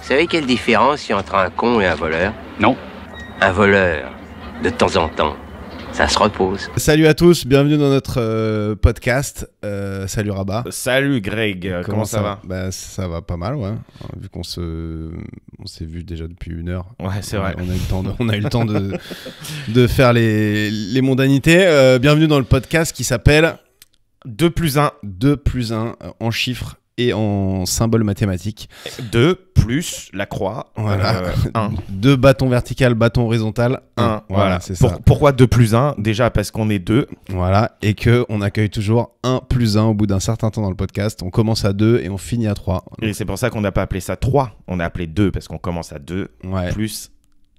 Vous savez quelle différence il y a entre un con et un voleur? Non. Un voleur, de temps en temps, ça se repose. Salut à tous, bienvenue dans notre podcast. Salut Rabat. Salut Greg, comment ça va? Bah, ça va pas mal, ouais. Vu qu'on s'est vu déjà depuis 1 heure. Ouais, c'est vrai. On a eu le temps de faire les mondanités. Bienvenue dans le podcast qui s'appelle 2 plus 1. 2 plus 1 en chiffres et en symboles mathématiques. 2 plus la croix. Voilà. 1. 2 bâtons vertical, bâton horizontal. 1. Voilà, c'est ça. Pourquoi 2 plus 1? Déjà parce qu'on est 2. Voilà, et qu'on accueille toujours 1 plus 1 au bout d'un certain temps dans le podcast. On commence à 2 et on finit à 3. Et c'est pour ça qu'on n'a pas appelé ça 3. On a appelé 2 parce qu'on commence à 2 Ouais. plus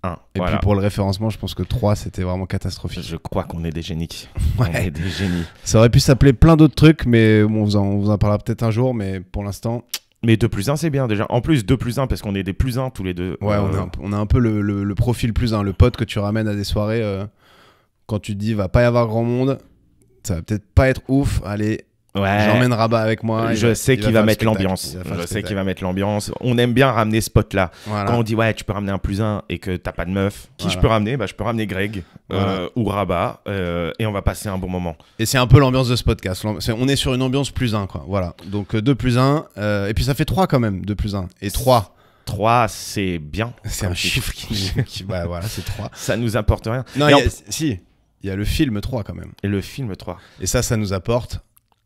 1. Et Voilà. puis pour le référencement, je pense que 3 c'était vraiment catastrophique. Je crois qu'on est des génies. Ouais. On est des génies. Ça aurait pu s'appeler plein d'autres trucs, mais bon, on vous en parlera peut-être un jour, mais pour l'instant... Mais 2 plus 1, c'est bien déjà. En plus, 2 plus 1 parce qu'on est des plus 1 tous les deux. Ouais, on a un peu le profil plus 1, le pote que tu ramènes à des soirées quand tu te dis va pas y avoir grand monde, ça va peut-être pas être ouf, allez... Ouais. J'emmène Rabat avec moi. Je sais qu'il va mettre l'ambiance. On aime bien ramener ce pote-là. Voilà. Quand on dit ouais, tu peux ramener un plus 1 et que t'as pas de meuf, qui Voilà. je peux ramener? Bah, je peux ramener Greg Voilà. ou Rabat et on va passer un bon moment. Et c'est un peu l'ambiance de ce podcast. On est sur une ambiance plus 1, quoi. Voilà. Donc 2 plus 1. Et puis ça fait 3 quand même, 2 plus 1. Et 3. 3, c'est bien. C'est un chiffre qui bah voilà, c'est 3. Ça nous apporte rien. Non, Et si. Il y a le film 3 quand même. Et le film 3. Et ça nous apporte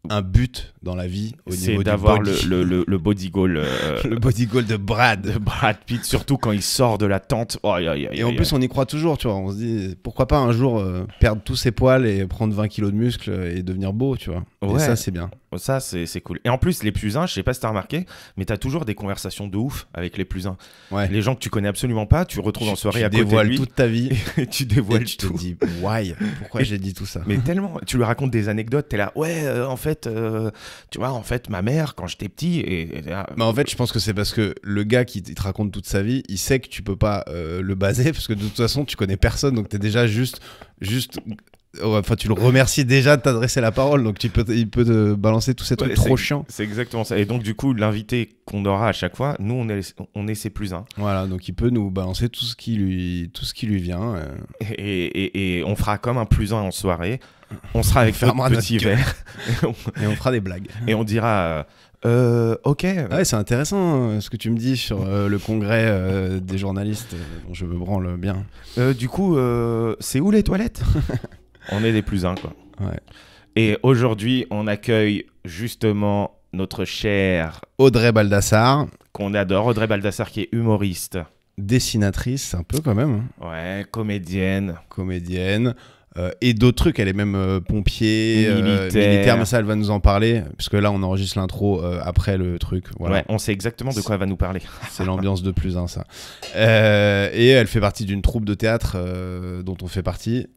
un but dans la vie au C'est niveau d'avoir du body. le body goal. Le body goal de Brad. De Brad Pitt, surtout quand il sort de la tente. Oh, Et en plus, on y croit toujours, tu vois. On se dit, pourquoi pas un jour perdre tous ses poils et prendre 20 kilos de muscles et devenir beau, tu vois. Ouais. Et ça, c'est bien. Ça, c'est cool. Et en plus, les plus 1, je sais pas si t'as remarqué, mais t'as toujours des conversations de ouf avec les plus 1. Ouais. Les gens que tu connais absolument pas, tu retrouves en soirée tu à côté de dévoiles lui. toute ta vie. Et tu dévoiles Et tu te tout. dis, why? Pourquoi j'ai dit tout ça? Mais tellement, tu lui racontes des anecdotes, t'es là, ouais, en fait, tu vois, en fait, ma mère, quand j'étais petit, et là, Mais en fait, je pense que c'est parce que le gars qui te raconte toute sa vie, il sait que tu peux pas le baser parce que de toute façon, tu connais personne, donc t'es déjà juste. Enfin, tu le remercies déjà de t'adresser la parole, donc il peut te balancer tous ces trucs trop chiants. c'est exactement ça. Et donc, du coup, l'invité qu'on aura à chaque fois, nous, on est ses plus 1. Voilà, donc il peut nous balancer tout ce qui lui vient. Et on fera comme un plus 1 en soirée. On sera avec fermera notre petit notre gueule. verre. Et on fera des blagues. Et on dira, ok. Ouais, c'est intéressant ce que tu me dis sur le congrès des journalistes. Dont je me branle bien. Du coup, c'est où les toilettes? On est des plus 1, quoi. Ouais. Et aujourd'hui, on accueille justement notre chère, Audrey Baldassar, qu'on adore, Audrey Baldassar, qui est humoriste. dessinatrice un peu quand même, hein. Ouais, comédienne. Comédienne. Et d'autres trucs, elle est même pompier, Militaire. mais ça elle va nous en parler, parce que là on enregistre l'intro après le truc, voilà. Ouais, on sait exactement de quoi elle va nous parler. C'est l'ambiance de plus 1 ça. Et elle fait partie d'une troupe de théâtre dont on fait partie,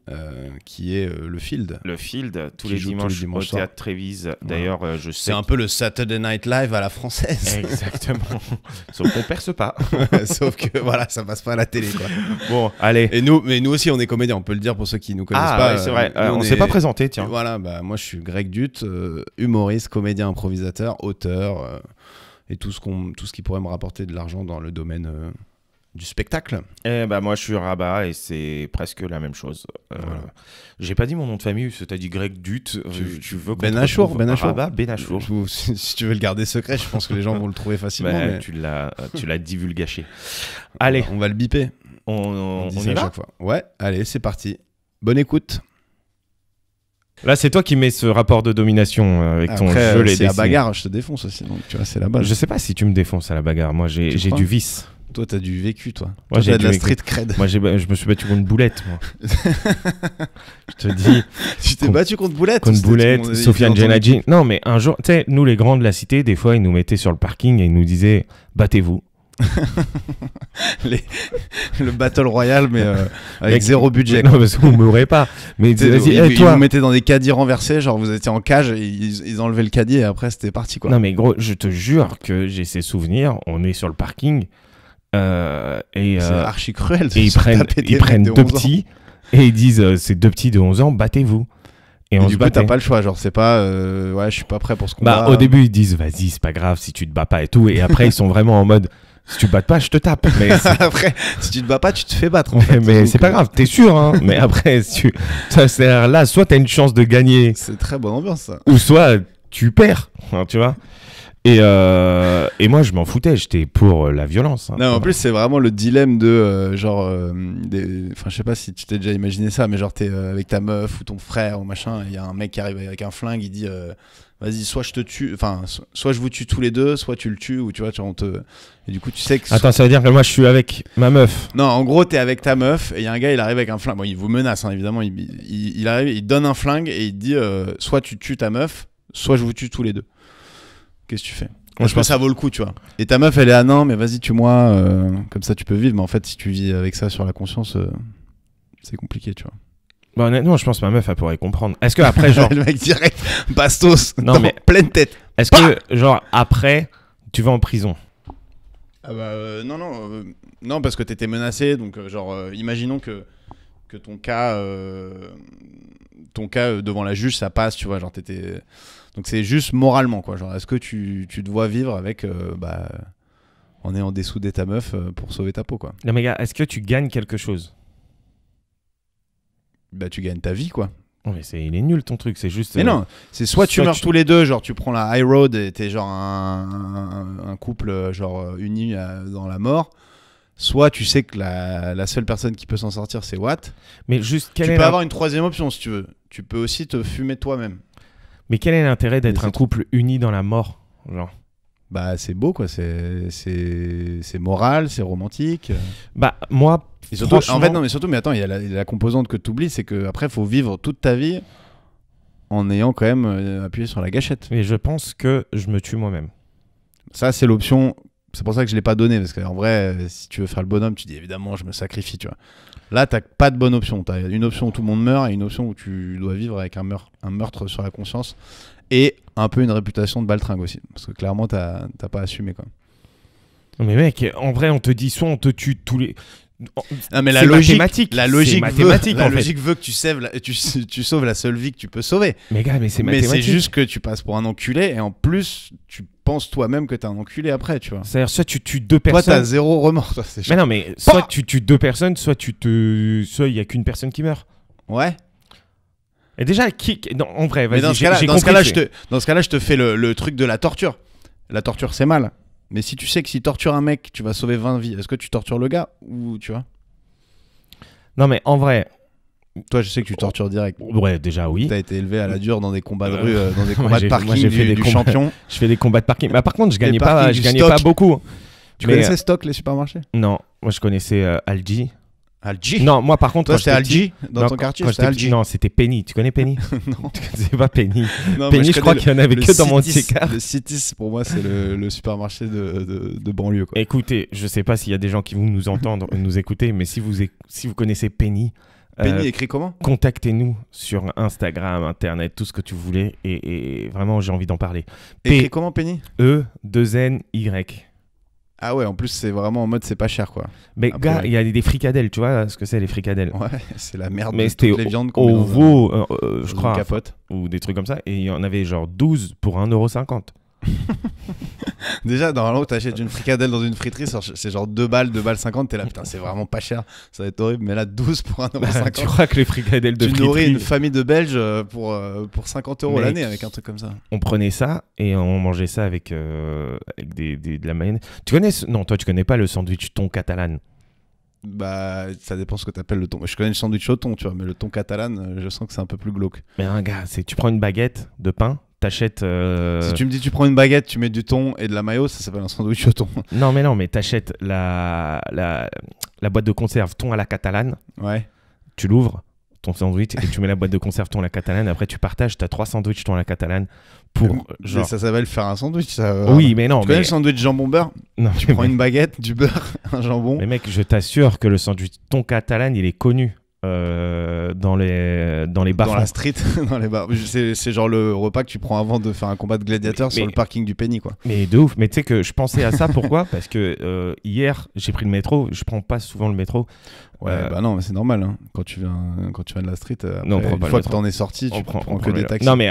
qui est le Field. Le Field, tous Qui les joue dimanches au soir. Théâtre Trévise. D'ailleurs, je sais... C'est un peu le Saturday Night Live à la française. Exactement. Sauf qu'on perce pas. Sauf que voilà, ça passe pas à la télé, quoi. Bon, allez. Et nous aussi on est comédiens, on peut le dire pour ceux qui nous connaissent pas. Ouais, c'est vrai. Nous, On est- s'est pas présenté, tiens. Voilà, bah moi je suis Greg Dutte, humoriste, comédien, improvisateur, auteur et tout ce qui pourrait me rapporter de l'argent dans le domaine du spectacle. Eh ben, moi, je suis Rabat et c'est presque la même chose. Voilà. J'ai pas dit mon nom de famille, t'as dit Greg Dutte. Tu veux qu'on Ben te Achour, retrouve Ben Achour. Rabat, Ben Achour. Si tu veux le garder secret, je pense que les gens vont le trouver facilement. Ben, Mais tu l'as divulgaché. Allez, on va le biper. on dit y ça à va. chaque fois. Ouais, allez, c'est parti. Bonne écoute. Là, c'est toi qui mets ce rapport de domination avec ton Après, jeu les c'est la dessins. bagarre, je te défonce aussi. Donc tu vois, c'est la base. Je sais pas si tu me défonces à la bagarre. Moi, j'ai crois du vice. Toi, t'as du vécu, toi. Moi, Toi, j'ai t'as de la du street cred. Moi, je me suis battu contre une boulette, moi. Je te dis, Tu t'es battu contre Boulette. contre C'était boulette, tout le monde- Sofiane ils ont entendu- Genadji. Non, mais un jour, tu sais, nous, les grands de la cité, des fois, ils nous mettaient sur le parking et ils nous disaient, battez-vous. Le Battle Royale, mais avec Mec, zéro budget. Non, parce qu'on mourrait pas. Mais ils disaient, vas-y, Ils toi. vous mettaient dans des caddies renversés, genre vous étiez en cage, et ils enlevaient le caddie et après c'était parti, quoi. Non, mais gros, je te jure que j'ai ces souvenirs. On est sur le parking et C'est archi cruel. de ils se prennent, taper des ils prennent mecs de deux 11 ans. petits et ils disent ces deux petits de 11 ans, battez-vous. Et Et on du se coup, t'as battait. pas le choix, genre c'est pas ouais, je suis pas prêt pour ce combat. Bah, au début, ils disent vas-y, c'est pas grave si tu te bats pas et tout. Et après, ils sont vraiment en mode Si tu te battes pas, je te tape. Mais, Après, si tu te bats pas, tu te fais battre. En fait. mais Donc, c'est pas grave, t'es sûr. Hein. Mais après, c'est-à-dire là, soit t'as une chance de gagner, C'est très bonne ambiance, ça. ou soit tu perds. Hein, tu vois. Et moi, je m'en foutais. J'étais pour la violence. Hein. Non, en plus, c'est vraiment le dilemme de enfin, je sais pas si tu t'es déjà imaginé ça, mais genre, t'es avec ta meuf ou ton frère ou machin, il y a un mec qui arrive avec un flingue, il dit vas-y, soit je te tue, enfin, soit je vous tue tous les deux, soit tu le tues, ou tu vois, on te. Et du coup, tu sais que. Attends, ça veut dire que moi, je suis avec ma meuf. Non, en gros, t'es avec ta meuf et il y a un gars, il arrive avec un flingue. Bon, il vous menace, hein, évidemment. Il arrive, il donne un flingue et il te dit soit tu tues ta meuf, soit je vous tue tous les deux. Qu'est-ce que tu fais? Moi, je pense que ça vaut le coup, tu vois. Et ta meuf, elle est ah non, mais vas-y, tue-moi, comme ça tu peux vivre. Mais en fait, si tu vis avec ça sur la conscience, c'est compliqué, tu vois. Bah, honnêtement, je pense que ma meuf, elle pourrait comprendre. Est-ce que après, genre. Le mec direct, bastos, Non, dans mais- pleine tête. Est-ce que, genre, après, tu vas en prison? Ah bah non, parce que t'étais menacé, donc imaginons que ton cas devant la juge, ça passe, tu vois, genre t'étais. Donc c'est juste moralement, quoi. Genre, est-ce que tu te vois vivre avec, en ayant dessoudé ta meuf pour sauver ta peau, quoi. Non, mais gars, est-ce que tu gagnes quelque chose? Bah tu gagnes ta vie, quoi. Non, mais il est nul ton truc, c'est juste. Mais non, c'est soit tu soit meurs tu- tous les deux, genre tu prends la high road et t'es genre un couple uni dans la mort, soit tu sais que la seule personne qui peut s'en sortir c'est Watt. Mais juste, quel Tu est peux l'in- avoir une troisième option si tu veux. Tu peux aussi te fumer toi-même. Mais quel est l'intérêt d'être Mais un c'est couple uni dans la mort? Genre. Bah c'est beau, quoi, c'est moral, c'est romantique. Bah, moi, Et surtout, franchement, en fait non, mais surtout, mais attends, il y a la composante que tu oublies, c'est que après faut vivre toute ta vie en ayant quand même appuyé sur la gâchette. mais je pense que je me tue moi-même. Ça, c'est l'option. C'est pour ça que je l'ai pas donné, parce qu'en vrai, si tu veux faire le bonhomme, tu dis évidemment, je me sacrifie, tu vois. Là, t'as pas de bonne option. T'as une option où tout le monde meurt et une option où tu dois vivre avec un meurtre sur la conscience et un peu une réputation de baltringue aussi, parce que clairement, t'as pas assumé, quoi. Non, mais mec, en vrai, on te dit soit on te tue tous les. Non, mais C'est mathématique. la C'est logique mathématique, en fait. veut que tu sauves la seule vie que tu peux sauver. Mais gars, mais c'est Mais mathématique. c'est juste que tu passes pour un enculé et en plus, tu penses toi-même que t'es un enculé après, tu vois. C'est-à-dire, soit tu tues deux Toi, personnes. t'as zéro remords, toi. C'est Mais non, mais soit tu tues deux personnes, soit il y a qu'une personne qui meurt. Ouais. Et déjà, non, en vrai, Mais vas-y, dans ce cas-là, je te fais le truc de la torture. La torture, c'est mal. Mais si tu sais que si tu tortures un mec, tu vas sauver 20 vies, est-ce que tu tortures le gars ou tu vois? Non, mais en vrai, Toi, je sais que tu tortures direct. ouais, déjà, oui. T'as été élevé à la dure dans des combats de rue, dans des combats de j'ai parking fait des du combats. champion. Je fais des combats de parking. Mais par contre, je Des gagnais parkings pas, du je gagnais stock. pas beaucoup. Tu Mais, connaissais Stock, les supermarchés? Non, moi je connaissais Algi. Algi. Non, moi par contre, Toi, quand c'était j'étais petit- Algi dans non, ton quartier? quand C'était j'étais Algi. petit- Non, c'était Penny. Tu connais Penny? Non. Tu connaissais pas Penny? Non, Penny, mais je crois connais qu'il y en avait le que dans mon Citis. Monte-Carlo. Le Citis, pour moi, c'est le supermarché de banlieue, quoi. Écoutez, je sais pas s'il y a des gens qui vont nous entendre, nous écouter, mais si vous connaissez Penny, Penny écrit comment? contactez-nous sur Instagram, Internet, tout ce que tu voulais, et vraiment j'ai envie d'en parler. Écrit comment, Penny? E2NY. Ah ouais, en plus, c'est vraiment en mode c'est pas cher, quoi. Mais Après, gars, il y a des fricadelles, tu vois ce que c'est les fricadelles? Ouais, c'est la merde Mais de c'était toutes les viandes qu'on met au dans veau, dans je une crois, capote. ou des trucs comme ça, et il y en avait genre 12 pour 1,50 €. Déjà, normalement, t'achètes une fricadelle dans une friterie, c'est genre 2 balles, 2 balles 50, t'es là, putain, c'est vraiment pas cher, ça va être horrible, mais là, 12 pour 1,50 Tu crois que les fricadelles de Tu nourris friterie, une famille de Belges pour 50 € Mec. l'année avec un truc comme ça. on prenait ça et on mangeait ça avec de la mayonnaise. Tu connais Non, toi tu connais pas le sandwich thon catalan. Bah, ça dépend ce que t'appelles le thon. Je connais le sandwich au thon, tu vois, mais le thon catalan, je sens que c'est un peu plus glauque. Mais un gars, tu prends une baguette de pain, t'achètes... Si tu me dis tu prends une baguette, tu mets du thon et de la mayo, ça s'appelle un sandwich au thon. Non, mais t'achètes la boîte de conserve thon à la catalane, Ouais. tu l'ouvres, ton sandwich, et tu mets la boîte de conserve thon à la catalane, après tu partages, t'as 3 sandwichs thon à la catalane pour Mais genre... ça s'appelle faire un sandwich, ça. Oui, mais non, Tu connais mais... le sandwich jambon beurre? Non, Tu prends une baguette, du beurre, un jambon. Mais mec, je t'assure que le sandwich thon catalane, il est connu dans les bas Dans la street, dans les bars. C'est genre le repas que tu prends avant de faire un combat de gladiateurs sur le parking du Penny, quoi. Mais de ouf. Mais tu sais que je pensais à ça, pourquoi? Parce que hier, j'ai pris le métro. Je prends pas souvent le métro. Ouais, bah non, mais c'est normal. Hein. Quand tu viens de la street, après, Non, on prend une pas fois le que métro. t'en es sorti, tu prends on que des le- taxis. Non, mais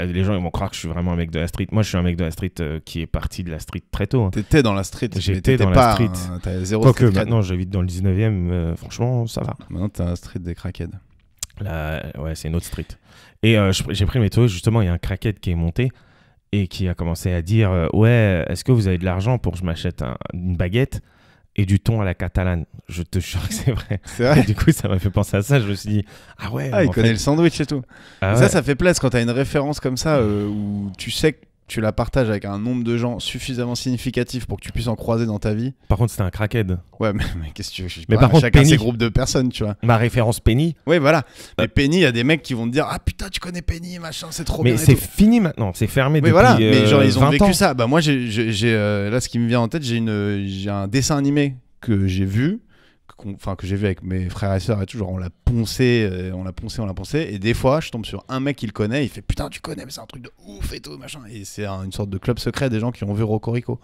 les gens ils vont croire que je suis vraiment un mec de la street. Moi, je suis un mec de la street qui est parti de la street très tôt. Hein. T'étais dans la street. J'étais mais t'étais dans la pas street. T'avais zéro Quoique street cred. maintenant, j'habite dans le 19e. Franchement, ça va. Maintenant, t'es un street des crackheads. Là, ouais, c'est une autre street. Et j'ai pris le métro. Justement, il y a un crackhead qui est monté et qui a commencé à dire ouais, est-ce que vous avez de l'argent pour que je m'achète une baguette et du thon à la catalane? Je te jure que c'est vrai. C'est vrai. Et du coup, ça m'a fait penser à ça. Je me suis dit, ah ouais. Ah, il en connaît fait- le sandwich et tout. Ah Et ouais. ça fait plaisir quand t'as une référence comme ça où tu sais que tu la partages avec un nombre de gens suffisamment significatif pour que tu puisses en croiser dans ta vie. Par contre, c'était un crackhead. Ouais, mais qu'est-ce que tu veux? Je sais Mais pas, par contre, chacun Penny- ses groupes de personnes, tu vois. Ma référence Penny. Oui, voilà. Mais Penny, il y a des mecs qui vont te dire ah putain, tu connais Penny, machin, c'est trop bien. Mais et c'est tout. fini maintenant. C'est fermé Oui, depuis voilà. Mais genre, ils ont 20 vécu ans. ça. Bah, moi, j'ai là, ce qui me vient en tête, j'ai un dessin animé que j'ai vu. Que j'ai vu avec mes frères et sœurs et tout, genre on l'a poncé, et des fois je tombe sur un mec qui le connaît, il fait putain tu connais mais c'est un truc de ouf et tout machin, et c'est une sorte de club secret des gens qui ont vu Rocorico.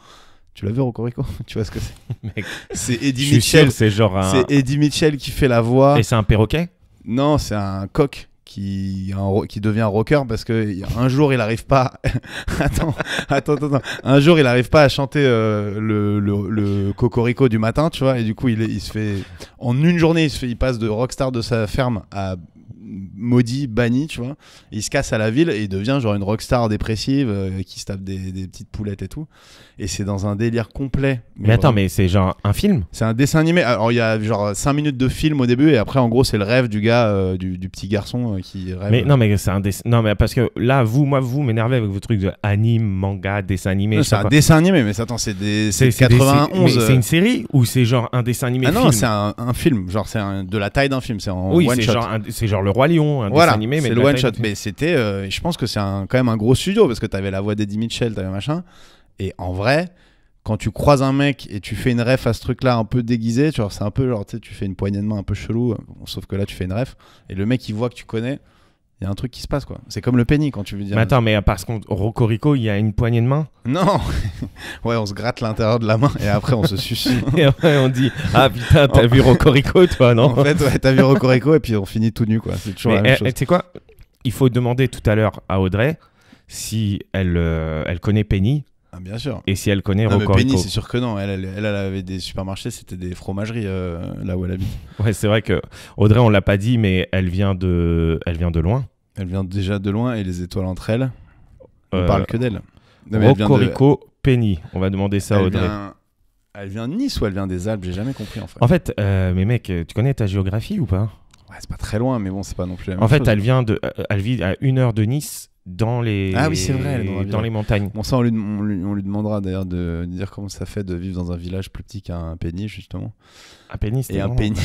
Tu l'as vu Rocorico? Tu vois ce que c'est? Mec, C'est je Eddie suis Mitchell. sûr, c'est genre un. C'est Eddie Mitchell qui fait la voix. Et c'est un perroquet? Non, c'est un coq qui devient rocker parce que un jour il arrive pas. attends. Un jour il arrive pas à chanter le cocorico du matin, tu vois, et du coup il se fait en une journée il passe de rockstar de sa ferme à maudit, banni, tu vois. Et il se casse à la ville et il devient genre une rockstar dépressive qui se tape des petites poulettes et tout. Et c'est dans un délire complet. Mais attends, vraiment. mais c'est genre un film? C'est un dessin animé. Alors il y a genre 5 minutes de film au début et après en gros c'est le rêve du gars, du petit garçon qui rêve. Mais non, mais c'est un dessin. Non, mais parce que là, vous m'énervez avec vos trucs de anime, manga, dessin animé. Non, je sais c'est pas un quoi. dessin animé, mais attends, c'est des- 91. mais c'est une série ou c'est genre un dessin animé Ah non, film? c'est un film. Genre c'est de la taille d'un film. C'est en Oui, one c'est shot. genre, c'est genre le Roi Lion, un Voilà, dessin animé, mais c'est de le la one taille shot. d'un film. Mais c'était, je pense que c'est quand même un gros studio parce que t'avais la voix d'Eddie Mitchell, t'avais machin. Et en vrai, quand tu croises un mec et tu fais une ref à ce truc-là un peu déguisé, tu vois, c'est un peu genre, tu sais, tu fais une poignée de main un peu chelou, sauf que là, tu fais une ref et le mec il voit que tu connais. Il y a un truc qui se passe quoi. C'est comme le penny quand tu veux dire. Mais attends, mais parce qu'au Rocorico, il y a une poignée de main. Non. Ouais, on se gratte l'intérieur de la main et après on se suce. Et après, on dit ah putain, t'as vu Rocorico, toi, non? En fait, ouais, t'as vu Rocorico et puis on finit tout nu quoi. C'est toujours Mais la même chose. tu sais quoi? Il faut demander tout à l'heure à Audrey si elle connaît Penny Ah, bien sûr. et si elle connaît Non, mais Rocorico. Penny, c'est sûr que non. Elle avait des supermarchés, c'était des fromageries là où elle habite. Ouais, c'est vrai que Audrey, on l'a pas dit, mais elle vient de loin. Elle vient déjà de loin et les étoiles entre elles, on Euh, parle que d'elle. Non, mais elle vient de- Rocorico, Penny. On va demander ça à elle Audrey. elle vient de Nice ou elle vient des Alpes, j'ai jamais compris en fait. En fait, mais mec, tu connais ta géographie ou pas? Ouais, c'est pas très loin, mais bon, c'est pas non plus la même En fait, chose. elle vit à 1 heure de Nice dans les, Ah oui, c'est vrai, elle est dans la ville. les montagnes. Bon, ça, on lui demandera d'ailleurs de dire comment ça fait de vivre dans un village plus petit qu'un Penny, justement. Un Penny, c'était Et un vraiment- Penny,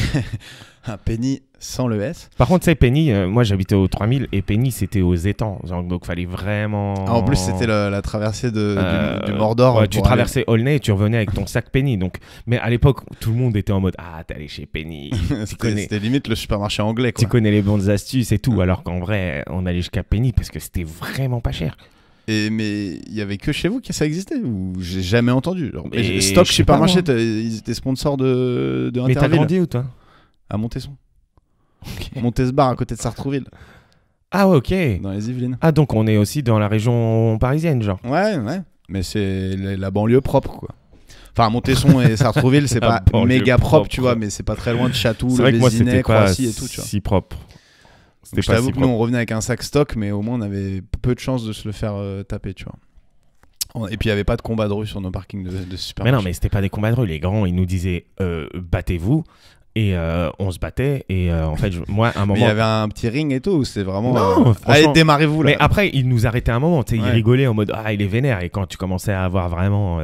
un Penny sans le S. Par contre, tu sais, Penny, moi j'habitais au 3000 et Penny c'était aux étangs. Genre, donc fallait vraiment. Ah, en plus, c'était la traversée du Mordor. Ouais, pour tu aller- traversais Aulnay et tu revenais avec ton sac Penny. Donc... Mais à l'époque, tout le monde était en mode ah, t'es allé chez Penny. C'était limite le supermarché anglais, Tu quoi. connais les bonnes astuces et tout. Alors qu'en vrai, on allait jusqu'à Penny parce que c'était vraiment pas cher. Mais il y avait que chez vous que ça existait ou j'ai jamais entendu. Genre, Mais Stock je sais pas, supermarché, moi. ils étaient sponsors de Mais t'as Interville grandi où toi? à Montesson. Montesbar à côté de Sartrouville, Ah ouais, ok. dans les Yvelines. Ah donc on est aussi dans la région parisienne, genre. Ouais, mais c'est la banlieue propre, quoi. Enfin, Montesson et Sartrouville, c'est La pas banlieue méga propre, propre. tu vois, mais c'est pas très loin de Chatou, C'est le vrai que moi Vésinet, c'était pas Croissy et tout, tu vois. si propre. C'était Donc, je pas t'avoue si que nous, propre. on revenait avec un sac stock, mais au moins, on avait peu de chances de se le faire taper, tu vois. Et puis, il n'y avait pas de combat de rue sur nos parkings de Mais supermarché. non, mais c'était pas des combats de rue. Les grands, ils nous disaient battez-vous. Et on se battait. Et en fait, moi, à un moment. Mais il y avait un petit ring et tout, où c'était vraiment. Non, allez, franchement. démarrez-vous là. Mais après, ils nous arrêtaient un moment. Tu sais, Ouais. ils rigolaient en mode ah, il est vénère. Et quand tu commençais à avoir vraiment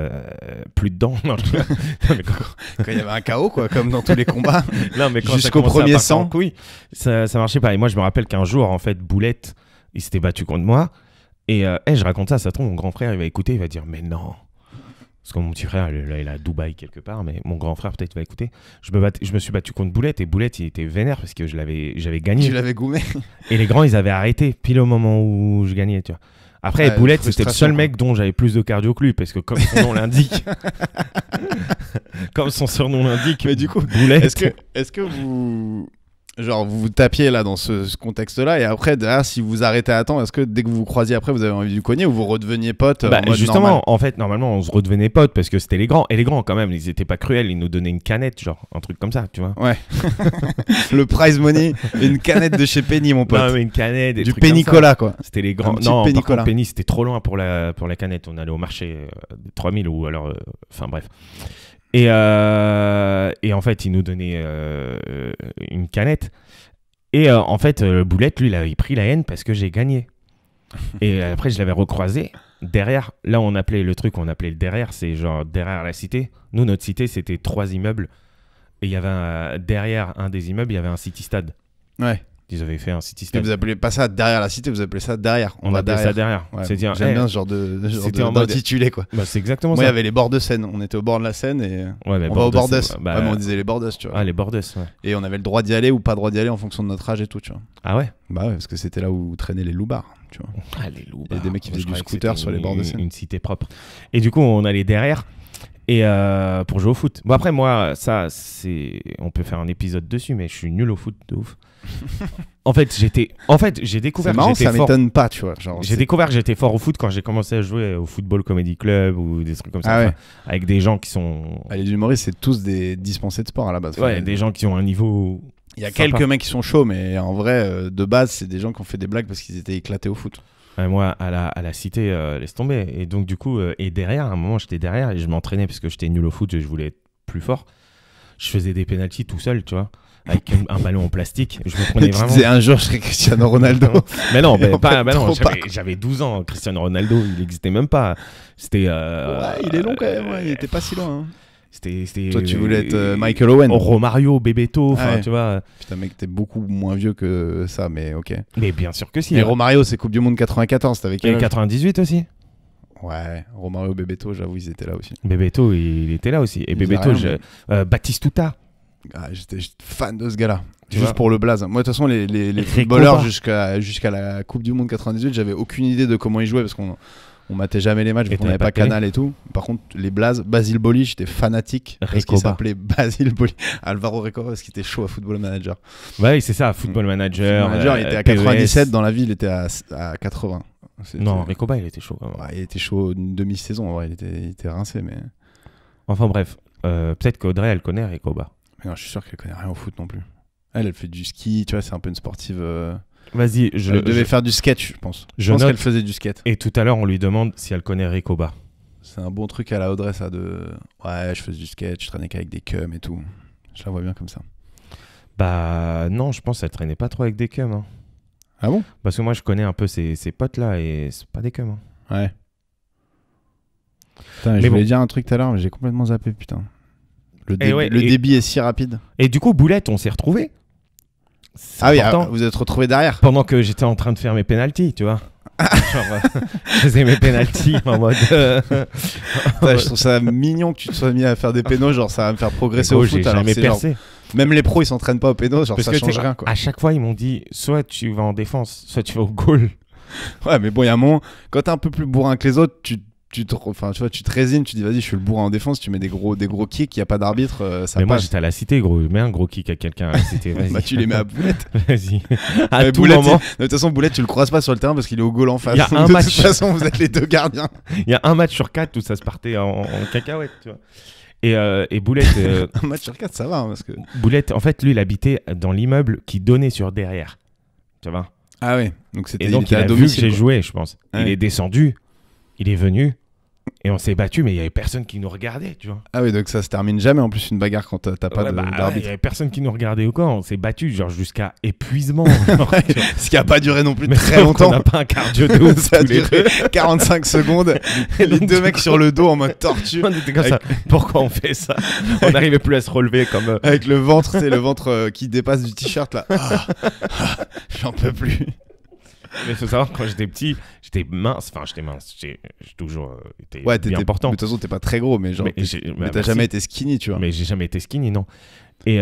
plus de dents. Non, non, mais Quand il y avait un chaos, quoi, comme dans tous les combats. non, mais quand ça Jusqu'au commençait à premier partir en sang. couille, ça marchait pas. Et moi, je me rappelle qu'un jour, en fait, Boulette, il s'était battu contre moi. Et je raconte ça, ça se trouve, mon grand frère, il va écouter, il va dire mais non. Parce que mon petit frère, là, il est à Dubaï quelque part, mais mon grand frère, peut-être, va écouter. Je me suis battu contre Boulette, et Boulette, il était vénère parce que j'avais gagné. Tu l'avais goumé. Et les grands, ils avaient arrêté pile au moment où je gagnais, tu vois. Après, Ouais, Boulette, c'était le seul frustration, mec dont j'avais plus de cardio que lui, parce que comme son nom l'indique, comme son surnom l'indique, Mais du coup, Boulette. est-ce que vous. Genre, vous vous tapiez là dans ce contexte-là, et après, derrière, si vous arrêtez à temps, est-ce que dès que vous vous croisiez après, vous avez envie de cogner ou vous redeveniez pote Bah, en mode justement, normal. en fait, normalement, on se redevenait potes parce que c'était les grands. Et les grands, quand même, ils étaient pas cruels. Ils nous donnaient une canette, genre, un truc comme ça, tu vois. Ouais. Le prize money, une canette de chez Penny, mon pote. Non, mais une canette, des Du trucs comme ça. Pénicola, quoi. C'était les grands. Un petit Non, par Pénicola. contre, Penny, c'était trop loin pour la canette. On allait au marché 3000 ou alors. Enfin, bref. Et en fait, ils nous donnaient une canette. Et en fait, Boulette, lui, il avait pris la haine parce que j'ai gagné. Et après, je l'avais recroisé derrière. Là, on appelait le derrière, c'est genre derrière la cité. Nous, notre cité, c'était 3 immeubles. Et il y avait derrière un des immeubles, il y avait un city stade. Ouais. Ils avaient fait un city Et stade. vous appelez pas ça derrière la cité, vous appelez ça derrière. On va appelait derrière. ça derrière. Ouais, C'est dire, j'aime hey, bien ce genre c'était en mode- d'intitulé, quoi. bah, c'est exactement Moi, il y ça. avait les bords de Seine. On était au bord de la Seine et Ouais, mais on va au Bordeaux, Bordes. c'est- bah, Ouais, mais on disait les Bordes, tu vois. Ah, les Bordes, ouais. Et on avait le droit d'y aller ou pas droit d'y aller en fonction de notre âge et tout, tu vois. Ah ouais. Bah ouais, parce que c'était là où traînaient les loupards, tu vois. Ah, les loups. Il y a des mecs qui faisaient du scooter sur les bords de Seine. Une cité propre. Et du coup, on allait derrière et pour jouer au foot. Bon, après, moi, ça, c'est. On peut faire un épisode dessus, mais je suis nul au foot de ouf. En fait, j'ai découvert C'est marrant, que j'étais ça fort. m'étonne pas, tu vois. Genre, J'ai découvert que j'étais fort au foot quand j'ai commencé à jouer au Football Comedy Club ou des trucs comme ça. Ah ouais. Enfin, avec des gens qui sont. Ah, les humoristes, c'est tous des dispensés de sport à la base. Ouais, Enfin, des gens qui ont un niveau. Il y a sympa. quelques mecs qui sont chauds, mais en vrai, de base, c'est des gens qui ont fait des blagues parce qu'ils étaient éclatés au foot. Moi, à la cité, laisse tomber. Et donc, du coup, et derrière, à un moment, j'étais derrière et je m'entraînais parce que j'étais nul au foot et je voulais être plus fort. Je faisais des pénaltys tout seul, tu vois, avec un ballon en plastique. Je me prenais Et tu vraiment. disais un jour, je serais Cristiano Ronaldo. Mais non, Et en fait, non, trop pas. j'avais 12 ans. Cristiano Ronaldo, il n'existait même pas. C'était. Ouais, il est long quand même, ouais, il était pas si loin. Hein. C'était. Toi, tu voulais être Michael Owen. Romario, Bebeto, enfin, Ah ouais. tu vois. Putain, mec, t'es beaucoup moins vieux que ça, mais ok. Mais bien sûr que si. Et hein. Romario, c'est Coupe du Monde 94, t'avais quel Et âge 98 aussi. Ouais, Romario, Bebeto, j'avoue, ils étaient là aussi. Bebeto, il était là aussi. Et Il faisait Bebeto, rien, Batistuta. Ah, j'étais fan de ce gars-là. Tu Juste vois. pour le blaze. Moi, de toute façon, les Ricoba. footballeurs jusqu'à la Coupe du Monde 98, j'avais aucune idée de comment ils jouaient parce qu'on matait jamais les matchs, Et vu qu'on t'avais n'avait pas pas de télé. Canal et tout. Par contre, les blazes, Basile Boli, j'étais fanatique parce qu'il Ricoba. s'appelait Basile Boli. Alvaro Ricoba parce qu'il était chaud à Football Manager. Ouais, c'est ça, Football Manager. Football Manager, il était à PES. 97, dans la vie, il était à 80. C'était- Non, Ricoba, il était chaud. Quand même. Ouais, il était chaud une demi-saison, en vrai, il était rincé, mais... Enfin bref, peut-être qu'Audrey, elle connaît Ricoba. mais non, je suis sûr qu'elle connaît rien au foot non plus. Elle fait du ski, tu vois, c'est un peu une sportive... Vas-y, Elle devait faire du sketch, je pense. Je je pense note. qu'elle faisait du skate. Et tout à l'heure, on lui demande si elle connaît Ricoba. C'est un bon truc à la Audrey, ça, de... Ouais, je faisais du skate, je traînais qu'avec des cums et tout. Je la vois bien comme ça. Bah non, je pense qu'elle traînait pas trop avec des cums. Hein. Ah bon? Parce que moi, je connais un peu ses potes là et c'est pas des cums. Hein. Ouais. Putain, je Mais voulais bon. dire un truc tout à l'heure, mais j'ai complètement zappé, putain. Le et- débit est si rapide. Et du coup, Boulette, on s'est retrouvés. C'est Ah oui, important. vous êtes retrouvés derrière. Pendant que j'étais en train de faire mes pénaltys, tu vois. Genre, je faisais mes pénaltys en mode. Putain, je trouve ça mignon que tu te sois mis à faire des pénaux, genre ça va me faire progresser Gros, au j'ai foot. Alors jamais c'est genre- percé. même les pros ils s'entraînent pas au pénaux, genre Parce ça que change tu sais, rien quoi. à chaque fois, ils m'ont dit soit tu vas en défense, soit tu vas au goal. Ouais, mais bon, il y a un moment, quand t'es un peu plus bourrin que les autres, enfin, tu vois, tu te résignes, tu dis vas-y, je suis le bourrin en défense, tu mets des gros kicks, il y a pas d'arbitre, ça Mais moi, passe. j'étais à la cité, gros. Mets un gros kick à quelqu'un à la cité. Vas-y. Bah, tu les mets à Boulette. Vas-y. À Mais tout Boulette, moment. de toute façon, Boulette, tu le croises pas sur le terrain parce qu'il est au goal en face. Il y a Donc, un de match. toute façon, vous êtes les deux gardiens. Il y a un match sur 4 où ça se partait en cacahuète, tu vois. Et Boulette, Un match sur 4, ça va, hein, parce que. Boulette, en fait, lui, il habitait dans l'immeuble qui donnait sur derrière. Tu vois. Ah ouais, donc c'était Et donc, était il à a vu que domicile. j'ai quoi. joué, je pense. Il Ouais. est descendu, il est venu, et on s'est battu, mais il y avait personne qui nous regardait, tu vois. Ah oui, donc ça se termine jamais en plus une bagarre quand t'as pas Ouais, bah, il d'arbitre. y avait personne qui nous regardait ou quoi. On s'est battu, genre, jusqu'à épuisement. Genre, tu vois. Ce qui a pas duré non plus Mais très sauf qu'on longtemps. n'a pas un cardio de ouf. Ça a tous les duré deux. 45 secondes. Les deux mecs sur le dos en mode tortue. On était comme ça. Pourquoi on fait ça? On n'arrivait plus à se relever comme. Avec le ventre, c'est le ventre qui dépasse du t-shirt là. J'en peux plus. Mais il faut savoir, quand j'étais petit, j'étais mince. Enfin, j'ai toujours été Ouais, bien important. Mais de toute façon, t'es pas très gros, mais genre. Mais t'as jamais été skinny, tu vois. Mais j'ai jamais été skinny, non. Et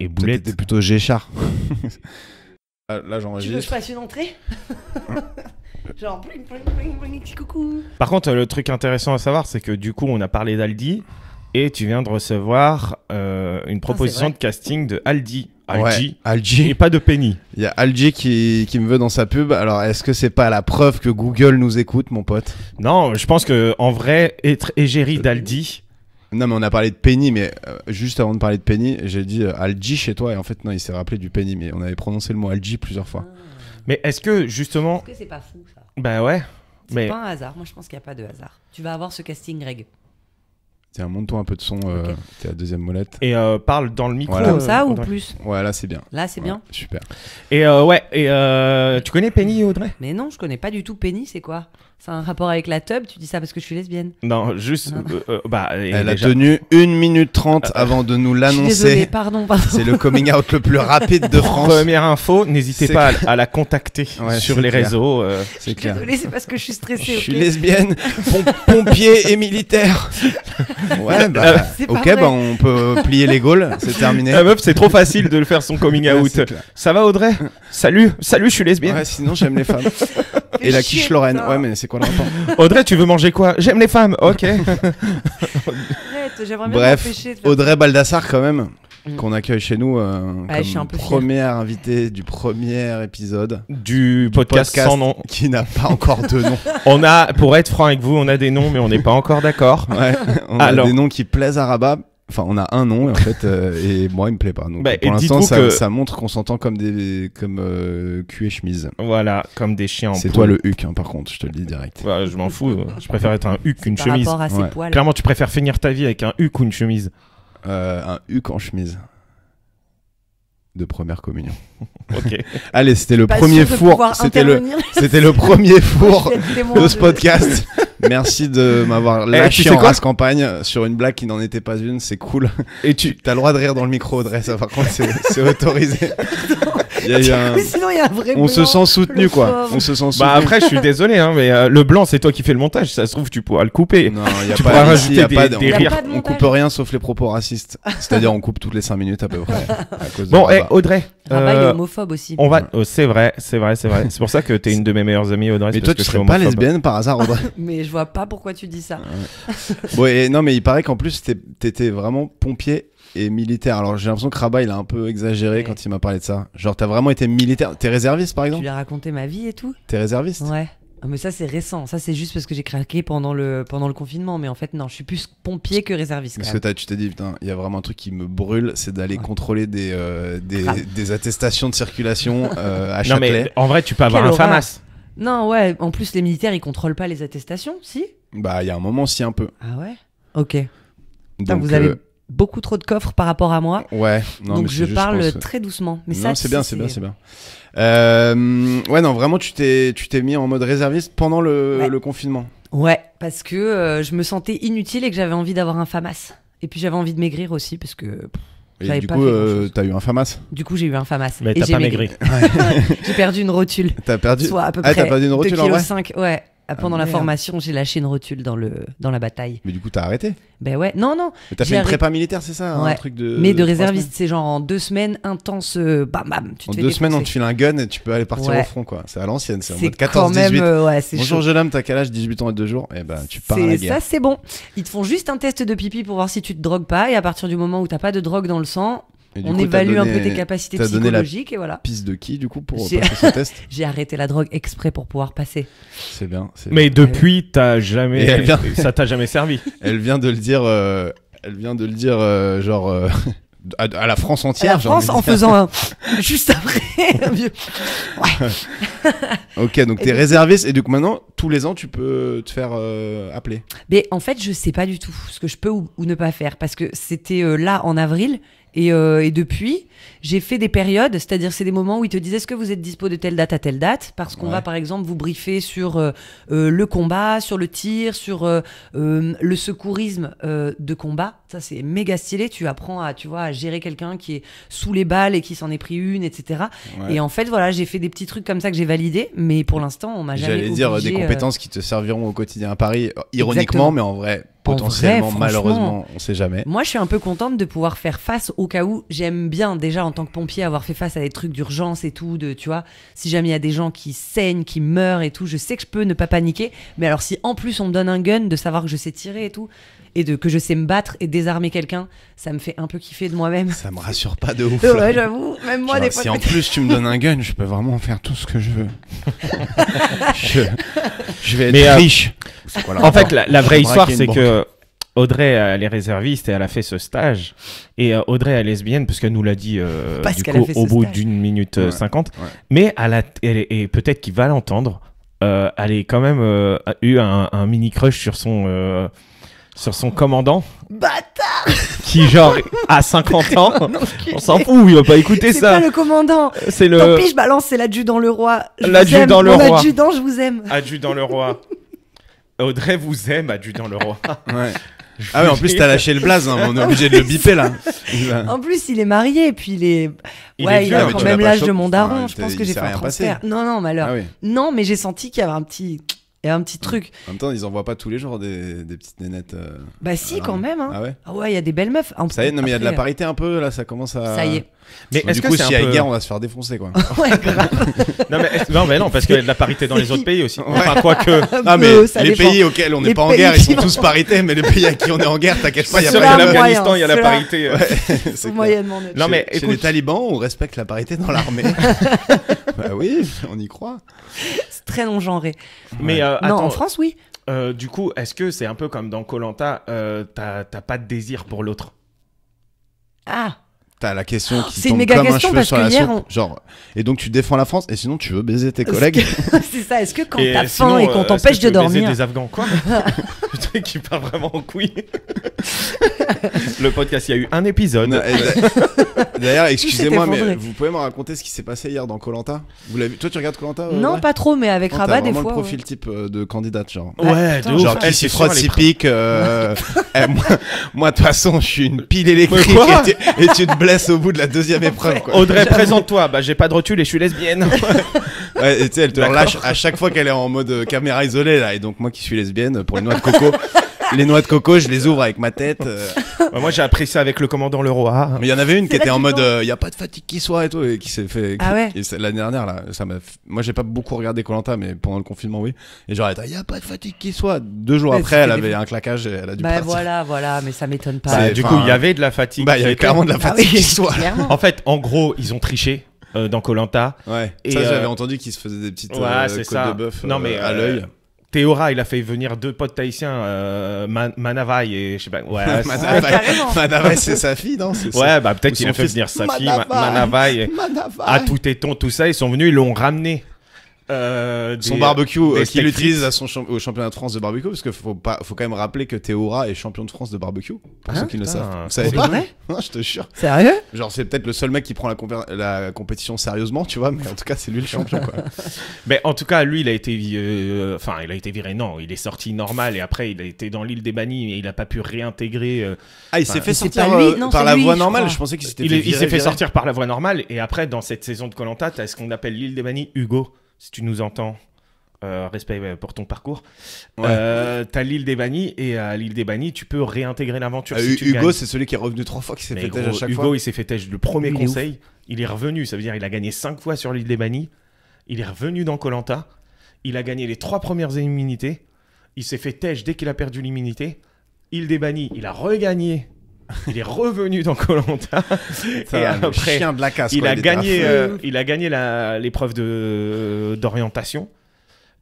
Boulette. T'étais plutôt Géchard. Là, Tu veux que j'enregistre. je fasse une entrée? Genre, bling, bling, bling, bling, petit coucou. Par contre, le truc intéressant à savoir, c'est que du coup, on a parlé d'Aldi et tu viens de recevoir une proposition vrai. de casting de Aldi. Ouais, Aldi. Et pas de Penny. Il y a Aldi qui me veut dans sa pub. Alors, est-ce que c'est pas la preuve que Google nous écoute, mon pote? Non, je pense que en vrai, être égérie d'Aldi. Non, mais on a parlé de Penny, mais juste avant de parler de Penny, j'ai dit Aldi chez toi, et en fait, non, il s'est rappelé du Penny, mais on avait prononcé le mot Aldi plusieurs fois. Mais est-ce que justement. Est-ce que c'est pas fou ça? Bah ouais. C'est Mais pas un hasard. Moi, je pense qu'il n'y a pas de hasard. Tu vas avoir ce casting, Greg. Tiens, monte-toi un peu de son, t'es à deuxième molette. et parle dans le micro. Voilà. Comme ça ou Audrey. plus? Ouais, là, c'est bien. Là, c'est bien. Super. Et tu connais Penny, Audrey? Mais non, je connais pas du tout Penny, c'est quoi? C'est un rapport avec la tub? Tu dis ça parce que je suis lesbienne? Non, juste. Non. Elle a tenu 1 minute 30 avant de nous Je suis désolée, l'annoncer. pardon. C'est le coming out le plus rapide de France. Première info, n'hésitez C'est pas à la contacter Ouais, sur c'est les clair. réseaux. C'est clair. Désolée, c'est parce que je suis stressée. Je suis ok. lesbienne, pompier et militaire. Ouais, bah, C'est pas ok, vrai. bah on peut plier les Gaules, c'est terminé. La meuf, c'est trop facile de le faire son coming Ouais, out. c'est clair. Ça va, Audrey? Salut, je suis lesbienne. Ouais, sinon j'aime les femmes. Fais Et la chier, quiche Lorraine. putain. Ouais, mais c'est quoi le rapport? Audrey, tu veux manger quoi? J'aime les femmes. Ok. Arrête, j'aimerais bien Bref, m'empêcher de faire Audrey Baldassar quand même, Mm. qu'on accueille chez nous je suis un comme peu fière. première invitée du premier épisode. Du podcast sans nom. Qui n'a pas encore de nom. On a, pour être franc avec vous, on a des noms, mais on n'est pas encore d'accord. Ouais, on Alors. a des noms qui plaisent à Rabat. Enfin, on a un nom en fait, et moi il me plaît pas. Donc Bah, pour et l'instant, dites-vous que- ça montre qu'on s'entend comme cul et chemise. Voilà, comme des chiens en C'est poule. toi le huc, hein, par contre, je te le dis direct. Ouais, je m'en fous. Je préfère être un huc qu'une par chemise. rapport à ses Ouais. poils. Clairement, tu préfères finir ta vie avec un huc ou une chemise. Un huc en chemise. De première communion. Ok. Allez, c'était le Pas premier sûr de four. pouvoir C'était intervenir. le premier four D'être témoin de ce podcast. Merci de m'avoir tu lâché sais en quoi race campagne sur une blague qui n'en était pas une. C'est cool. Et tu. T'as le droit de rire dans le micro, Audrey. Ça, par contre, c'est autorisé. Il y a eu un- Mais sinon, il y a un vrai On se blanc. sent soutenu, le quoi. pauvre. On se sent soutenu. Bah après, je suis désolé, hein, mais le blanc, c'est toi qui fais le montage. Ça se trouve, tu pourras le couper. Non, il y a Tu pas pourras ici, y a rajouter pas des on- Il y a rires. pas de On montage. coupe rien sauf les propos racistes. C'est-à-dire, on coupe toutes les 5 minutes à peu près. À cause de Bon, Rabat. Audrey. Rabat, il est homophobe aussi. On va. Oh, c'est vrai. C'est pour ça que t'es une de mes meilleures amies, Audrey. Mais c'est toi, parce tu que je suis serais pas homophobe. lesbienne par hasard, Audrey? Mais je vois pas pourquoi tu dis ça. Bon, et non, mais il paraît qu'en plus, t'étais vraiment pompier et militaire. Alors, j'ai l'impression que Rabat, il a un peu exagéré Ouais. quand il m'a parlé de ça. Genre, t'as vraiment été militaire. T'es réserviste, par Tu exemple? lui as raconté ma vie et tout? T'es réserviste? Ouais. Ah, mais ça, c'est récent. Ça, c'est juste parce que j'ai craqué pendant le confinement. Mais en fait, non, je suis plus pompier que réserviste. Parce Quand que même. tu t'es dit, putain, il y a vraiment un truc qui me brûle, c'est d'aller Ouais. contrôler Grave. des attestations de circulation à Non, Châtelet. mais en vrai, tu peux avoir Quelle un horreur. FAMAS. Non, ouais. En plus, les militaires, ils contrôlent pas les attestations, si? Bah, il y a un moment, si un peu. Ah ouais? Ok. Putain, Donc, vous avez beaucoup trop de coffres par rapport à moi. ouais, non, donc mais je c'est juste, parle pense, très doucement. Mais non, ça, c'est bien, c'est bien, c'est bien. Ouais, non, vraiment, tu t'es mis en mode réserviste pendant Ouais. le confinement. Ouais, parce que je me sentais inutile et que j'avais envie d'avoir un FAMAS. Et puis j'avais envie de maigrir aussi parce que Et J'avais du pas coup, fait grand-chose. t'as eu un FAMAS. du coup j'ai eu un FAMAS. Mais et t'as j'ai pas maigri. maigri. J'ai perdu une rotule. T'as perdu. Soit à peu Ah, près t'as perdu une rotule, en vrai 2,5 kg. Ouais. Pendant la merde. formation, j'ai lâché une rotule dans la bataille. Mais du coup, t'as arrêté. Ben ouais, non. Mais t'as J'ai fait une arrêté. prépa militaire, c'est ça, un Ouais. truc de. Mais de 3 réserviste, c'est genre en 2 semaines intense, bam bam. Tu te En fais 2 semaines, on te défoncer. file un gun et tu peux aller partir Ouais. au front, quoi. C'est à l'ancienne, c'est en C'est mode quand 14-18. même, ouais, c'est Bonjour chaud. jeune homme, t'as quel âge? 18 ans et 2 jours. Et bah, tu pars à la C'est guerre. ça, c'est bon. Ils te font juste un test de pipi pour voir si tu te drogues pas. Et à partir du moment où t'as pas de drogue dans le sang, Et du on coup, t'as évalue un peu donné tes capacités t'as donné la psychologiques et voilà. piste de qui, du coup, pour J'ai- passer ce test? J'ai arrêté la drogue exprès pour pouvoir passer. C'est bien. c'est Mais depuis, t'as jamais. Et elle vient- Ça t'a jamais servi. Elle vient de le dire, genre à la France À entière. la j'ai France, envie en de dire. faisant un juste après. un vieux- Ok, donc Et t'es du- réserviste et donc maintenant tous les ans tu peux te faire appeler. Mais en fait, je sais pas du tout ce que je peux ou ne pas faire parce que c'était là en avril et depuis, j'ai fait des périodes, c'est-à-dire c'est des moments où ils te disent est-ce que vous êtes dispo de telle date à telle date parce qu'on Ouais. va par exemple vous briefer sur le combat, sur le tir, sur le secourisme de combat. Ça c'est méga stylé, tu apprends à gérer quelqu'un qui est sous les balles et qui s'en est pris une, etc. Ouais. Et en fait, voilà, j'ai fait des petits trucs comme ça que j'ai validés, mais pour l'instant, on m'a jamais J'allais dire des obligée, compétences qui te serviront au quotidien à Paris, ironiquement, Exactement. mais en vrai, potentiellement, franchement, malheureusement, on sait jamais. Moi, je suis un peu contente de pouvoir faire face au cas où. J'aime bien, déjà, en tant que pompier, avoir fait face à des trucs d'urgence et tout. Tu vois, si jamais il y a des gens qui saignent, qui meurent et tout, je sais que je peux ne pas paniquer. Mais alors, si en plus on me donne un gun, de savoir que je sais tirer et tout, et que je sais me battre et désarmer quelqu'un, ça me fait un peu kiffer de moi-même. Ça me rassure pas de ouf. là. Ouais, j'avoue, même moi, Genre, des fois. si en plus tu me donnes un gun, je peux vraiment faire tout ce que je veux. je vais être Mais, riche. C'est quoi le En fait, rapport la vraie Braquer histoire, une c'est banque. que Audrey, elle est réserviste et elle a fait ce stage. Et Audrey, elle est lesbienne, parce qu'elle nous l'a dit Parce du qu'elle a coup, fait ce au bout stage. d'une minute Ouais, 50. ouais. Mais et peut-être qu'il va l'entendre, elle est quand même eu un mini crush sur son commandant, Bâtard. qui genre a 50 ans. Enculé. On s'en fout, il va pas écouter C'est ça. pas le commandant. C'est Tant le pis, je balance, c'est l'adjudant le roi. Je vous L'adjudant aime. le Mon roi. adjudant, je vous aime. adjudant le roi. Audrey vous aime, adjudant le roi. Ouais. Ah ouais, en plus t'as lâché le blaze, hein, on est obligé de le biper là. En plus, il est marié, et puis il est. Il Ouais, est il vieux, a mais quand tu même l'as pas l'âge chopé. de mon daron. Enfin, Je pense que il j'ai s'est fait un rien passé. transfert. Non, malheur. Ah oui. Non, mais j'ai senti qu'il y avait un petit. Il y a un petit truc. En même temps, ils envoient pas tous les jours des petites nénettes. Bah si, alors, quand même. Hein. Ah ouais. Ah ouais, il y a des belles meufs. Ça y est, non mais il y a de la Après, parité un peu là, ça commence à. Ça y est. Mais Du est-ce que coup, c'est s'il y un a peu... guerre, on va se faire défoncer quoi. Ouais, grave. Non, mais non, parce qu'il y a de la parité dans les autres pays aussi. Enfin, quoique. Ah mais Ça les dépend. pays auxquels on n'est Les pas en pays guerre, ils qui sont tous parité, mais les pays à qui on est en guerre, t'inquiète pas, il y a Sûr pas qu'en de Cela, Afghanistan, il y a la cela. parité. C'est clair. Moyennement neutre. Non, mais Chez écoute, les talibans, on respecte la parité dans l'armée. Bah oui, on y croit. C'est très non genré. mais Non, attends, en France, oui. du coup, est-ce que c'est un peu comme dans Koh-Lanta, t'as pas de désir pour l'autre? Ah. T'as la question qui c'est une tombe méga comme un question cheveu parce sur que la hier, soupe. Genre, et donc tu défends la France et sinon tu veux baiser tes collègues. C'est ça. Est-ce que quand Et t'as sinon, faim et qu'on est-ce t'empêche que tu de veux baiser dormir. des Afghans, quoi? Le truc qui part vraiment en couille. Le podcast, il y a eu un épisode. Non, D'ailleurs, excusez-moi, Tout s'est mais effondré. vous pouvez me raconter ce qui s'est passé hier dans Koh-Lanta? Vous l'avez vu? Toi, tu regardes Koh-Lanta? Non, pas trop, mais avec T'as Rabat, des vraiment fois. le profil type de candidate, genre. Ouais, Attends, de ouf. Genre Elle, qui s'y c'est frotte, sûr, elle s'y est pique. Moi, de toute façon, je suis une pile électrique Mais quoi et tu te blesses au bout de la deuxième épreuve, quoi. Audrey, présente-toi. Bah, j'ai pas de recul et je suis lesbienne. Ouais, et tu sais, elle te D'accord. relâche à chaque fois qu'elle est en mode caméra isolée, là. Et donc, moi qui suis lesbienne, pour les noix de coco, les noix de coco, je les ouvre avec ma tête. Bah, moi, j'ai appris ça avec le commandant Leroy. Mais il y en avait une qui C'est là était en que mode, tu y a pas de fatigue qui soit et tout, et qui s'est fait. Ah ouais. Et l'année dernière, là, moi, j'ai pas beaucoup regardé Koh-Lanta, mais pendant le confinement, oui. Et genre, elle était, y a pas de fatigue qui soit. 2 jours Ouais, après, elle c'était avait des- un claquage et elle a dû Bah partir. voilà, mais ça m'étonne pas. Bah, Du enfin, coup, il y avait de la fatigue. Bah, il y avait qui était- clairement de la Ah fatigue oui, qui soit. clairement. En fait, en gros, ils ont triché dans Koh-Lanta. Ouais. Et, ça, j'avais entendu qu'ils se faisaient des petites Ouais, c'est côtes ça. de bœuf Non, mais, à l'œil. Théora, il a fait venir 2 potes tahitiens, Manavai et je sais pas. Ouais, carrément. Manavai, c'est sa fille, non? C'est ouais, bah peut-être Ou qu'il son a fait fils. venir sa fille, Manavai. Manavai, et- Manavai. à tout téton, tout ça. Ils sont venus, ils l'ont ramené. Son Des- barbecue des qu'il steak utilise frites. au championnat de France de barbecue, parce qu'il faut quand même rappeler que Théora est champion de France de barbecue, pour Hein, ceux qui ne le putain, savent. Vous c'est savez pas? vrai Non, je te jure. Sérieux? Genre, c'est peut-être le seul mec qui prend la compétition sérieusement, tu vois, mais en tout cas, c'est lui le champion, quoi. Mais en tout cas, lui, il a été, enfin, il a été viré. Non, il est sorti normal et après, il a été dans l'île des bannis et il a pas pu réintégrer. Ah, il s'est fait c'est sortir pas lui, non, par c'est la lui, voie je normale. crois. Je pensais qu'il s'était Il s'est fait virer. sortir par la voie normale et après, dans cette saison de Koh-Lanta, t'as ce qu'on appelle l'île des bannis. Hugo, si tu nous entends. Respect pour ton parcours. Ouais. T'as l'île des bannis et à l'île des bannis, tu peux réintégrer l'aventure. Ah, si tu Hugo, gagnes. c'est celui qui est revenu 3 fois, qui s'est Mais fait têche gros, à chaque Hugo, fois. il s'est fait têche le premier Lui, il est conseil. Il est revenu, ça veut dire il a gagné 5 fois sur l'île des bannis. Il est revenu dans Koh-Lanta. Il a gagné les 3 premières immunités. Il s'est fait têche dès qu'il a perdu l'immunité. Île des bannis, il a regagné. Il est revenu dans Koh-Lanta. Et Putain, le après, chien de la casse, il quoi, a était à gagné, fond. il a gagné l'épreuve d'orientation.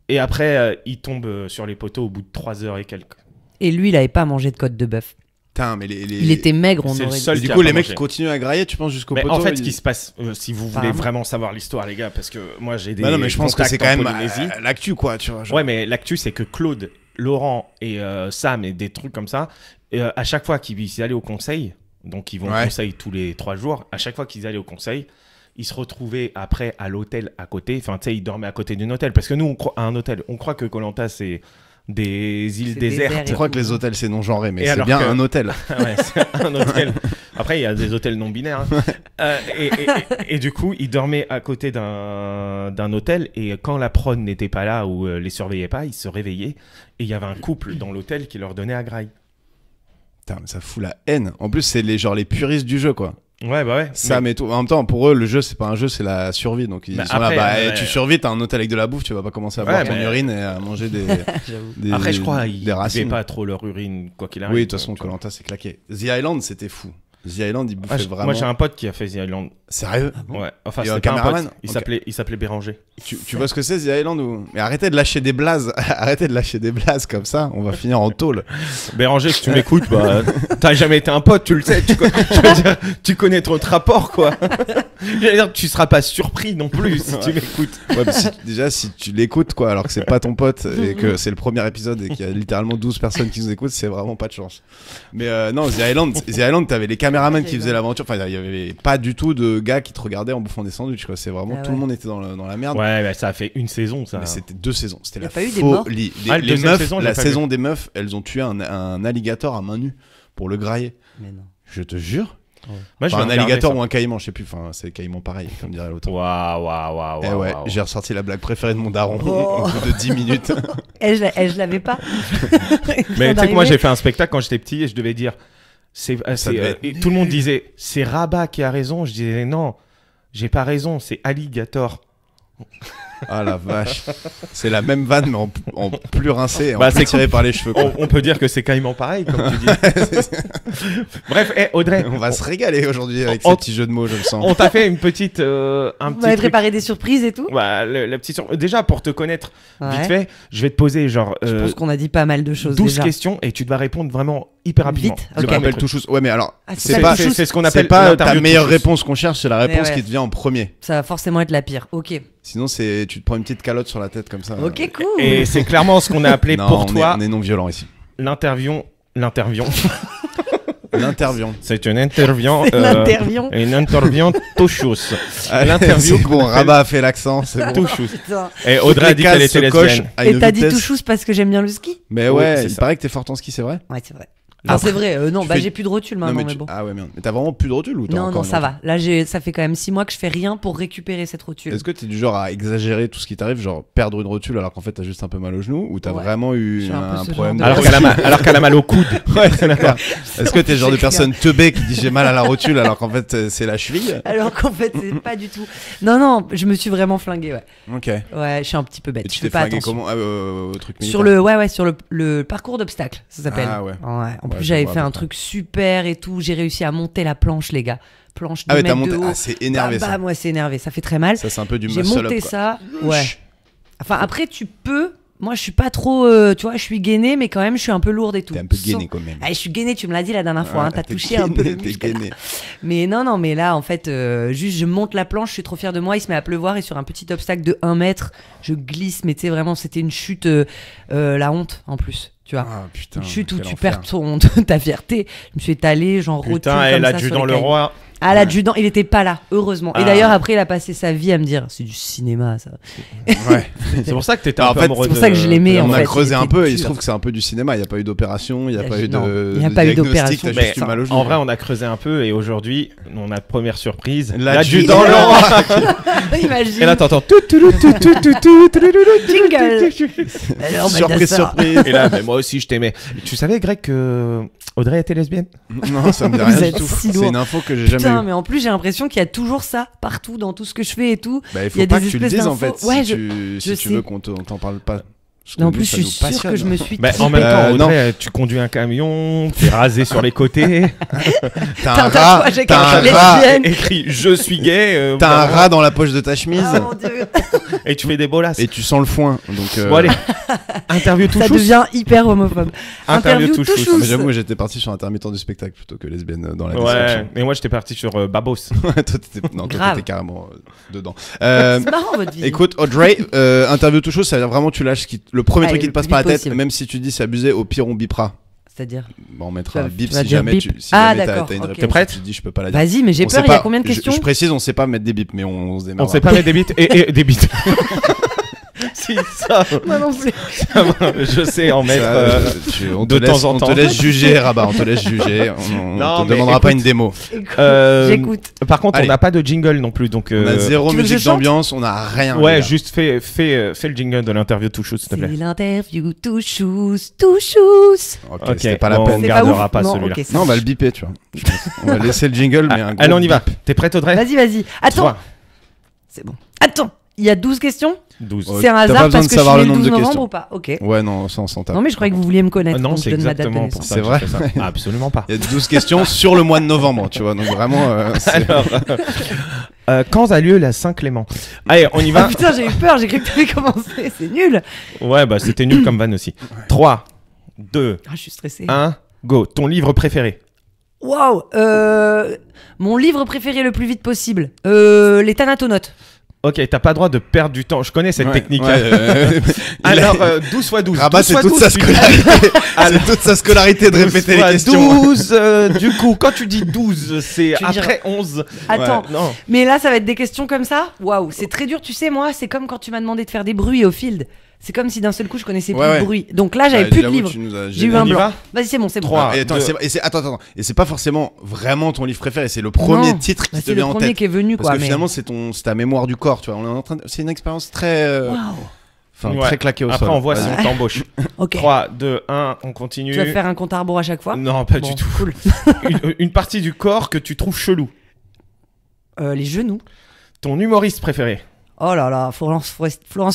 Et après, il tombe sur les poteaux au bout de 3 heures et quelques. Et lui, il avait pas mangé de côte de bœuf. Putain, mais Il était maigre, on C'est le aurait dit. seul Du qui a coup, pas les mecs mangé. continuent à grailler, tu penses, jusqu'au Mais poteau en fait, ils- ce qui se passe, si vous voulez Apparemment. vraiment savoir l'histoire, les gars, parce que moi j'ai des Bah non, mais je pense que contacts c'est quand en même Polynésie. l'actu, quoi, tu vois. genre. Ouais, mais l'actu, c'est que Claude, Laurent et Sam et des trucs comme ça, à chaque fois qu'ils allaient au conseil, donc ils vont Ouais. au conseil tous les 3 jours, à chaque fois qu'ils allaient au conseil, ils se retrouvaient après à l'hôtel à côté. Enfin, tu sais, ils dormaient à côté d'un hôtel. Parce que nous, on croit à un hôtel. On croit que Koh-Lanta, c'est des îles C'est Je désertes. désert crois que les hôtels, c'est non genré, mais Et c'est alors bien que- un hôtel. Ouais, c'est un hôtel. Après, il y a des hôtels non binaires. Hein. Et du coup, ils dormaient à côté d'un hôtel. Et quand la prod n'était pas là ou les surveillait pas, ils se réveillaient. Et il y avait un couple dans l'hôtel qui leur donnait à graille. Putain, mais ça fout la haine. En plus, c'est les puristes du jeu, quoi. Ouais, bah ouais. Ça, mais tout. En même temps, pour eux, le jeu, c'est pas un jeu, c'est la survie. Donc, ils sont après, là, tu survis, t'as un hôtel avec de la bouffe, tu vas pas commencer à boire ton urine et à manger des Après, je crois qu'ils des buvaient racines. pas trop leur urine, quoi qu'il arrive. Oui, de toute façon, Koh-Lanta, c'est claqué. The Island, c'était fou. The Island, il bouffait vraiment. Moi, j'ai un pote qui a fait The Island. Sérieux? Ouais. Enfin, Il y a c'était un pas un pote. caméraman. Il s'appelait Béranger. Tu vois ce que c'est, The Island ou... Mais arrêtez de lâcher des blazes. Arrêtez de lâcher des blazes comme ça. On va finir en tôle. Béranger, si tu m'écoutes, bah, t'as jamais été un pote, tu le sais. Je veux dire, tu connais notre rapport, quoi. Je veux dire, tu seras pas surpris non plus si tu m'écoutes. Ouais, mais déjà, si tu l'écoutes, quoi, alors que c'est pas ton pote et que c'est le premier épisode et qu'il y a littéralement 12 personnes qui nous écoutent, c'est vraiment pas de chance. Mais non, The Island, t'avais les caméramans qui faisaient l'aventure. Enfin, il y avait pas du tout de gars qui te regardaient en bouffant des sandwichs, quoi. C'est vraiment tout le monde était dans la merde. Ouais, bah, ça a fait une saison, ça. Mais c'était 2 saisons. C'était la pas eu des morts folie. Les meufs, la saison des meufs, elles ont tué un alligator à main nue pour le grailler. Mais non. Je te jure. Moi, Enfin, un alligator ou un caïman, je sais plus. Enfin, c'est caïman pareil, comme dirait l'autre. Waouh. Et ouais, j'ai ressorti la blague préférée de mon daron Oh. au bout de 10 minutes. Je l'avais pas. Mais tu sais que moi, j'ai fait un spectacle quand j'étais petit et je devais dire. Et tout le monde disait c'est Rabat qui a raison. Je disais non, j'ai pas raison, c'est alligator. Ah la vache. C'est la même vanne, mais en plus rincé et en Bah, plus tiré par les cheveux. Quoi. On peut dire que c'est carrément pareil, comme tu dis. Bref, Audrey. On va se régaler aujourd'hui avec ces petits jeux de mots, je le sens. On t'a fait une petite. Vous m'avez préparé des surprises et tout. Bah, la petite déjà, pour te connaître Ouais. vite fait, je vais te poser genre. Je pense qu'on a dit pas mal de choses 12 déjà. questions et tu dois répondre vraiment hyper rapidement. Vite, Je ok. m'appelle Touchous. Ouais, mais alors, Ah, c'est pas, c'est ce qu'on c'est appelle pas l'interview ta meilleure Touchous. réponse qu'on cherche, c'est la réponse ouais. qui te vient en premier. Ça va forcément être la pire. Ok. Sinon, c'est tu te prends une petite calotte sur la tête comme ça. Ok, cool. Et c'est clairement ce qu'on a appelé Non, pour on toi est non violent ici. l'interview. L'interview. C'est une interview. L'interview. Une interview Touchous. L'interview. qu'on Bon, appelle Rabat a fait l'accent, c'est bon. Touchous. Putain. Et Audrey a dit qu'elle était lesbienne. Et t'as dit Touchous parce que j'aime bien le ski? Mais Oui, ouais, c'est il ça. paraît que t'es fort en ski, c'est vrai? Ouais, c'est vrai. Enfin, c'est vrai. Non, tu bah fais- j'ai plus de rotule Non, maintenant, mais mais bon. Ah ouais, merde. Mais t'as vraiment plus de rotule ou t'as Non, encore non, une ça rotule va. Là, ça fait quand même 6 mois que je fais rien pour récupérer cette rotule. Est-ce que t'es du genre à exagérer tout ce qui t'arrive, genre perdre une rotule alors qu'en fait t'as juste un peu mal au genou, ou t'as Ouais. vraiment eu J'ai un peu un ce problème genre de- Alors qu'elle a mal au coude. Ouais, c'est d'accord. Est-ce que t'es le genre de C'est clair. personne teubée qui dit j'ai mal à la rotule alors qu'en fait c'est la cheville? Alors qu'en fait, c'est pas du tout. Non, je me suis vraiment flingué, ouais. Ok. Ouais, je suis un petit peu bête. Et tu Je fais t'es pas flingué attention. comment au truc militaire? Sur le parcours d'obstacles, ça s'appelle. Ah ouais. En Ouais, plus, je j'avais vois fait à peu un près. truc super et tout. J'ai réussi à monter la planche, les gars. Planche de Ah ouais, t'as mètres monté. de haut. Ah, c'est énervé ça. Moi, c'est énervé. Ça fait très mal. Ça c'est un peu du J'ai muscle monté up, quoi. ça. Ouais. Enfin, après, tu peux. Moi, je suis pas trop. Tu vois, je suis gainée, mais quand même, je suis un peu lourde et tout. T'es un peu Sans- gainé quand même. Ah, je suis gainée, tu me l'as dit la dernière fois. Ouais, Hein, t'as t'es touché un peu le gainé, t'es muscle. gainé. Mais non, mais là, en fait, juste je monte la planche, je suis trop fière de moi. Il se met à pleuvoir et sur un petit obstacle de 1 mètre, je glisse. Mais tu sais, vraiment, c'était une chute, la honte en plus. Tu vois, Ah putain. une chute où quel tu enfer. perds ta fierté. Je me suis étalée, j'en rotule Putain, comme et ça l'adjudant sur les le cailloux. roi. Ah, l'adjudant, il était pas là, heureusement. Et Ah. d'ailleurs, après, il a passé sa vie à me dire, c'est du cinéma, ça. Ouais. C'est pour ça que t'étais Alors, un en peu fait, amoureux c'est pour ça que je l'aimais, On en a fait, creusé il un était peu et il se dur. trouve que c'est un peu du cinéma. Il n'y a pas eu d'opération, il n'y a pas eu Non, de. il y a de pas eu diagnostic, d'opération. T'as Mais juste eu mal au genou. en vrai, on a creusé un peu et aujourd'hui, on a première surprise. L'adjudant L'adjudant le roi. Imagine. Et là, t'entends. Jingle. Alors, Surprise, Baldassar. surprise. Et là, mais moi aussi, je t'aimais. Tu savais, Greg, que Audrey était lesbienne? Non, ça me dit Vous rien du êtes tout. si C'est lourd. une info que j'ai jamais Putain, eue. mais en plus, j'ai l'impression qu'il y a toujours ça partout dans tout ce que je fais et tout. Bah, il Il y faut a pas des que tu le espèces dises en d'infos. fait Ouais, si tu je si tu sais. veux qu'on t'en parle pas. Parce que Mais en nous, plus, ça je nous suis sûre passionne. que je me suis Bah, en trompée. même temps, non. Audrey, tu conduis un camion, t'es rasé sur les côtés, T'as T'as un un rat, tatouage avec t'as un un lesbienne. rat, écrit je suis gay, t'as un vraiment, rat dans la poche de ta chemise Ah, mon Dieu. et tu fais des bolasses. et tu sens le foin. Donc Bon, allez, interview Ça touchous. devient hyper homophobe. Interview touchous. touchous. Ah, mais j'avoue, moi, j'étais parti sur intermittent du spectacle plutôt que lesbienne dans la Ouais, description. mais moi j'étais parti sur Babos. Toi, toi, Grave. t'étais carrément dedans. C'est marrant votre vie. Écoute, Audrey, interview tout chaud, ça veut dire vraiment tu lâches le premier Allez, truc qui le te passe plus par la vite tête, possible. même si tu dis c'est abusé, au pire on bipera. C'est-à-dire. Bon, on mettra Tu bip vas si dire jamais, bip. si Ah, jamais d'accord, t'as une ok. réponse. T'es prête? Tu te dis je peux pas la dire. Vas-y, mais j'ai On peur, sait il y a pas- combien de questions je précise, on sait pas mettre des bips, mais on se démerde. On sait pas mettre des bites et des bites. Si, ça, Moi non plus. je sais en mettre On de temps en temps. On te laisse juger, Rabat, on te laisse juger. On Non, te mais demandera pas écoute, une démo. J'écoute. Par contre, Allez. on n'a pas de jingle non plus, donc. On a zéro Tu veux que je musique chante d'ambiance, on a rien. Ouais, les gars. juste fais le jingle de l'interview tout shoot, s'il te C'est plaît. l'interview tout chousse, tout chousse. Ok, Ok, c'était pas la bon, peine. on C'est gardera ouf. pas Non, celui-là. ok, ça Non, on va marche. le biper, tu vois. Je pense. On va laisser le jingle, mais un gros Allez, on y va. bip. T'es prête, Audrey? Vas-y. Attends, 3, c'est bon. Attends, il y a 12 questions. 12. Ouais. C'est un t'as pas hasard besoin parce de que je savoir suis le né le nombre 12 de novembre questions. ou pas? Ok. Ouais, non, ça on s'en tape. Non mais je croyais que vous vouliez me connaître. Non, donc c'est je donne ma date de exactement pour naissance. ça. C'est que vrai j'ai fait ça. Ah, absolument pas. Il y a 12 questions sur le mois de novembre, tu vois. Donc vraiment, c'est- Alors, quand a lieu la Saint-Clément? Allez, on y Ah va. putain, j'ai eu peur, j'ai cru que t'avais commencé, c'est nul. Ouais, bah c'était nul comme van aussi. 3, 2, Ah, je suis stressée. 1, go. Ton livre préféré? Waouh, mon livre préféré le plus vite possible, Les Thanatonautes. Ok, t'as pas le droit de perdre du temps. Je connais cette Ouais, technique. ouais, Alors, 12 x 12. Rabat, 12 c'est fois toute 12, sa tu- scolarité. C'est toute sa scolarité de 12 répéter les fois questions. 12, du coup, quand tu dis 12, c'est Tu veux dire- après 11. Attends, Ouais, non. mais là ça va être des questions comme ça. Waouh, c'est très dur, tu sais, moi, c'est comme quand tu m'as demandé de faire des bruits au field. C'est comme si d'un seul coup je connaissais plus Ouais, ouais. le bruit. Donc là j'avais Ouais, plus de j'avoue, livre. tu nous as J'ai gênés. eu un On y blanc. va. Vas-y, c'est bon, c'est bon. 3, Et attends, 2. attends. Et c'est pas forcément vraiment ton livre préféré, c'est le premier Non. titre qui Bah, te c'est le vient en premier tête. qui est venu Parce quoi. que mais... finalement, c'est ta mémoire du corps, tu vois. On est en train c'est une expérience très, Waouh. enfin, Ouais. très claquée au Après, sol. on voit si Vas-y. on t'embauche. Ok. 3, 2, 1, on continue. Tu vas faire un compte à rebours à chaque fois. Non, pas Bon, du tout. Cool. Une partie du corps que tu trouves chelou. Les genoux. Ton humoriste préféré. Oh là là, Florence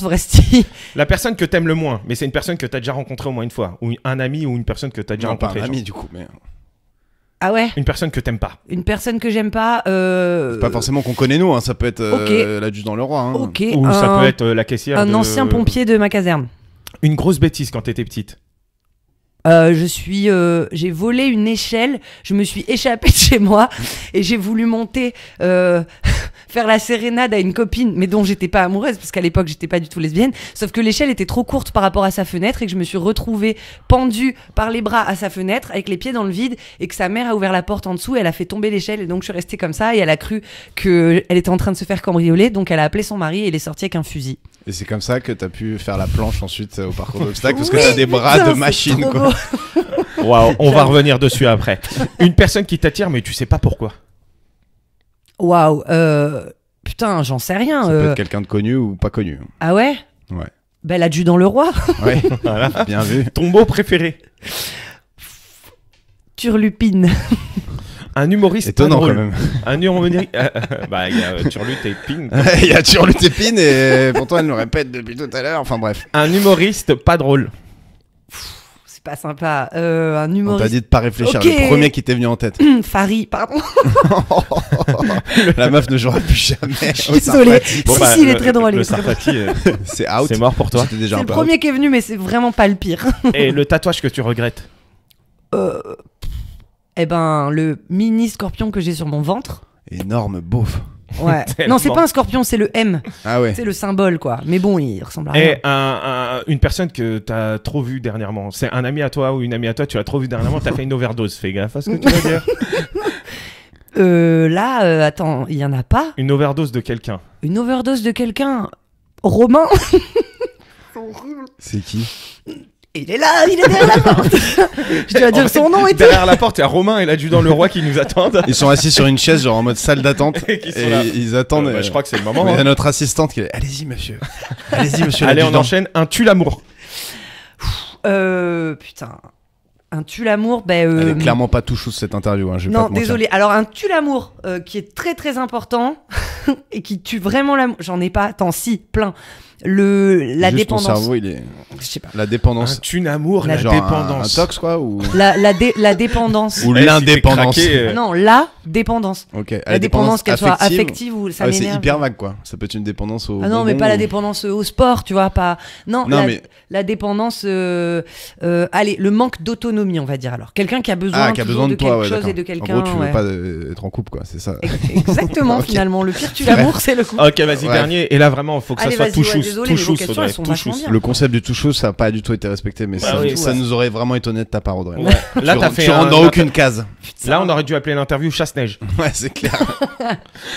Foresti. La personne que t'aimes le moins, mais c'est une personne que t'as déjà rencontrée au moins une fois. Ou un ami ou une personne que t'as déjà Non, pas rencontrée. un genre. ami du coup, mais Ah ouais, Une personne que t'aimes pas. une personne que j'aime pas. pas forcément qu'on connaît nous, hein. Ça peut être Ok. l'adjudant le roi. Hein. Ok. Ou ça peut être la caissière. un de- ancien pompier de ma caserne. Une grosse bêtise quand t'étais petite. J'ai volé une échelle, je me suis échappée de chez moi et j'ai voulu monter, faire la sérénade à une copine, mais dont j'étais pas amoureuse parce qu'à l'époque j'étais pas du tout lesbienne. Sauf que l'échelle était trop courte par rapport à sa fenêtre et que je me suis retrouvée pendue par les bras à sa fenêtre avec les pieds dans le vide et que sa mère a ouvert la porte en dessous et elle a fait tomber l'échelle et donc je suis restée comme ça et elle a cru que elle était en train de se faire cambrioler, donc elle a appelé son mari et il est sorti avec un fusil. Et c'est comme ça que t'as pu faire la planche ensuite au parcours d'obstacles parce que Oui, t'as des bras putain, de c'est machine trop quoi. beau. Waouh, on va revenir dessus après. Une personne qui t'attire, mais tu sais pas pourquoi. Waouh, putain, j'en sais rien. Ça peut être quelqu'un de connu ou pas connu. Ah ouais? Ouais. Ben l'adjudant le roi. Ouais, Voilà. bien vu. Ton mot préféré. Turlupine. Un humoriste Étonnant pas quand drôle. même. Un humoriste. Bah, il y a Turlut et Ping. Il y a toujours le tépine et pourtant elle nous répète depuis tout à l'heure. Enfin bref. Un humoriste pas drôle. C'est pas sympa. Un On t'a humoriste. dit de pas réfléchir. Ok. Le premier qui t'est venu en tête. Farid, pardon. La meuf ne jouera plus jamais. Je suis désolée. Si, si, il est très drôle. il Le est très drôle. Sarfati, C'est out. c'est mort pour toi. C'était déjà C'est un le peu premier qui est venu, mais c'est vraiment pas le pire. Et le tatouage que tu regrettes. Eh ben, le mini scorpion que j'ai sur mon ventre. out. Énorme beauf. Ouais. Tellement. Non, c'est pas un scorpion, c'est le M. Ah ouais. C'est le symbole, quoi. Mais bon, il ressemble à rien. Et une personne que t'as trop vue dernièrement. C'est un ami à toi ou une amie à toi, tu l'as trop vue dernièrement, t'as fait une overdose. Fais gaffe à ce que tu vas dire. Là, attends, il y en a pas. Une overdose de quelqu'un. Une overdose de quelqu'un. Romain. C'est qui? Il est là, il est derrière la porte. Je dois dire son nom et tout. Derrière la porte, il y a Romain et l'adjudant le roi qui nous attendent. Ils sont assis sur une chaise, genre en mode salle d'attente. Et qui sont Et là. ils attendent. Bah, je crois que c'est le moment. Il y a hein. notre assistante qui est. Allez-y, monsieur. Allez-y, monsieur. Allez, on l'adjudant. enchaîne. Un tue l'amour. Putain. Un tue l'amour, ben. Elle est clairement pas tout chou cette interview. Hein, je vais pas Non, te mentir. désolé. Alors, un tue l'amour qui est très très important et qui tue vraiment l'amour. J'en ai pas. Attends, si, plein. La Juste dépendance. Ton cerveau, il est. Je sais pas. La Un dépendance. tue l'amour, la Genre dépendance. Un tox, quoi ou... La dépendance. Ou Eh, si l'indépendance. t'es craqué, Non, la dépendance. Ok. La dépendance, qu'elle soit affective ou ça Ah, c'est m'énerve. hyper vague, quoi. Ça peut être une dépendance au. Ah non, mais bonbon pas la ou- dépendance au sport, tu vois, pas. Non, Non, la, mais- la dépendance. Allez, le manque d'autonomie, on va dire alors. Quelqu'un qui a besoin, Ah, qui a toujours besoin de toi, quelque ouais, chose d'accord. et de En quelqu'un. gros, tu veux ouais. pas être en couple, quoi. C'est ça. Exactement, Ok. finalement. Le pire tue l'amour, c'est le coup. Ok, vas-y, Ouais. dernier. Et là, vraiment, il faut que Allez, ça soit vas-y, tout ouais, chousse. désolée, les vocations, elles sont vachement bien. Le concept du touchou, ça n'a pas du tout été respecté, mais Bah oui, ça nous aurait vraiment étonné de ta part, Audrey. Ouais. Là, t'as fait tu rentres dans aucune case. Là, on aurait dû appeler l'interview Chasse-Neige. Ouais, c'est clair.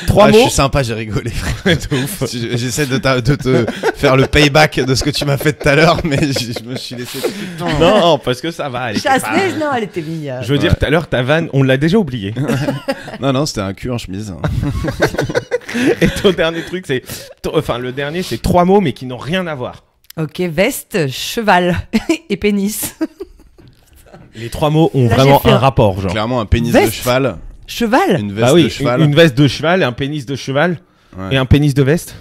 3 Je mots. suis sympa, j'ai rigolé. De ouf. J'essaie de te faire le payback de ce que tu m'as fait tout à l'heure, mais je me suis laissé. Non, parce que ça va. elle était Chasse-neige, pas- non, elle était mignonne. Je veux dire, tout à l'heure, ta vanne, on l'a déjà oublié. Non, c'était un cul en chemise. Et ton dernier truc, c'est. Enfin, le dernier, c'est 3 mots, mais qui n'ont rien à voir. Ok, veste, cheval et pénis. Les 3 mots ont Là, vraiment j'ai fait un un- rapport, genre. Clairement, un pénis Veste. de cheval, Cheval une veste Bah oui, de cheval, une veste de cheval, un pénis de cheval Ouais. et un pénis de veste.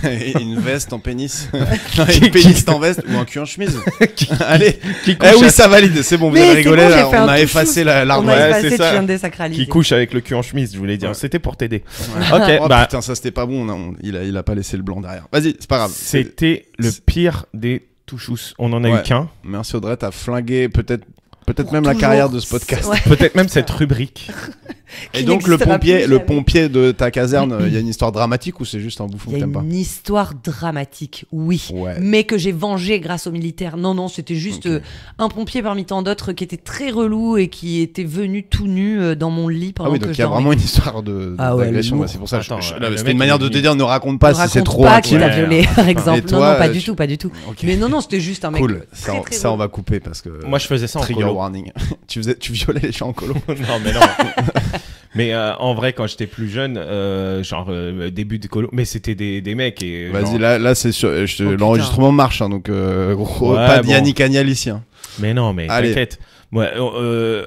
et une veste en pénis. Non, une pénis en veste ou un cul en chemise. Allez. Qui Eh couche, oui, ça valide, c'est bon, vous Mais avez c'est rigolé bon, j'ai là, fait on un a touchou. effacé On a l'arbre. Ouais, effacé, c'est tu ça. viens de désacraliser. qui couche avec le cul en chemise, je voulais dire. Ouais. C'était pour t'aider. Ouais. Ok, Oh, bah, putain, ça c'était pas bon, il a pas laissé le blanc derrière. Vas-y, c'est pas grave. c'était le pire des touchous. On en a Ouais. eu qu'un. Merci Audrey, t'as flingué peut-être Pour même la toujours. carrière de ce podcast. Ouais. Peut-être même cette rubrique. Et Qui donc le n'existera plus pompier jamais. de ta caserne, il y a une histoire dramatique ou c'est juste un bouffon Il que y a t'aimes pas? une histoire dramatique, oui, Ouais. mais que j'ai vengée grâce aux militaires. Non, c'était juste Ok. un pompier parmi tant d'autres qui était très relou et qui était venu tout nu dans mon lit pendant Ah oui, que donc je il y a dormais. vraiment une histoire d'agression. lourd. Ouais, c'est pour ça que Attends, là, le c'était mec, une manière il- de te dire ne raconte pas Ne si c'est raconte trop pas intime. qu'il t'a Ouais. violé, par exemple. toi, non, pas tu- du tout, pas du tout. Ok. Mais non, c'était juste un mec Cool, très, très ça on relou. va couper parce que. Moi, je faisais ça en Trigger colo. warning. tu violais les gens en colo. Non, mais non. Mais en vrai, quand j'étais plus jeune, début de colo, mais c'était des mecs et. Vas-y, genre- là c'est sûr. putain. L'enregistrement marche, hein, donc gros, Ouais, pas de bon. Yannick Agnel ici. Hein. Mais non, mais Allez. t'inquiète. Ouais,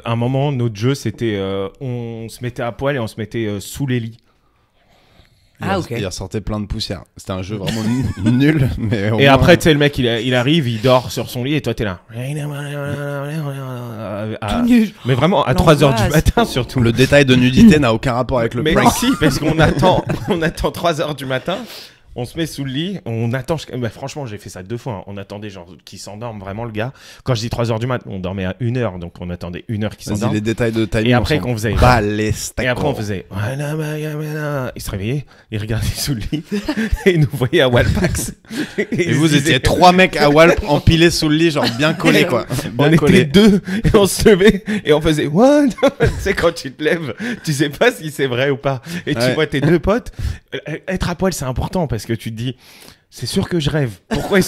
à un moment, notre jeu, c'était on se mettait à poil et on se mettait sous les lits. Ah, ok. Il ressortait plein de poussière. C'était un jeu vraiment nul, mais au Et moins- après, tu sais, le mec, il arrive, il dort sur son lit et toi, t'es là. Tout nu. Mais vraiment, à 3h du L'angoisse. matin, surtout. le détail de nudité n'a aucun rapport avec le Mais prank. si, parce qu'on attend, on attend 3h du matin, on se met sous le lit, on attend. Bah, franchement, j'ai fait ça 2 fois. Hein. On attendait, genre, qu'il s'endorme vraiment, le gars. Quand je dis 3h du matin, on dormait à 1h, donc on attendait 1h qu'il Vas-y, s'endorme. les détails de timing. Et après, on s'en qu'on faisait. bat les steaks. Et après, on faisait. Il se réveillait, il regardait sous le lit, et il nous voyait à Walpax. Et il vous se disait- étiez 3 mecs à Walp empilés sous le lit, genre bien collés, quoi. On Bien était collés. 2 et on se levait et on faisait what. Tu sais, quand tu te lèves, tu sais pas si c'est vrai ou pas. Et tu Ouais. vois tes 2 potes. Être à poil, c'est important parce que tu te dis. C'est sûr que je rêve. Pourquoi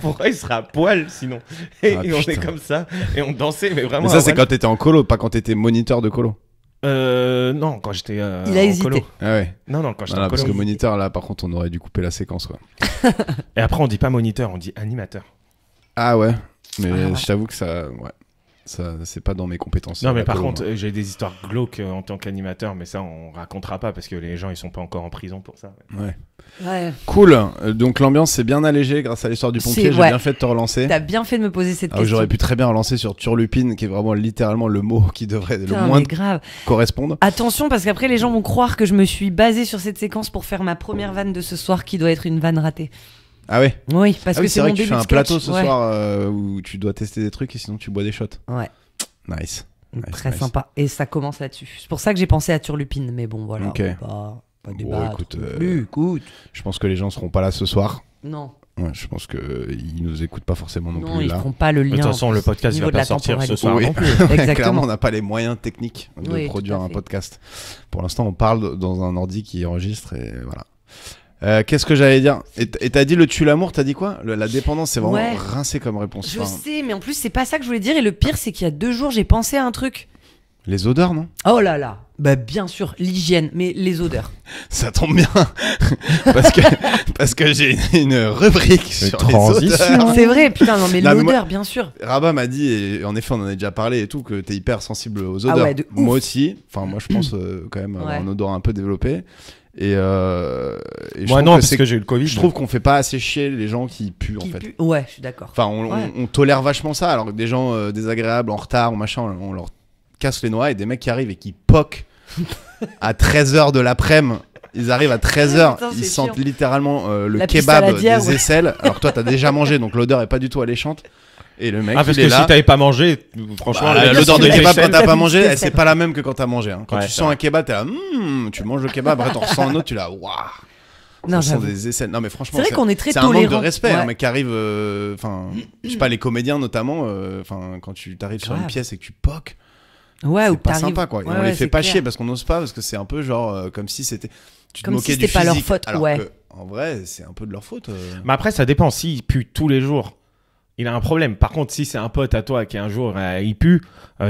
pourquoi il sera à poil sinon? Et, Ah, et on est putain. comme ça et on dansait, mais vraiment. Mais ça, à c'est Walp. quand t'étais en colo, pas quand t'étais moniteur de colo. Non, quand j'étais. Il a en hésité. colo. Ah ouais. Non, quand j'étais Voilà, en parce colo. que moniteur, là, par contre, on aurait dû couper la séquence, quoi. Et après, on dit pas moniteur, on dit animateur. Ah ouais. Mais Ah ouais. je t'avoue que ça, ouais. Ça, c'est pas dans mes compétences. Non, mais la par colo, contre, moi. j'ai des histoires glauques en tant qu'animateur, mais ça, on racontera pas parce que les gens, ils sont pas encore en prison pour ça. Ouais. Ouais. Cool. Donc l'ambiance s'est bien allégée grâce à l'histoire du pompier. C'est- J'ai ouais. bien fait de te relancer. T'as bien fait de me poser cette Alors que question. j'aurais pu très bien relancer sur turlupine, qui est vraiment littéralement le mot qui devrait Putain, le moins mais grave. correspondre. Attention, parce qu'après, les gens vont croire que je me suis basée sur cette séquence pour faire ma première vanne de ce soir, qui doit être une vanne ratée. Ah ouais. Oui, parce Ah que oui, c'est c'est vrai mon que tu début fais de un sketch. plateau ce Ouais. soir où tu dois tester des trucs et sinon tu bois des shots. Ouais, Nice. Nice, très nice. sympa. Et ça commence là-dessus. C'est pour ça que j'ai pensé à Turlupine, mais bon, voilà. Ok. on va pas Bon, débattre. écoute, non plus, écoute. Je pense que les gens seront pas là ce soir. Non, Ouais, je pense qu'ils nous écoutent pas forcément non, non, plus ils là. feront pas le lien. De toute façon, en le plus, podcast au va niveau de pas la sortir ce temporalité. soir Oui. non plus. Clairement, Exactement. on n'a pas les moyens techniques de Oui, tout produire à un fait. podcast. Pour l'instant, on parle dans un ordi qui enregistre et voilà. Qu'est-ce que j'allais dire? Et t'as dit le tue l'amour, t'as dit quoi? La dépendance, c'est vraiment Ouais. rincé comme réponse. Je Enfin, sais, mais en plus, c'est pas ça que je voulais dire. Et le pire, c'est qu'il y a 2 jours, j'ai pensé à un truc. les odeurs, non? Oh là là. Bah, bien sûr, l'hygiène, mais les odeurs. Ça tombe bien parce que j'ai une rubrique sur les transition. odeurs. C'est vrai, putain, non, mais Non, mais l'odeur, bien sûr. Rabat m'a dit, et en effet on en a déjà parlé et tout, que t'es hyper sensible aux Ah odeurs. ouais, de ouf. Moi aussi, enfin moi je pense quand même avoir Ouais. un odorat un peu développé. Et je Moi trouve non, que parce c'est- que j'ai eu le Covid. je trouve qu'on fait pas assez chier les gens qui puent en Qui fait. pue. Ouais, je suis d'accord. Enfin Ouais. on tolère vachement ça, alors que des gens désagréables, en retard ou machin, on leur casse les noix et des mecs qui arrivent et qui poquent à 13h de l'après-midi. Ils arrivent à 13h, Putain, ils c'est sentent chiant. littéralement le La piste kebab saladière, des ouais. aisselles. Alors que toi t'as déjà mangé, donc l'odeur est pas du tout alléchante. Et le mec, Ah, parce il est que là. si t'avais pas mangé, franchement, Bah, le- l'odeur de sûr, kebab la quand t'as pas piste mangé, aisselle. c'est pas la même que quand t'as mangé. Hein. Quand Ouais, tu c'est sens vrai. un kebab, t'es là, tu manges le kebab, après t'en ressens un autre, tu es là, waouh. Non, Ça sent j'avoue. des aisselles. Non, mais franchement, C'est vrai qu'on est très c'est un manque tolérant. de respect, Ouais. un mec qui arrive. Enfin, je sais pas, les comédiens notamment. Enfin, quand tu t'arrives sur une Grave. pièce et que tu poques, Ouais, ou c'est pas t'arrives- sympa, quoi. Et Ouais, on ouais, les fait c'est pas clair. chier parce qu'on n'ose pas, parce que c'est un peu genre comme si c'était. Tu te Comme moquais si du c'était pas leur physique, faute, alors ouais. que, en vrai, c'est un peu de leur faute. Mais après, ça dépend. S'il pue tous les jours, il a un problème. Par contre, si c'est un pote à toi qui un jour il pue,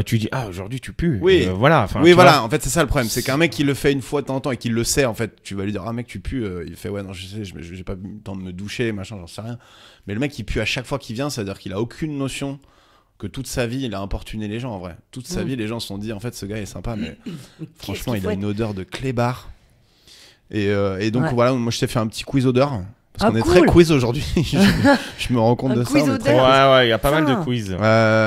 tu dis ah aujourd'hui tu pues. Oui. Voilà. Enfin, Oui, tu voilà, vois. en fait, c'est ça le problème. C'est qu'un mec qui le fait une fois de temps en temps et qui le sait, en fait, tu vas lui dire, ah mec, tu pues. Il fait, ouais, non, je sais, j'ai pas eu le temps de me doucher, machin, j'en sais rien. Mais le mec, il pue à chaque fois qu'il vient, c'est-à-dire qu'il a aucune notion que toute sa vie, il a importuné les gens, en vrai. Toute sa vie, les gens se sont dit, en fait, ce gars est sympa, mais franchement, il a une odeur de clébard. Et donc, Ouais. voilà, moi, je t'ai fait un petit quiz odeur. Parce Ah, qu'on est cool. très quiz aujourd'hui. je me rends compte Un de ça. quiz on est très odeur. Ouais, ouais, il y a pas mal de Putain. quiz.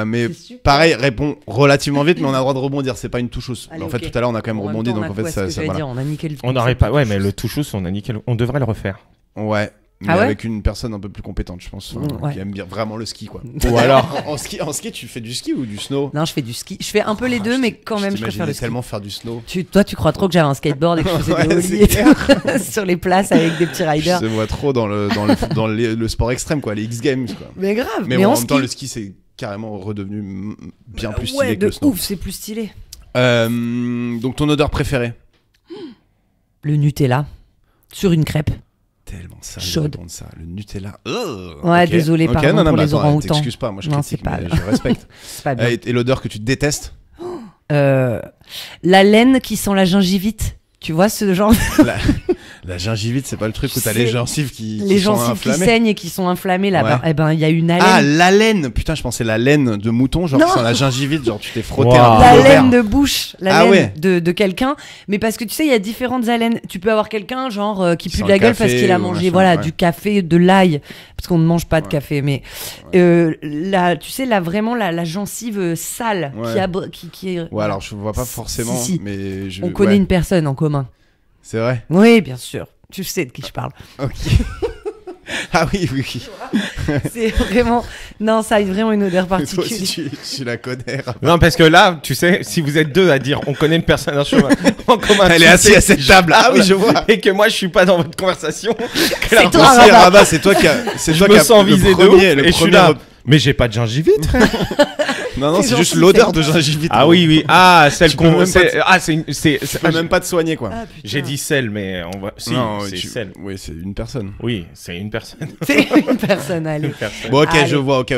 mais C'est super. pareil, réponds relativement vite, mais on a le droit de rebondir. C'est pas une toucheuse. Allez, En fait, ok. tout à l'heure, on a quand même En même rebondi, temps, donc on a en fait, quoi, ce ça, que j'allais voilà. dire, on a niqué le On n'aurait pas. Ouais, mais le touchous, on a nickel. On devrait le refaire. Ouais. Mais Ah ouais avec une personne un peu plus compétente, je pense, Ouais. qui aime bien vraiment le ski, quoi. Ou alors. en ski, tu fais du ski ou du snow? Non, je fais du ski. Je fais un peu les deux, mais quand même, je préfère le ski. tellement faire du snow. Toi, tu crois trop que j'avais un skateboard et que je faisais Ouais, des c'est ollies et tout, sur les places avec des petits Je riders. te vois trop dans le sport extrême, quoi, les X Games, quoi. Mais grave, Mais mais bon, en en même temps, ski. le ski, c'est carrément redevenu bien plus Ouais, stylé que de le snow. ouf, c'est plus stylé. Donc, ton odeur préférée? Le Nutella sur une crêpe. Tellement ça, Chaude. ça. Le Nutella. Ouais, Ok. désolé, Ok, pardon non, non, pour mais les attends, orang-outans. t'excuses pas, moi je Non, critique, c'est pas mais grave. je respecte. C'est pas bien. Et l'odeur que tu détestes? La laine qui sent la gingivite. Tu vois ce genre La gingivite, c'est pas le truc où t'as C'est les gencives qui les sont gencives qui inflammées? saignent et qui sont inflammées là-bas. Ouais. Eh ben, il y a une Ah, haleine. la laine! Putain, je pensais la laine de mouton, genre Non. sans la gingivite, genre tu t'es frotté Wow. un La peu au verre. laine de bouche, la Ah laine ouais. de quelqu'un. Mais parce que tu sais, il y a différentes haleines. Tu peux avoir quelqu'un genre qui Qui pue sent de la le gueule parce café qu'il a ou mangé machin, voilà, ouais. du café, de l'ail. Parce qu'on ne mange pas de Ouais. café. Mais tu sais, là, vraiment, la gencive sale Ouais. qui est. Ouais, alors je vois pas forcément, Si. mais On connaît une personne en commun. C'est vrai? Oui, bien sûr. Tu sais de qui je parle. Ok. Ah oui, oui, oui. C'est vraiment. Non, ça a vraiment une odeur Toi aussi, particulière. tu la connais. Non, parce que là, tu sais, si vous êtes deux à dire on connaît une personne en chemin en commun, Elle tu est assise sais, à cette table. Ah oui, je vois. et que moi je suis pas dans votre conversation, C'est toi, Aussi, Rabat. Rabat, c'est toi qui a. C'est je toi me qui a sens le visé de premier, ouf, le et je suis premier là. rep- Mais j'ai pas de gingivite, frère. Non, non, C'est c'est juste gentil, l'odeur c'est de gingivite. Ah oui, oui. Ah, celle Tu peux qu'on. même pas Ah, c'est une. Tu peux même pas te soigner, quoi. Ah, putain. J'ai dit celle, mais on va. Si, Non, c'est celle. Oui, c'est une personne. Oui, c'est une personne. C'est une personne, allez. Une personne. Bon, ok, Allez. je vois, ok.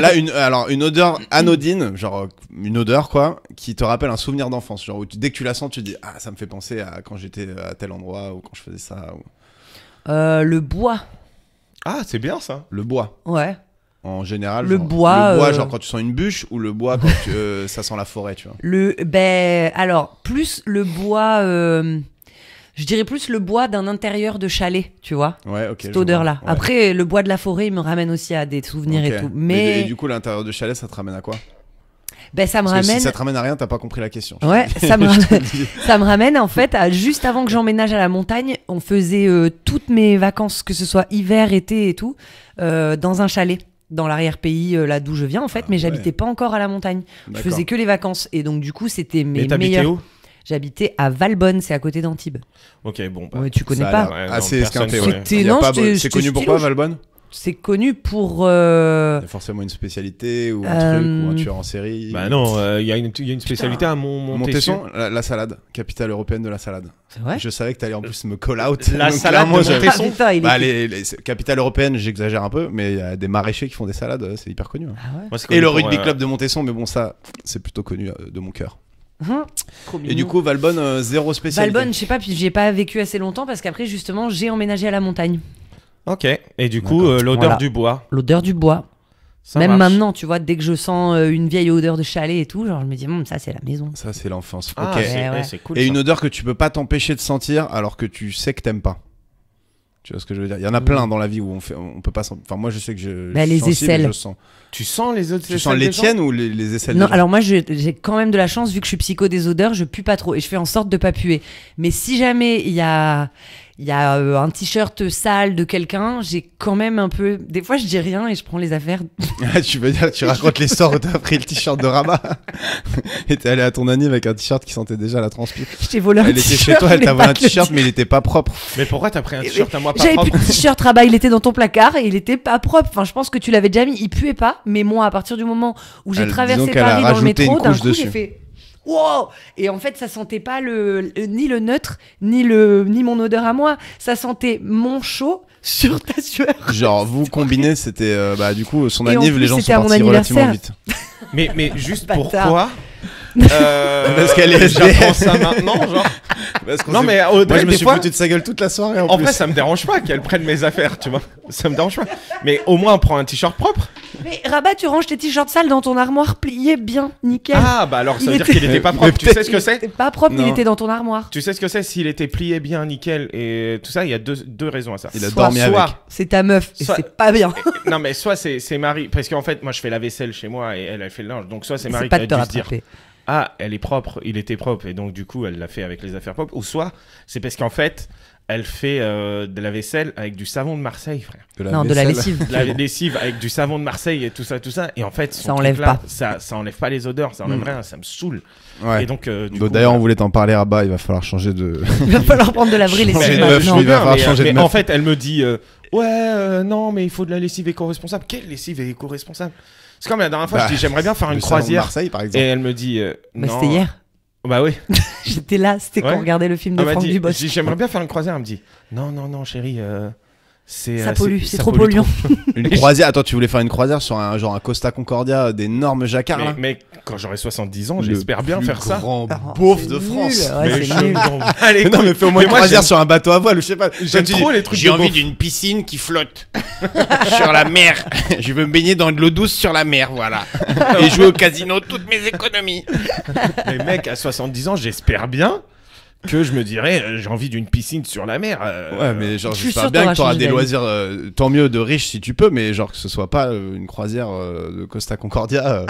Là, une odeur anodine, genre une odeur, quoi, qui te rappelle un souvenir d'enfance. Genre, où dès que tu la sens, tu te dis, ah, ça me fait penser à quand j'étais à tel endroit ou quand je faisais ça. Ou... Le bois. Ah, c'est bien ça. Le bois, Ouais. en général. Le genre, bois, Le bois, genre quand tu sens une bûche ou le bois quand ça sent la forêt, tu vois. Alors, plus le bois. Je dirais plus le bois d'un intérieur de chalet, tu vois. Ouais, ok. Cette je odeur-là. vois. Ouais. Après, le bois de la forêt, il me ramène aussi à des souvenirs Ok. et tout. Et Mais du coup, l'intérieur de chalet, ça te ramène à quoi? ça me Parce que ramène. si ça te ramène à rien, t'as pas compris la question. Ouais, ça me, Je te ramène, le dis. ça me ramène en fait à juste avant que j'emménage à la montagne, on faisait toutes mes vacances, que ce soit hiver, été et tout, dans un chalet, dans l'arrière-pays, là d'où je viens en fait, mais ouais. j'habitais pas encore à la montagne. Je D'accord. faisais que les vacances et donc du coup c'était mes Mais t'habitais meilleurs. où? J'habitais à Valbonne, c'est à côté d'Antibes. Ok, bon. Bah, Ouais, tu connais Ça a pas. l'air Ouais, non, assez personne esquinté, connaît. ouais. C'était- Il y a non, pas c'était- c'est c'était connu pourquoi, stylo. Valbonne? C'est connu pour. Il y a forcément une spécialité ou un truc ou un tueur en série. Bah non, il y a une spécialité à Montesson, la salade, capitale européenne de la salade. C'est vrai. Je savais que t'allais en plus me call out. La donc salade clairement, de je- Montesson. Ah, putain, il Bah, est. capitale européenne, j'exagère un peu, mais il y a des maraîchers qui font des salades, c'est hyper connu. Hein. Ah ouais. Moi, c'est Et connu le pour, rugby club de Montesson, mais bon, ça, c'est plutôt connu de mon cœur. Trop Et du coup, Valbonne, zéro spécialité. Valbonne, je sais pas, puis j'y ai pas vécu assez longtemps parce qu'après justement j'ai emménagé à la montagne. Ok. Et du coup, D'accord. l'odeur Voilà. du bois. L'odeur du bois. Ça Même marche. maintenant, tu vois, dès que je sens une vieille odeur de chalet et tout, genre je me dis, ça c'est la maison. Ça, c'est l'enfance. Ah, Ok. c'est Ouais. c'est cool. Et ça. une odeur que tu peux pas t'empêcher de sentir alors que tu sais que t'aimes pas. Tu vois ce que je veux dire? Il y en a plein dans la vie où on peut pas sentir. Enfin, moi, je sais que je. Bah, je suis les sensible et aisselles. je sens. Tu sens les autres Tu sens les tiennes ou les aisselles Non, des gens? alors moi j'ai quand même de la chance vu que je suis psycho des odeurs, je pue pas trop et je fais en sorte de pas puer. Mais si jamais il y a il y a un t-shirt sale de quelqu'un, j'ai quand même un peu. Des fois, je dis rien et je prends les affaires. Tu veux dire, tu racontes l'histoire où t'as pris le t-shirt de Rabat et t'es allé à ton anniv avec un t-shirt qui sentait déjà la transpi. Je t'ai volé un Elle était t-shirt. chez toi, elle je t'a voulais volé pas un te le t-shirt, dire. mais il était pas propre. Mais pourquoi t'as pris un t-shirt à moi pas J'avais propre? plus de t-shirt Rabat, il était dans ton placard et il était pas propre. Enfin, je pense que tu l'avais déjà mis. Il puait pas, mais moi, à partir du moment où j'ai Disons traversé qu'elle a Paris dans le rajouté métro, une d'un couche coup, j'ai dessus. fait. Wow! Et en fait, ça sentait pas ni le neutre, ni mon odeur à moi. Ça sentait mon chaud sur ta sueur. Genre, vous combinez, c'était du coup son Et en anniv, plus, les gens c'était sont à mon partis relativement anniversaire. vite. Mais juste Bâtard. pourquoi Parce qu'elle est j'apprends SDF. ça maintenant, genre. Parce qu'on Non s'est- mais moi Audrey, je me des suis fois, foutu de sa gueule toute la soirée en plus. vrai, ça me dérange pas qu'elle prenne mes affaires, tu vois. Ça me dérange pas. Mais au moins, prends un t-shirt propre. Mais Rabat, tu ranges tes t-shirts sales dans ton armoire plié bien, nickel. Ah, bah alors ça Il veut dire était- qu'il était pas Mais propre. Tu sais ce que c'est? C'était pas propre, Non. il était dans ton armoire. Tu sais ce que c'est? S'il était plié bien, nickel et tout ça, il y a deux raisons à ça. Il a Soit- dormi avec. C'est ta meuf, et Soit- c'est pas bien. Non, mais soit c'est Marie, parce qu'en fait, moi je fais la vaisselle chez moi et elle fait le linge. Donc soit c'est C'est Marie pas qui de a te dû se dire rattraper. ah, elle est propre, il était propre, et donc du coup elle l'a fait avec les affaires propres. Ou soit c'est parce qu'en fait elle fait de la vaisselle avec du savon de Marseille, frère. Non, de la vaisselle. lessive. De la lessive avec du savon de Marseille et tout ça, et en fait son Ça enlève truc là, pas. ça enlève pas les odeurs, ça enlève Mm. rien, ça me saoule. Ouais. Et donc du Donc, coup, d'ailleurs, on voilà. voulait t'en parler Rabat, il va falloir changer de. Il va falloir prendre de la vraie Changer lessive de meuf, maintenant. il va falloir mais, changer de mais meuf. en fait, elle me dit ouais, non, mais il faut de la lessive éco-responsable. Quelle lessive éco-responsable? C'est comme la dernière fois, Bah, je dis j'aimerais bien faire Le une salon de croisière. Marseille, par Et exemple. elle me dit Bah, non. c'était hier. Bah oui. J'étais là, c'était quand Ouais. on regardait le film de Elle m'a Franck dit, Dubosc. je dis, j'aimerais bien faire une croisière. Elle me dit non, chérie, c'est Ça pollue, c'est ça trop pollue polluant. Une croisière. Attends, tu voulais faire une croisière sur un genre un Costa Concordia d'énormes jacquards là? Mais quand j'aurai 70 ans, Le j'espère bien plus faire ça. grand Oh, beauf c'est de nul. France. Ouais, Mais c'est je nul. m'en bats les Non, couilles. mais fais au moins Mais une moi, croisière j'aime- sur un bateau à voile ou je sais pas. J'aime Tu trop dis, les trucs J'ai de envie beauf. d'une piscine qui flotte sur la mer. Je veux me baigner dans de l'eau douce sur la mer, voilà. Et jouer au casino toutes mes économies. Mais mec, à 70 ans, j'espère bien que je me dirais j'ai envie d'une piscine sur la mer. Ouais, mais genre, Je suis j'espère sûre bien t'auras que t'auras changé des d'avis. loisirs, tant mieux de riches si tu peux, mais genre que ce soit pas une croisière de Costa Concordia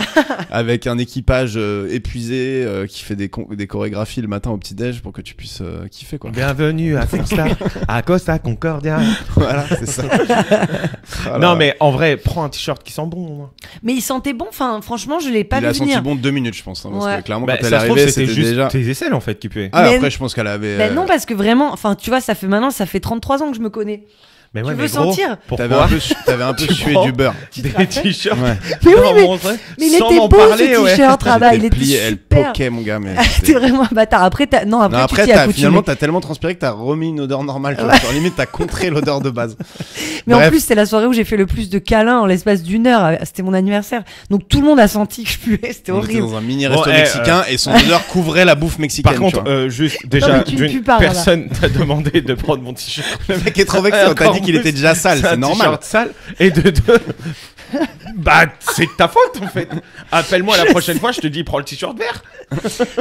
avec un équipage épuisé qui fait des chorégraphies le matin au petit-déj pour que tu puisses kiffer, quoi. Bienvenue à Costa, à Costa Concordia. Voilà, c'est ça. Voilà. Non, mais en vrai, prends un t-shirt qui sent bon. au moins. Mais il sentait bon, enfin, franchement, je l'ai pas Il a vu senti venir. bon 2 minutes, je pense. Hein, parce Ouais. que clairement, Bah, quand elle est ça se trouve, arrivée, c'était c'était juste déjà. tes aisselles en fait qui puaient. Ah, Mais- après, je pense qu'elle avait. Ben non, parce que vraiment, enfin, tu vois, ça fait 33 ans que je me connais. Mais Tu ouais, veux mais gros, sentir T'avais pourquoi un peu Tu sué prends du beurre. des t-shirts Ouais. Mais oui, sans mais, montrer, mais il sans était m'en beau parler, ce ouais. t-shirt, Rabat, il J'étais était plié, elle super. poquait, mon gars, mais. T'es vraiment un bâtard. Après, non, après, Non, tu après, t'y accoutumé. finalement, t'as tellement transpiré que t'as remis une odeur normale. Tu vois. Genre, limite, t'as contré l'odeur de base. Mais en Bref. plus, c'est la soirée où j'ai fait le plus de câlins en l'espace d'une heure. C'était mon anniversaire. Donc tout le monde a senti que je puais. C'était On était horrible. dans un mini Bon, resto mexicain et son odeur couvrait la bouffe mexicaine. Par contre, tu vois. juste déjà, mais tu ne d'une pues pas, Rabat. personne t'a demandé de prendre mon t-shirt. le mec est trop vexé. On t'a Encore dit qu'il plus, était déjà sale. C'est un C'est normal. t-shirt sale. Et de deux, bah c'est de ta faute en fait. Appelle-moi la prochaine fois, je te dis prends le t-shirt vert.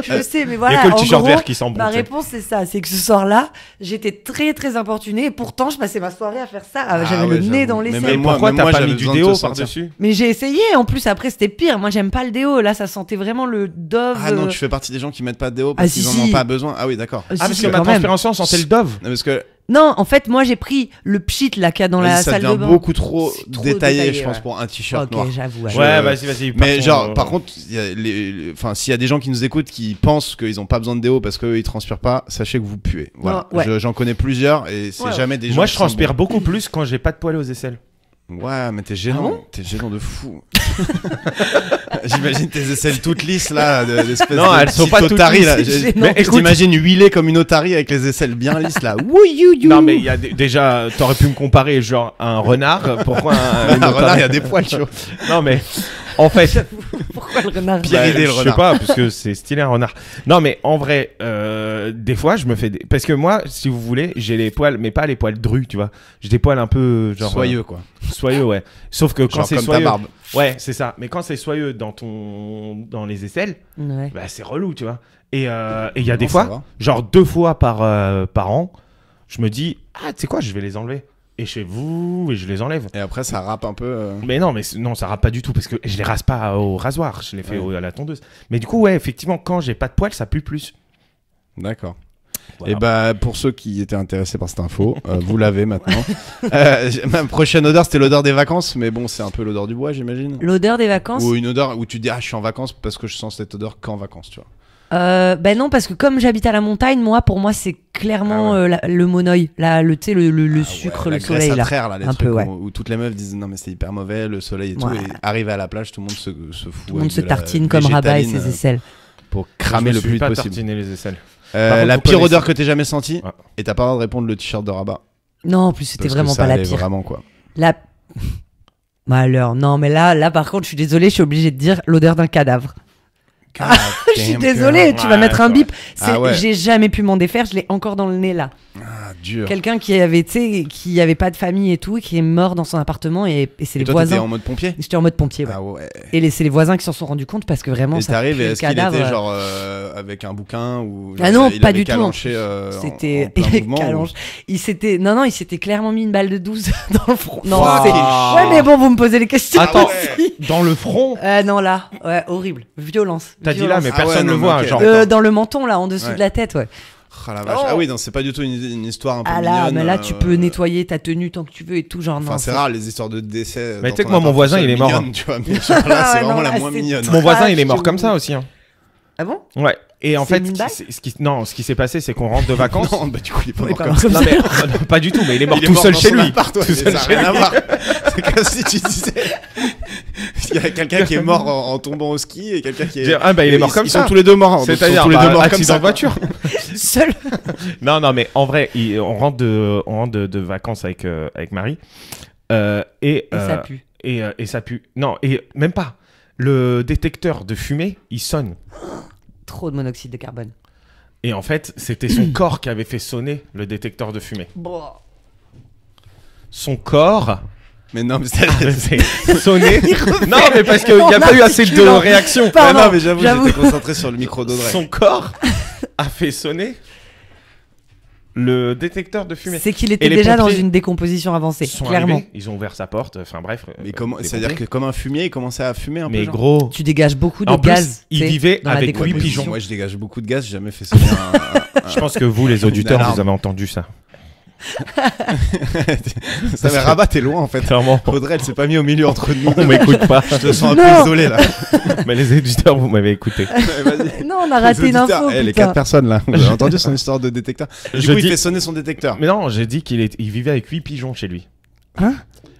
Je sais, mais Il y voilà. a que le en t-shirt gros, vert qui sent bon. Ma tu sais. réponse, c'est ça. C'est que ce soir-là, j'étais très, très importunée. Et pourtant, je passais ma soirée à faire ça. J'avais ouais, le nez j'avoue. dans les Mais selles. Mais moi- pourquoi même t'as moi, pas j'avais mis du besoin de déo te sentir. par-dessus? Mais j'ai essayé. En plus, après, c'était pire. Moi, j'aime pas le déo. Là, ça sentait vraiment le Dove. Ah non, tu fais partie des gens qui mettent pas de déo parce Ah, qu'ils si, en ont si. pas besoin. Ah oui, d'accord. Si, Ah parce si, que ma quand même. transpiration sentait le Dove. Non, parce que Non, en fait, moi, j'ai pris le pchit là qu'il y a dans la vas-y, ça salle de devient bain. beaucoup trop C'est trop détaillé, détaillé, je pense, ouais. pour un t-shirt Ok, noir. j'avoue. ouais. Je- Ouais, vas-y. Mais partons, genre, par contre, il y a enfin, s'il y a des gens qui nous écoutent qui pensent qu'ils ont pas besoin de déo parce qu'eux ils transpirent pas, sachez que vous puez. Voilà. Non, ouais. J'en connais plusieurs et c'est Ouais. jamais des gens. moi qui je sont transpire beaucoup plus quand j'ai pas de poils aux aisselles. bons. Ouais, mais t'es gênant. Ah bon T'es gênant de fou. J'imagine tes aisselles toutes lisses là, d'espèce Non, de elles sont petite pas toutes otarie, lisses, là. c'est Je gênant. Mais écoute- t'imagine huilé comme une otarie avec les aisselles bien lisses là. Wouh, you, you. Non mais il y a déjà t'aurais pu me comparer genre à un renard. Pourquoi un Un renard, il y a des poils, tu vois. Non mais en fait. Pourquoi le renard Pierre Idé, le je sais renard. pas, parce que c'est stylé un renard. Non, mais en vrai, des fois, je me fais des... Parce que moi, si vous voulez, j'ai les poils, mais pas les poils drus, tu vois. J'ai des poils un peu, genre... Soyeux, quoi. Soyeux, ouais. Sauf que quand Genre c'est comme ta soyeux... barbe. Ouais, c'est ça. Mais quand c'est soyeux dans les aisselles, Ouais. bah, c'est relou, tu vois. Et il y a des Non, ça fois, va. genre 2 fois par an, je me dis, ah, tu sais quoi, je vais les enlever. Et chez vous, et je les enlève. Et après, ça rappe un peu. Mais non, non, ça râpe pas du tout parce que je les rase pas au rasoir, je les fais Ouais. à la tondeuse. Mais du coup, ouais, effectivement, quand j'ai pas de poils, ça pue plus. D'accord. Voilà. Et bah, pour ceux qui étaient intéressés par cette info, vous l'avez maintenant. Ma prochaine odeur, c'était l'odeur des vacances, mais bon, c'est un peu l'odeur du bois, j'imagine. L'odeur des vacances. Ou une odeur où tu te dis, ah, je suis en vacances parce que je sens cette odeur qu'en vacances, tu vois. Ben non, parce que comme j'habite à la montagne, pour moi, c'est clairement Ah le monoeil, le Ah sucre, ouais, le la soleil graisse à là. traire, là, les Un trucs peu, ouais. où toutes les meufs disent non mais c'est hyper mauvais, le soleil et tout, Ouais. et arrivé à la plage, tout le monde se fout. Tout le monde avec se de la tartine comme Rabat et végétaline, ses aisselles. pour cramer Je le me plus suis vite pas possible. tartiner les aisselles. Par contre, La vous pire connaissez- odeur que t'aies jamais sentie, Ah. et t'as pas le droit de répondre le t-shirt de Rabat. Non, en plus, c'était Parce que vraiment ça pas la allait pire. Vraiment quoi. La... Bah alors, non, mais là, par contre, je suis désolée, je suis obligée de dire l'odeur d'un cadavre. Je suis désolée, tu vas Ouais, mettre un c'est bip. Ah ouais. J'ai jamais pu m'en défaire, je l'ai encore dans le nez là. Ah, dur. Quelqu'un qui avait, tu sais, qui avait pas de famille et tout, et qui est mort dans son appartement, et c'est Et les toi, t'étais voisins. en mode pompier. J'étais en mode pompier, ouais. Ah ouais. Et c'est les voisins qui s'en sont rendus compte parce que vraiment, Et ça t'arrives, pue et le est-ce qu'il cadavre. était genre avec un bouquin ou genre, Ah non, il pas avait du tout. calanché, C'était en plein mouvement, ou- Calanche. Il s'était clairement mis une balle de 12 dans le front. Non, Wow. c'est... Ouais, mais bon, vous me posez les questions. Attends, aussi. dans le front. Non, là, ouais, horrible. Violence. T'as dit là, mais Ah personne ouais, ne non, le voit. mais ok, Genre, d'accord. Dans le menton, là, en dessous Ouais. de la tête, ouais. Oh la vache. Oh. Ah oui, non, c'est pas du tout une histoire un peu Ah là, mignonne. mais là, tu peux nettoyer ta tenue tant que tu veux et tout, genre, Enfin, non. c'est rare les histoires de décès. Mais dans tu sais ton que moi, mon appart voisin, tout seul, il est mort, mignonne, tu vois, mais genre là, c'est Ah, vraiment non, la là, moins c'est- mignonne. mon voisin, il est je mort te comme ça jure. aussi. Hein. Ah bon? Ouais. Et en C'est fait, une balle ce qui s'est passé, c'est qu'on rentre de vacances. Non, bah du coup, il est pas Il est mort pas comme mort ça. comme Non, mais non, pas du tout, mais il est mort Il est tout mort seul dans chez son lui. appart, ouais, Tout mais seul ça a chez rien à lui. voir. C'est comme si tu disais. Il y a quelqu'un qui est mort en tombant au ski et quelqu'un qui est. Ah bah il est mort comme Ils ça. sont tous les deux morts. C'est-à-dire tous les deux morts comme accident ça. de voiture. Seul. Non, mais en vrai, on rentre de vacances avec Marie. Et Et ça pue. Et ça pue. Non, et même pas. Le détecteur de fumée, il sonne. Trop de monoxyde de carbone. Et en fait, c'était son corps qui avait fait sonner le détecteur de fumée. Bon. Son corps Mais non, mais avait c'est. fait sonner. Non, mais parce qu'il n'y a En pas eu assez de articulant. réaction. Pardon, non, mais j'avoue, j'avoue. j'étais concentré sur le micro d'Audrey. Son corps a fait sonner le détecteur de fumée. C'est qu'il Et était les déjà dans pompiers une décomposition avancée, Ils sont clairement. arrivés, ils ont ouvert sa porte. Enfin bref. Mais comment les C'est-à-dire que pompiers. comme un fumier, il commençait à fumer un peu. Mais genre gros. Tu dégages beaucoup de En plus, gaz. il tu sais, vivait dans la avec 8 décomposition. pigeons. Moi, je dégage beaucoup de gaz, j'ai jamais fait sonner Je pense que vous, les auditeurs, alarme. vous avez entendu ça. Ça mais Rabat, t'es loin en fait. Clairement. Audrey, elle s'est pas mis au milieu entre nous. On m'écoute pas. Je te sens un peu Non. isolé là. Mais les auditeurs, vous m'avez écouté. Vas-y. Non, on a raté Les une auditeurs, info. les putain. 4 personnes là. Vous avez entendu son histoire de détecteur. Du Je coup, dis- il fait sonner son détecteur. Mais non, j'ai dit il vivait avec 8 pigeons chez lui.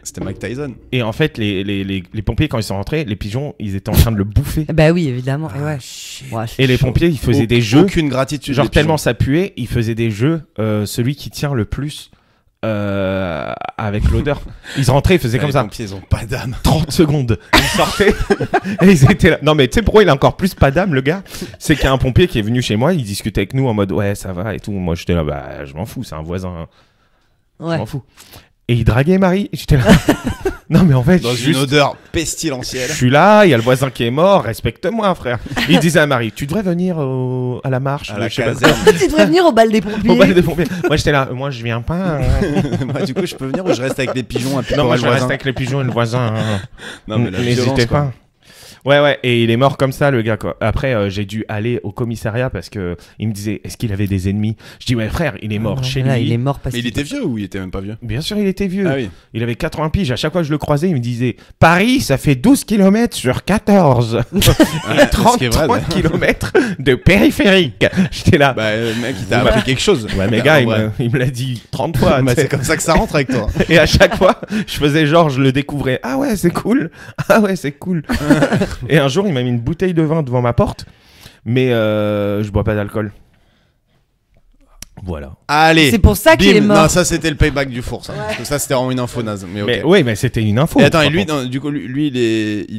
C'était Mike Tyson. Et en fait, les pompiers, quand ils sont rentrés, les pigeons, ils étaient en train de le bouffer. Bah oui, évidemment. Et ouais. Ouais, c'est Et les chaud. pompiers, ils faisaient des jeux. Aucune gratitude. Genre des tellement pigeons. ça puait, ils faisaient des jeux. Celui qui tient le plus avec l'odeur. Ils rentraient, ils faisaient Ah, comme les ça. pompiers, ils ont pas d'âme. 30 secondes. Ils sortaient et ils étaient là. Non mais tu sais pourquoi il a encore plus pas d'âme le gars? C'est qu'il y a un pompier qui est venu chez moi, il discutait avec nous en mode ouais ça va et tout. Moi j'étais là bah je m'en fous, c'est un voisin, je Ouais. m'en fous. Et il draguait Marie, et j'étais là. Non mais en fait Dans juste, une odeur je pestilentielle. suis là, il y a le voisin qui est mort, respecte-moi frère. Il disait à Marie, tu devrais venir à la marche, À la je sais pas caserne. Tu devrais venir au bal des pompiers. au bal des pompiers. Moi j'étais là, moi je viens pas. Moi, du coup, je peux venir ou je reste avec les pigeons à Non, moi picorer je le reste voisin. avec les pigeons et le voisin. Non, mais la N'hésitez violence, quoi. pas. Ouais, et il est mort comme ça, le gars, quoi. Après, j'ai dû aller au commissariat parce que il me disait, est-ce qu'il avait des ennemis? Je dis, ouais, frère, il est mort chez Là, lui. il est mort parce Mais il qu'il était vieux ou il était même pas vieux? Bien sûr, il était vieux. Ah oui. Il avait 80 piges. À chaque fois que je le croisais, il me disait, Paris, ça fait 12 km sur 14. Ouais, Et ce qui est vrai, 33 km de périphérique. J'étais là. Bah, le mec, il t'a Bah, appris quelque chose. Ouais, mais Bah, gars, en il vrai. me l'a dit 30 fois. Bah, tu sais. c'est comme ça que ça rentre avec toi. Et à chaque fois, je faisais genre, je le découvrais. Ah ouais, c'est cool. Ah ouais, c'est cool. Et un jour, il m'a mis une bouteille de vin devant ma porte. Mais je bois pas d'alcool. Voilà. Allez. C'est pour ça qu'il est Bim. mort. Non, ça c'était le payback du four, ça. Parce que ça c'était vraiment une info naze. Mais ok. Mais ouais, mais c'était une info. Et attends, et par lui, contre. non, du coup, lui il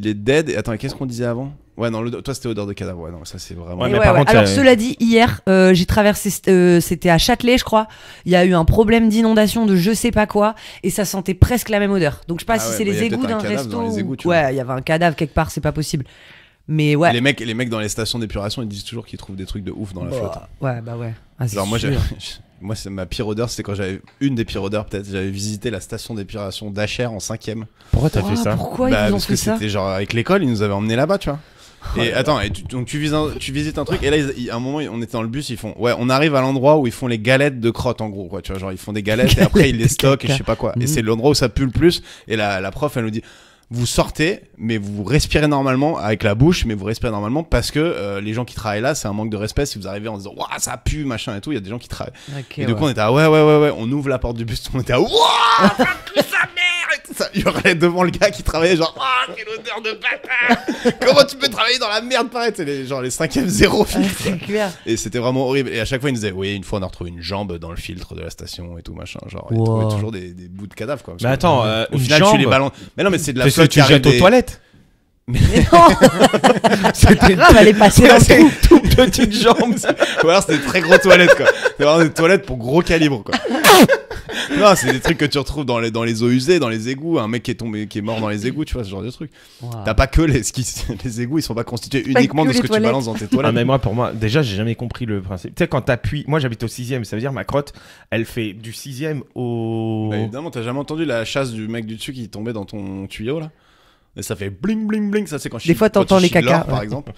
est dead. Et attends, et qu'est-ce qu'on disait avant? Ouais, non, toi c'était odeur de cadavre. Ouais, non, ça c'est vraiment. Ouais, Et mais par contre, Alors, ça- cela dit, hier, j'ai traversé, c'était à Châtelet, je crois. Il y a eu un problème d'inondation de je sais pas quoi, et ça sentait presque la même odeur. Donc, je sais pas Ah si ouais, c'est bah, les y a égouts peut-être un d'un cadavre resto. dans les égouts, tu ou- vois. Ouais, il y avait un cadavre quelque part, c'est pas possible. Mais ouais. Les mecs dans les stations d'épuration, ils disent toujours qu'ils trouvent des trucs de ouf dans la flotte. Ouais, bah ouais. Ah, c'est Genre moi, sûr. moi c'est ma pire odeur, c'était quand j'avais une des pires odeurs peut-être. J'avais visité la station d'épuration d'Acher en 5ème. Pourquoi t'as Oh, fait ça? Pourquoi ils vous ont parce que fait ça? c'était genre avec l'école, ils nous avaient emmenés là-bas, tu vois. Et attends, donc tu visites un truc, et là, à un moment, on était dans le bus, ils font, ouais, on arrive à l'endroit où ils font les galettes de crottes, en gros, quoi, tu vois, genre, ils font des galettes, et après, ils les stockent, et je sais pas quoi. Et c'est l'endroit où ça pue le plus, et la prof, elle nous dit, vous sortez, mais vous respirez normalement avec la bouche, mais vous respirez normalement parce que les gens qui travaillent là, c'est un manque de respect. Si vous arrivez en disant, waouh, ça pue, machin et tout, il y a des gens qui travaillent. Okay, et du coup, on était à ouais, on ouvre la porte du bus, on était à waouh, ça pue sa mère et tout ça. Hurlait devant le gars qui travaillait, genre, oh, quelle odeur de bâtard. Comment tu peux travailler dans la merde pareil, c'est les 5e zéro filtre. C'est clair. Et c'était vraiment horrible. Et à chaque fois, ils nous disaient, oui, une fois, on a retrouvé une jambe dans le filtre de la station et tout, machin. Genre, ils trouvaient toujours des bouts de cadavres, quoi. Mais attends, au une final, jambe... tu les balances. Mais non, mais c'est de la que tu jettes aux toilettes. Mais non. C'était grave, elle est passée dans le tout petite jambe. Ou alors, c'était des très gros toilettes, quoi. C'est vraiment des toilettes pour gros calibre, quoi. Non, c'est des trucs que tu retrouves dans les eaux usées, dans les égouts. Un mec qui est mort dans les égouts, tu vois, ce genre de trucs. Wow. T'as pas que les égouts, ils sont pas constitués uniquement de ce que tu balances dans tes toilettes. Ah, mais moi, pour moi, déjà, j'ai jamais compris le principe. Tu sais, quand t'appuies, moi j'habite au 6e, ça veut dire ma crotte, elle fait du 6e au. Bah, évidemment, t'as jamais entendu la chasse du mec du dessus qui tombait dans ton tuyau là? Et ça fait bling bling bling, ça c'est quand je des fois t'entends les caca par exemple.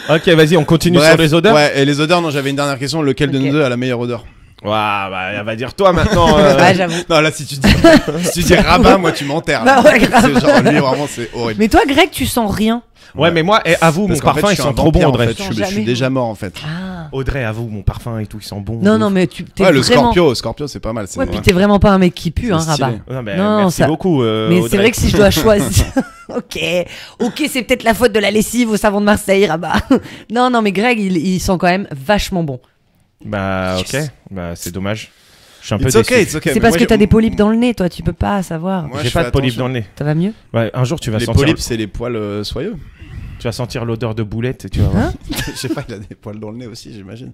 Ok, vas-y, on continue. Bref, sur les odeurs. Ouais, et les odeurs, non, j'avais une dernière question, lequel de nous deux a la meilleure odeur? Ouah, bah, elle va dire toi maintenant. Ah, j'avoue. Non, là, si tu dis Rabat, moi, tu m'enterres. Bah ouais, c'est genre, lui, vraiment, c'est horrible. Mais toi, Greg, tu sens rien. Ouais, mais moi, avoue, mon parfum, il sent trop bon, Audrey. Je suis déjà mort, en fait. Ah. Audrey, avoue, mon parfum et tout, il sent bon. Non, mais tu t'es le vraiment... Scorpio, c'est pas mal. Ouais, puis t'es vraiment pas un mec qui pue, hein, Rabat. Non, mais merci beaucoup, mais Audrey. c'est vrai que si je dois choisir... Ok, c'est peut-être la faute de la lessive au savon de Marseille, Rabat. Non, mais Greg, il sent quand même vachement bon. Bah, ok. Bah, c'est dommage. Je suis un peu déçu. C'est parce que t'as des polypes dans le nez, toi, tu peux pas savoir. J'ai pas de polypes dans le nez. Ça va mieux? Ouais, un jour tu vas les sentir. Les polypes, c'est les poils soyeux. Tu vas sentir l'odeur de Boulette et tu vas voir. Je sais pas, il a des poils dans le nez aussi, j'imagine.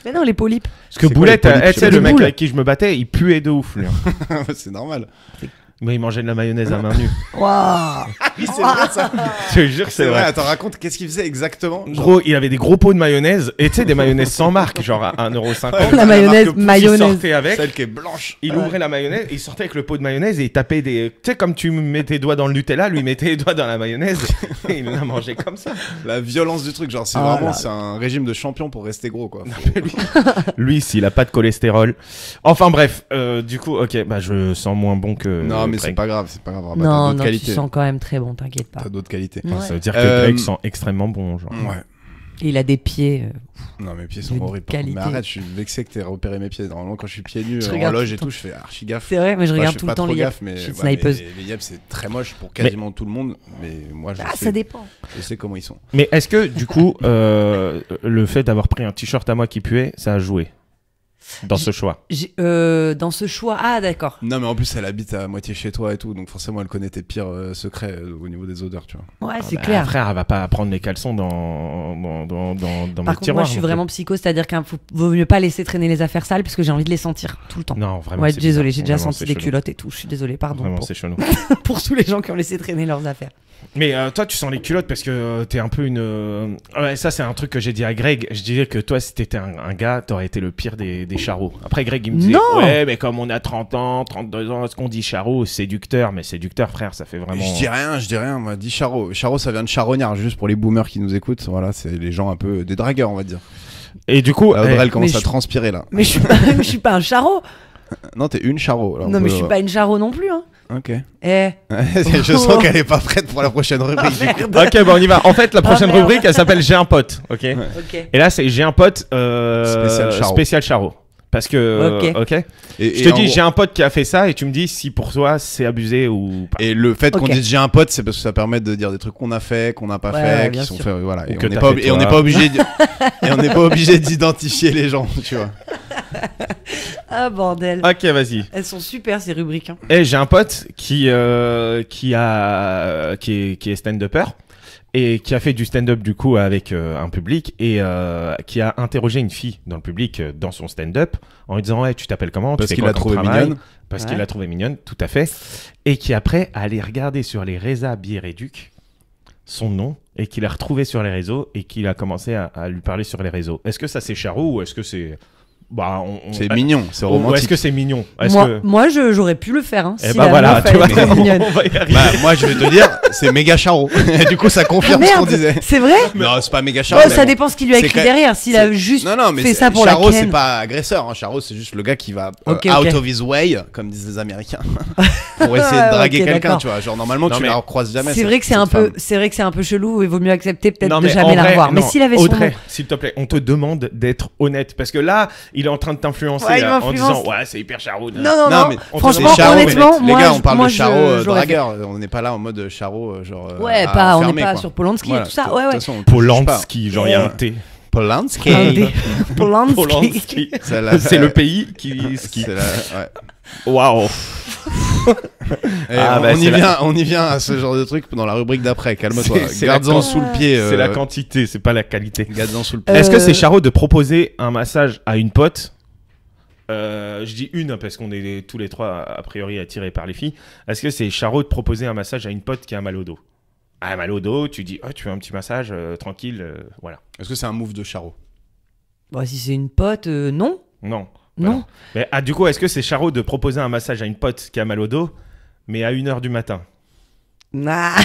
Mais non, les polypes. Parce que Boulette, tu sais, le mec avec qui je me battais, il puait de ouf, lui. C'est normal. Mais il mangeait de la mayonnaise à main nue. Waouh. Oui, c'est vrai ça. Je te jure que c'est vrai. Attends, raconte, qu'est-ce qu'il faisait exactement? Gros, il avait des gros pots de mayonnaise. Et tu sais, des mayonnaises sans marque, genre à 1,50€. Ouais, la mayonnaise. Il sortait avec. Celle qui est blanche. Il ouvrait la mayonnaise, il sortait avec le pot de mayonnaise et il tapait des. Tu sais, comme tu mets tes doigts dans le Nutella, lui il mettait les doigts dans la mayonnaise et il la mangeait comme ça. La violence du truc, genre, c'est vraiment c'est un régime de champion pour rester gros, quoi. Lui, s'il a pas de cholestérol. Enfin, bref, du coup, ok, bah je sens moins bon que. Non, mais Greg. c'est pas grave. Non, tu sens quand même très bon, t'inquiète pas. T'as d'autres qualités. Ouais. Ça veut dire que Greg sent extrêmement bon, genre. Ouais. Et il a des pieds. Non, mes pieds sont horribles. Mais arrête, je suis vexé que t'aies repéré mes pieds. Normalement, quand je suis pieds nus en loge et tout, je fais archi gaffe. C'est vrai, mais je regarde tout le temps les yeux. Mais je suis snipeuse. les yeux, c'est très moche pour quasiment tout le monde. Mais moi, je sais. Ça dépend. Je sais comment ils sont. Mais est-ce que, du coup, le fait d'avoir pris un t-shirt à moi qui puait, ça a joué dans ce choix? Dans ce choix, ah d'accord. Non mais en plus elle habite à moitié chez toi et tout, donc forcément elle connaît tes pires secrets au niveau des odeurs, tu vois. Ouais, c'est clair. Frère, elle va pas prendre les caleçons dans mes tiroirs. Par contre, moi je suis vraiment psycho, c'est-à-dire qu'il vaut mieux pas laisser traîner les affaires sales parce que j'ai envie de les sentir tout le temps. Non, vraiment. Ouais, désolé, j'ai déjà senti des culottes et tout. Je suis désolé, pardon. Vraiment, c'est chelou. Pour tous les gens qui ont laissé traîner leurs affaires. Mais toi, tu sens les culottes parce que t'es un peu une. Ouais, ça, c'est un truc que j'ai dit à Greg. Je disais que toi, si t'étais un gars, t'aurais été le pire des charros. Après, Greg, il me disait ouais, mais comme on a 30 ans, 32 ans, est-ce qu'on dit charros? Séducteur, mais séducteur, frère, ça fait vraiment. Je dis rien, moi, dis charros. Charros, ça vient de charognard, juste pour les boomers qui nous écoutent. Voilà, c'est les gens un peu des dragueurs, on va dire. Et du coup. Audrey, elle commence à transpirer là. Mais je suis pas un charreau. Non, t'es une charro. Alors non, mais je suis pas une charro non plus, hein. Ok. Je sens qu'elle est pas prête pour la prochaine rubrique. Ok, bon, on y va. En fait, la prochaine rubrique, elle s'appelle J'ai un pote. Ok. Et là, c'est J'ai un pote spécial charro. Parce que, ok. Je te dis, j'ai un pote qui a fait ça et tu me dis si pour toi c'est abusé ou pas. Et le fait qu'on dise j'ai un pote, c'est parce que ça permet de dire des trucs qu'on a fait, qu'on n'a pas fait, qui sont faits, voilà. Et on n'est pas obligé d'identifier les gens, tu vois. Ah bordel. Ok, vas-y. Elles sont super ces rubriques. Hein. Et j'ai un pote qui est stand-upper et qui a fait du stand-up du coup avec un public et qui a interrogé une fille dans le public dans son stand-up en lui disant ouais, tu t'appelles comment? Parce qu'il l'a trouvée mignonne. Parce qu'il l'a trouvée mignonne, tout à fait. Et qui après allait regarder sur les Reza Biréduc son nom et qu'il a retrouvé sur les réseaux et qu'il a commencé à lui parler sur les réseaux. Est-ce que ça c'est charou ou est-ce que c'est Bah, C'est mignon, c'est Ou romantique. est-ce que c'est mignon? Moi, j'aurais pu le faire. Hein, Eh si bah la voilà, meuf, tu elle vois, était mignonne. on va y arriver. Bah, moi, je vais te dire, c'est méga charo. Du coup, ça confirme ce qu'on Merde, disait. c'est vrai. Non, c'est pas méga Bon, charo. mais ça bon. dépend ce qu'il lui a C'est écrit quand- derrière. S'il a juste Non, mais fait ça pour Charo, la c'est ken. pas agresseur. Hein. Charo, c'est juste le gars qui va Ok, out ok. of his way, comme disent les Américains, pour essayer de draguer Ok, quelqu'un, d'accord. tu vois. Genre, normalement, Non, tu mais la recroises jamais. C'est vrai que c'est vrai que c'est un peu chelou. Il vaut mieux accepter peut-être Non, de mais jamais en la vrai, revoir. Mais non, s'il avait son Audrey, nom. s'il te plaît, on te demande d'être honnête. Parce que là, il est en train de t'influencer Ouais, il en m'influence. disant ouais, c'est hyper charou. Non. mais Franchement, c'est Charo, mais honnêtement, les moi, gars, on parle moi, de Charo j'aurais fait. dragueur. On n'est pas là en mode Charo, genre. Ouais, à on n'est enfermer, pas quoi. sur Polanski et Voilà, tout ça. de Ouais, toute ouais. façon, on touche Polanski, genre il y a un T. Polanski. Un dé. Polanski. Polanski. C'est la- C'est le pays qui skie. C'est la- ouais. Waouh. Et Ah, bah, c'est on y vient à ce genre de truc dans la rubrique d'après. Calme-toi. C'est Garde-en la- sous le pied. C'est la quantité, c'est pas la qualité. Garde-en sous le pied. Est-ce que c'est charot de proposer un massage à une pote? Je dis une parce qu'on est tous les trois a priori attirés par les filles. Est-ce que c'est charot de proposer un massage à une pote qui a mal au dos? Ah, mal au dos, tu dis oh, tu veux un petit massage tranquille, voilà. Est-ce que c'est un move de Charo? Bah, si c'est une pote, non. Non. Non. Mais du coup, est-ce que c'est charot de proposer un massage à une pote qui a mal au dos, mais à 1h du matin? Ah.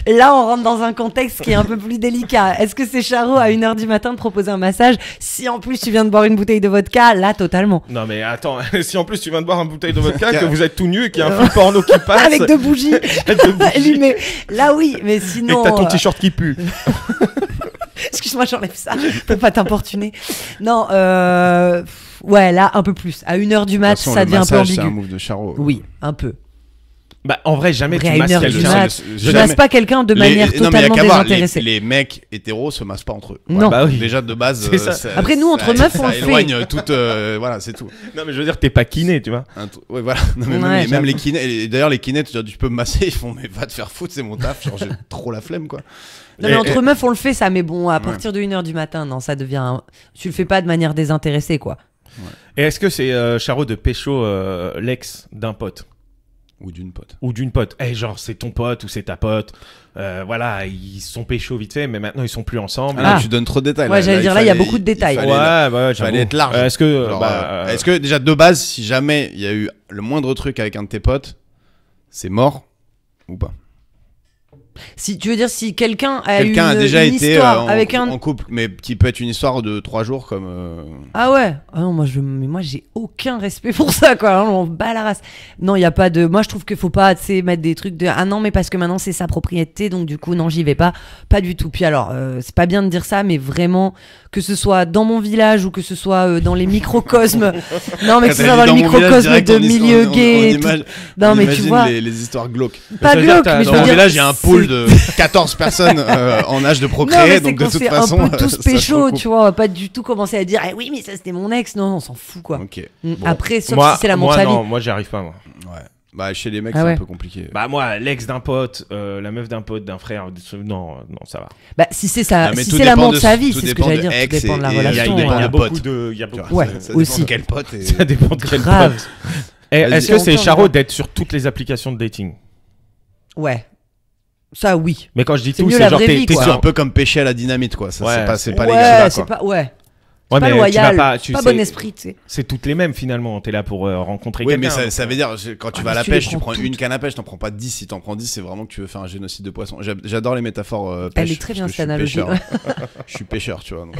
Là, on rentre dans un contexte qui est un peu plus délicat. Est-ce que c'est charot à 1h du matin de proposer un massage si en plus tu viens de boire une bouteille de vodka? Là, totalement. Non mais attends, si en plus tu viens de boire une bouteille de vodka, que vous êtes tout nu et qu'il y a un film porno qui passe Avec deux bougies de bougies, allumées. Là, oui, mais et sinon. que t'as ton t-shirt qui pue. Excuse-moi, j'enlève ça pour pas t'importuner. Non, ouais, là, un peu plus. À 1h du mat, ça devient un peu C'est un ambigu. move de Charo. Oui, un peu. Bah en vrai jamais Après, tu à masses 1h du quelqu'un. mat, je masse pas quelqu'un de manière Non, mais y a totalement qu'à voir, désintéressée. les mecs hétéros se massent pas entre eux. Non. Bah oui. Déjà de base. C'est ça. Après, nous, entre meufs, on le fait. Ça éloigne toute. Voilà, c'est tout. Non mais je veux dire t'es pas kiné, tu vois. Ouais, voilà. Non, mais Ouais, même j'avoue. les kinés. Et d'ailleurs, les kinés, tu peux me masser. Ils font, mais va te faire foutre, c'est mon taf. Genre, j'ai trop la flemme, quoi. Non, mais Et- entre meufs, on le fait ça, mais bon, à partir de 1h du matin, non, ça devient. Tu le fais pas de manière désintéressée, quoi. Et est-ce que c'est charot de pécho l'ex d'un pote Ou d'une pote. ou d'une pote? Genre c'est ton pote ou c'est ta pote. Voilà, ils sont pécho vite fait, mais maintenant ils sont plus ensemble. Ah, Ah. tu donnes trop de détails. Ouais, j'allais dire, là, il y a beaucoup de détails. fallait- Ouais, j'avoue. fallait être large. Est-ce que Genre, est-ce que déjà de base, si jamais il y a eu le moindre truc avec un de tes potes, c'est mort ou pas? Si tu veux dire, si quelqu'un a eu Quelqu'un a déjà une été histoire avec un. en couple, mais qui peut être une histoire de 3 jours comme. Ah ouais. Ah non, mais moi j'ai aucun respect pour ça, quoi. On bat la race. Non, il y a pas de. Moi, je trouve qu'il faut pas, tu sais, mettre des trucs de. Ah non, mais parce que maintenant c'est sa propriété, donc du coup non, j'y vais pas. Pas du tout. Puis alors, c'est pas bien de dire ça, mais vraiment, que ce soit dans mon village ou que ce soit dans les microcosmes. Non, mais que ce soit dans les microcosmes de milieu gay. et tout. Non, mais tu vois. Les histoires glauques. Pas Ça veut dire glauque, t'as- mais je Dans veux mon dire. village, il y a un pool c'est- de 14 personnes en âge de Non, mais procréer, c'est donc de qu'on toute s'est façon. un peu tous ça se pécho, recoupe. tu vois. On va pas du tout commencer à dire, eh oui, mais ça c'était mon ex. Non, on s'en fout, quoi. Ok. Après, sauf moi, si c'est l'amour de moi, sa vie. non, moi j'y arrive pas moi. Ouais. Bah, chez les mecs, Ah c'est ouais. un peu compliqué. Bah moi, l'ex d'un pote, la meuf d'un pote, d'un frère, non, ça va. Bah, si c'est ça, Ah, mais si tout c'est l'amour dépend de de- sa vie, tout c'est ce que dépend j'allais de dire. Tout ex dépend de la et- relation. il dépend ouais. Il y a de beaucoup potes. de, il y a Tu beaucoup. vois, Ouais, ça dépend aussi. de quel pote. Et... Ça dépend de quel Grave. pote. Et est-ce que Vas-y. c'est Longtemps, charot ouais. d'être sur toutes les applications de dating? Ouais. Ça, oui. Mais quand je dis C'est tout, mieux c'est la genre vraie vie, t'es quoi. C'est sur. un peu comme pêcher à la dynamite, quoi. Ça, Ouais, c'est pas les Ouais, gars, c'est quoi. pas. Ouais. Ouais, Pas mais tu loyal. vas pas, tu Pas sais, bon esprit, tu sais. c'est toutes les mêmes finalement. T'es là pour rencontrer Oui, quelqu'un. mais ça veut dire, quand tu Ah, vas à mais la tu les pêche, tu prends prends une toutes. canne à pêche, t'en prends pas 10. Si t'en prends 10, c'est vraiment que tu veux faire un génocide de poissons. J'adore les métaphores pêche. Elle est très bien, parce cette que je suis analogie. pêcheur. Je suis pêcheur, tu vois. Donc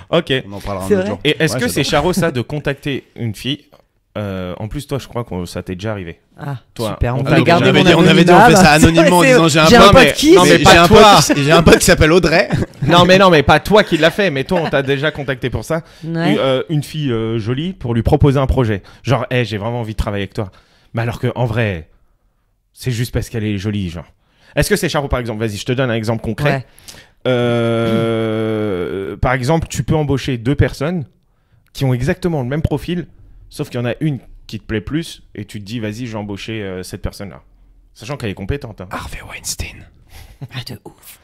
Ok. on en parlera un C'est autre vrai. jour. Et est-ce Ouais, que c'est j'adore. charot ça de contacter une fille en plus, toi, je crois que ça t'est déjà arrivé. Ah, Toi, super. On on va avait garder dit- mon on avait dit on fait ça anonymement en C'est- disant j'ai un J'ai un pote, pote mais- qui non, mais Mais pas j'ai un toi. j'ai un pote qui s'appelle Audrey. Non, mais pas toi qui l'a fait, mais toi, on t'a déjà contacté pour ça. Ouais. Une fille jolie pour lui proposer un projet. Genre, hey, j'ai vraiment envie de travailler avec toi. Mais alors que en vrai, c'est juste parce qu'elle est jolie, genre. Est-ce que c'est charot, par exemple? Vas-y, je te donne un exemple concret. Ouais. Par exemple, tu peux embaucher 2 personnes qui ont exactement le même profil, sauf qu'il y en a une qui te plaît plus, et tu te dis, vas-y, je vais embaucher cette personne-là. Sachant qu'elle est compétente. Hein. Harvey Weinstein. Ah, de ouf.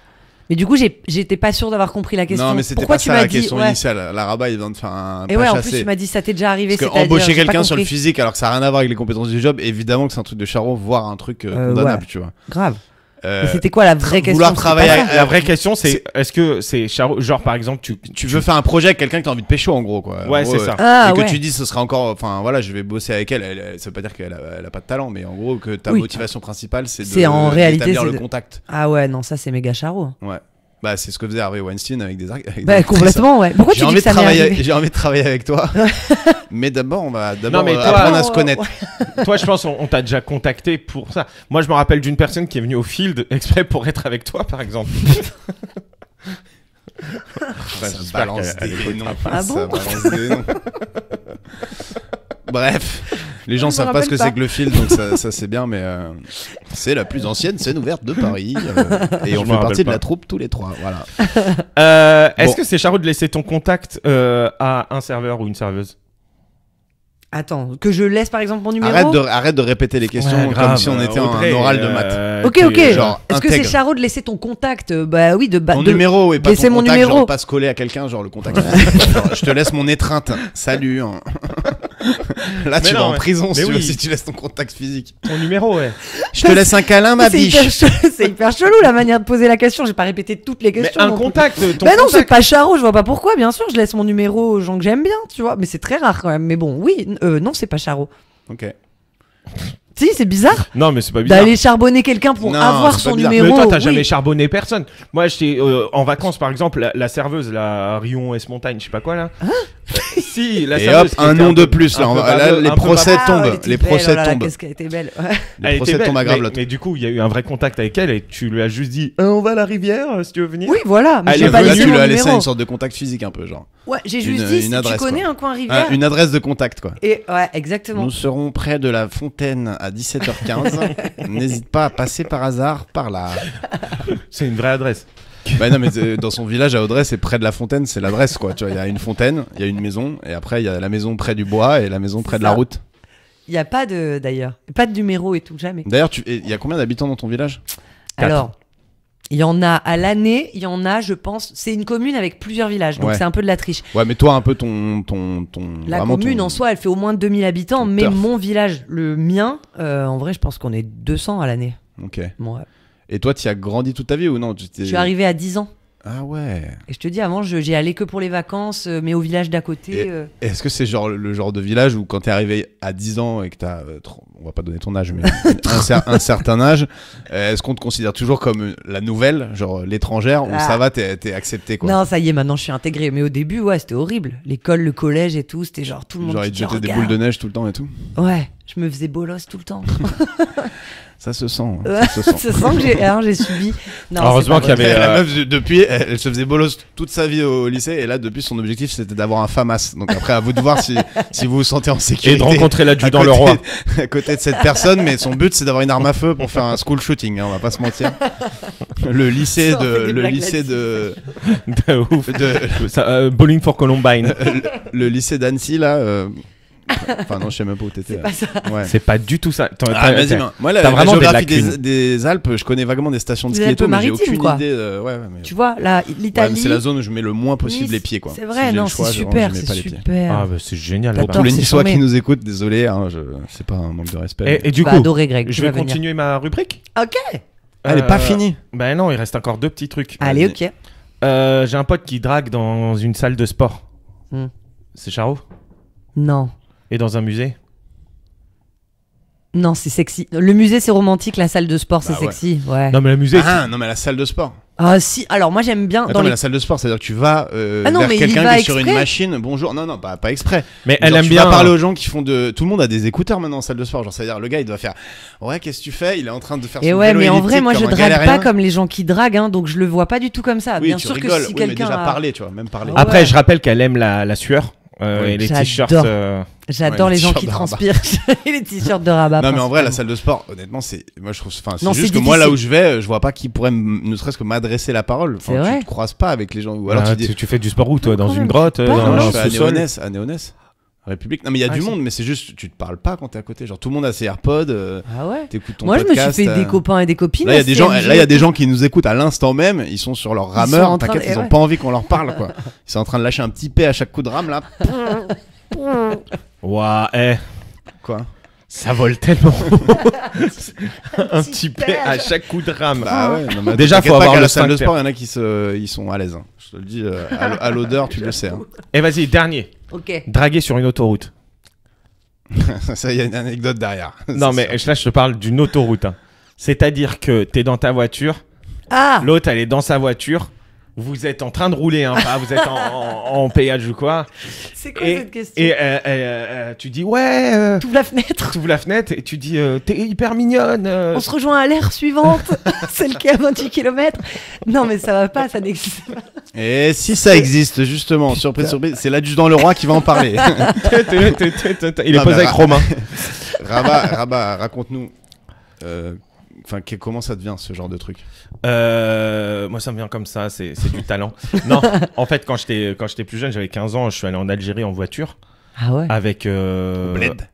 Mais du coup, j'étais pas sûr d'avoir compris la question. Non, mais c'était Pourquoi pas tu ça m'as la dit question ouais. initiale. La rabat, il vient de faire un Et pas ouais, en chassé. plus, tu m'as dit ça t'est déjà arrivé. Parce que c'est-à-dire, embaucher j'ai pas quelqu'un sur le compris. physique alors que ça n'a rien à voir avec les compétences du job, évidemment que c'est un truc de charron, voire un truc condamnable, ouais. tu vois. Grave. Mais c'était quoi la vraie question? vouloir C'était travailler pas avec- ça. La vraie question, c'est est-ce que c'est Charo, genre par exemple, tu veux faire un projet avec quelqu'un que t'as envie de pécho en gros quoi. Ouais, En gros, c'est ça. Ah, et que ouais. tu dis ce sera encore, enfin voilà, je vais bosser avec elle. Ça veut pas dire qu'elle a pas de talent, mais en gros que ta Oui. motivation principale c'est C'est en réalité, d'établir c'est le de- contact. Ah ouais, non, ça c'est méga charo. Ouais. Bah c'est ce que faisait Harvey Weinstein avec des avec Bah des complètement, ouais. Pourquoi tu J'ai dis envie, que de ça m'est travailler, arrivé? j'ai envie de travailler avec toi. Mais d'abord, on va Non, mais toi- apprendre à se connaître. Toi, je pense on t'a déjà contacté pour ça. Moi, je me rappelle d'une personne qui est venue au field exprès pour être avec toi, par exemple. Ça j'espère balance qu'elle- des elle noms. Ah Ça bon balance des noms. Bref, les gens Je me savent pas ce que rappelle c'est pas. que le field, donc ça c'est bien, mais c'est la plus ancienne scène ouverte de Paris. Et Je on me fait rappelle partie de pas. la troupe tous les trois. Voilà. Est-ce Bon. que c'est Charo de laisser ton contact à un serveur ou une serveuse? Attends, que je laisse par exemple mon numéro? Arrête de répéter les questions Ouais, comme grave, si on était en Audrey, un oral de maths. Ok, ok. genre, Est-ce que c'est intègre. Charo de laisser ton contact? Bah oui, Ton numéro et pas laisser ton mon contact, numéro. genre pas se coller à quelqu'un, genre le contact. Genre, je te laisse mon étreinte. Salut. Hein. Là, Mais tu vas non, en mais- prison mais si, tu veux, oui. si tu laisses ton contact physique. Ton numéro, ouais. Je te laisse un câlin, ma C'est biche. hyper, c'est hyper chelou la manière de poser la question. J'ai pas répété toutes les Mais questions. un non plus. contact, ton Bah non, c'est contact. pas Charo, je vois pas pourquoi. Bien sûr, je laisse mon numéro aux gens que j'aime bien, tu vois. Mais c'est très rare quand même. Mais bon, oui, non, c'est pas Charo. Ok. Si, c'est bizarre Non, mais c'est pas bizarre. d'aller charbonner quelqu'un pour Non, avoir c'est pas son bizarre. numéro. Mais toi, t'as oui. jamais charbonné personne. Moi, j'étais en vacances, par exemple, la serveuse, la Rion S Montagne, je sais pas quoi là. Si, la Et serveuse. hop, qui un était nom de peu- plus, là, un on peu va- là, baveuse, les un peu procès baveuse. tombent. elle était les belle, procès oh là là, tombent. Qu'est-ce qu'elle était belle. Ouais. Les Elle était procès belle, tombent à grave l'autre. mais du coup, il y a eu un vrai contact avec elle et tu lui as juste dit on va à la rivière si tu veux venir. Oui, voilà. Mais Elle j'ai est pas venue, Là, laissé tu mon lui as laissé numéro. une sorte de contact physique un peu, genre. Ouais, j'ai juste une- dit, une si tu adresse, connais quoi. un coin rivière. Une adresse de contact, quoi. Et ouais, exactement. Nous serons près de la fontaine à 17h15. N'hésite pas à passer par hasard par là. C'est une vraie adresse. Bah non, mais dans son village à Audrey, c'est près de la fontaine, c'est l'adresse, quoi. Tu vois, il y a une fontaine, il y a une maison, et après, il y a la maison près du bois et la maison près de la ça. route. Il y a pas de d'ailleurs, pas de numéro et tout, jamais. D'ailleurs, il y a combien d'habitants dans ton village? 4. Alors, il y en a à l'année, il y en a, je pense, c'est une commune avec plusieurs villages, donc Ouais. c'est un peu de la triche. Ouais, mais toi, un peu ton La vraiment commune ton- en soi, elle fait au moins 2000 habitants, ton mais turf. mon village, le mien, en vrai, je pense qu'on est 200 à l'année. Ok. Bon, ouais. Et toi, tu as grandi toute ta vie ou non? Je suis arrivé à 10 ans. Ah ouais. Et je te dis, avant, j'y allais que pour les vacances, mais au village d'à côté. Est-ce que c'est genre le genre de village où quand t'es arrivé à 10 ans et que t'as, on va pas donner ton âge, mais un certain âge, est-ce qu'on te considère toujours comme la nouvelle, genre l'étrangère, ou Ah. ça va, t'es accepté quoi? Non, ça y est, maintenant je suis intégrée. Mais au début, ouais, c'était horrible. L'école, le collège et tout, c'était genre tout le monde Genre qui ils te te jetaient des regarde. boules de neige tout le temps et tout? Ouais, je me faisais bolos tout le temps. Ça se sent. Ouais, Ça se sent. ça sent que j'ai subi. Non, Heureusement c'est pas qu'il y vrai. avait, La meuf, depuis, elle se faisait bolos toute sa vie au lycée, et là, depuis, son objectif, c'était d'avoir un FAMAS. Donc après, à vous de voir si vous vous sentez en sécurité. Et de rencontrer à l'adjudant côté- le roi. à côté de cette personne, mais son but, c'est d'avoir une arme à feu pour faire un school shooting, hein, on va pas se mentir. Le lycée Ça, on fait de, des le blagues lycée de, De ouf. de- Ça, Bowling for Columbine. le lycée d'Annecy, là, enfin, non, je sais même pas où t'étais. C'est pas ça. Ouais. C'est pas du tout ça. Ah, vas-y, moi, t'as la vraiment des géographie lacunes. des Alpes, je connais vaguement des stations de Des ski et tout, mais j'ai Alpes-Maritimes, aucune quoi. idée. Ouais, mais... Tu vois, là, Ouais, mais l'Italie. c'est la zone où je mets le moins possible Nice, les pieds, quoi. C'est Si vrai, j'ai le non, choix, c'est je- super, je mets c'est pas les pieds. super. Ah, bah, c'est génial. Pour T'adores, tous les c'est Niçois qui charmé. nous écoutent, désolé, hein, c'est pas un manque de respect. Et du Tu vas coup, adorer Greg. tu je vais vas venir. continuer ma rubrique. Ok. Elle est pas finie. Ben non, il reste encore 2 petits trucs. Allez, Vas-y. ok. J'ai un pote qui drague dans une salle de sport. Hmm. C'est Charo. Non. Et dans un musée. Non, c'est sexy. Le musée, c'est romantique. La salle de sport, c'est Bah ouais. sexy. Ouais. Non, mais le musée. Ah non, mais la salle de sport. Ah, si. Alors, moi, j'aime bien. Attends, Dans mais les... la salle de sport, c'est-à-dire que tu vas Ah non, vers mais il quelqu'un va qui est sur une exprès. machine. Bonjour. Non, non, pas exprès. Mais Genre, elle aime tu bien. vas parler aux gens qui font de. Tout le monde a des écouteurs maintenant en salle de sport. Genre, c'est-à-dire le gars, il doit faire. Ouais, qu'est-ce que tu fais? Il est en train de faire son Et ouais, vélo mais en vrai, elliptique moi, je comme un drague galérien. pas comme les gens qui draguent, hein, donc je le vois pas du tout comme ça. Oui, Bien tu sûr rigoles. que si Oui, mais quelqu'un déjà a- parler, tu vois, même parler. Ah Après, ouais. je rappelle qu'elle aime la sueur Oui. et les J'adore. t-shirts. J'adore Ouais, les les gens t-shirts qui de rabat. transpirent et les t-shirts de rabat. Non mais en vrai la principalement. salle de sport honnêtement c'est moi je trouve enfin c'est Non, juste c'est que moi là où difficile. je vais je vois pas qui pourrait ne serait-ce que m'adresser la parole C'est enfin, vrai. tu te croises pas avec les gens ou alors Ah, tu dis tu fais du sport où toi? Dans Quand une même, grotte? je sais pas. Dans non, je un fais à sous-sol? Néonès République non mais il y a Ah, du si. monde mais c'est juste tu te parles pas quand t'es à côté genre tout le monde a ses AirPods Ah ouais. t'écoutes ton Moi, je me suis podcast fait des copains et des copines. là il y a à des gens CMG. là il y a des gens qui nous écoutent à l'instant même ils sont sur leur sont rameur en train t'inquiète de- ils ont ouais. pas envie qu'on leur parle quoi ils sont en train de lâcher un petit P à chaque coup de rame là Ouah, eh. quoi Ça vole tellement. Un petit P à chaque coup de rame. Bah ouais, non, mais Déjà, t'inquiète faut pas avoir qu'à le la salle de sphincter. sport, il y en a qui ils sont à l'aise. Hein. Je te le dis, à l'odeur, tu le sais. Hein. Et vas-y, dernier. Ok. Draguer sur une autoroute. Ça, il y a une anecdote derrière. Non, C'est mais sûr. là, je te parle d'une autoroute. Hein. C'est-à-dire que t'es dans ta voiture, Ah. l'autre, elle est dans sa voiture. Vous êtes en train de rouler, hein, pas vous êtes en péage ou quoi. C'est quoi Et, cette question? et tu dis, ouais, T'ouvres la fenêtre. t'ouvres la fenêtre et tu dis, t'es hyper mignonne. On se rejoint à l'ère suivante, celle qui est à 28 km. Non, mais ça va pas, ça n'existe pas. Et si ça existe, justement, surprise, surprise, c'est l'adjudant le roi qui va en parler. Il est Non, posé mais avec Romain. Rabat, raconte-nous. Enfin, comment ça devient ce genre de truc? Moi, ça me vient comme ça, c'est du talent. Non, en fait, quand j'étais plus jeune, j'avais 15 ans, je suis allé en Algérie en voiture Ah ouais. avec. Au bled.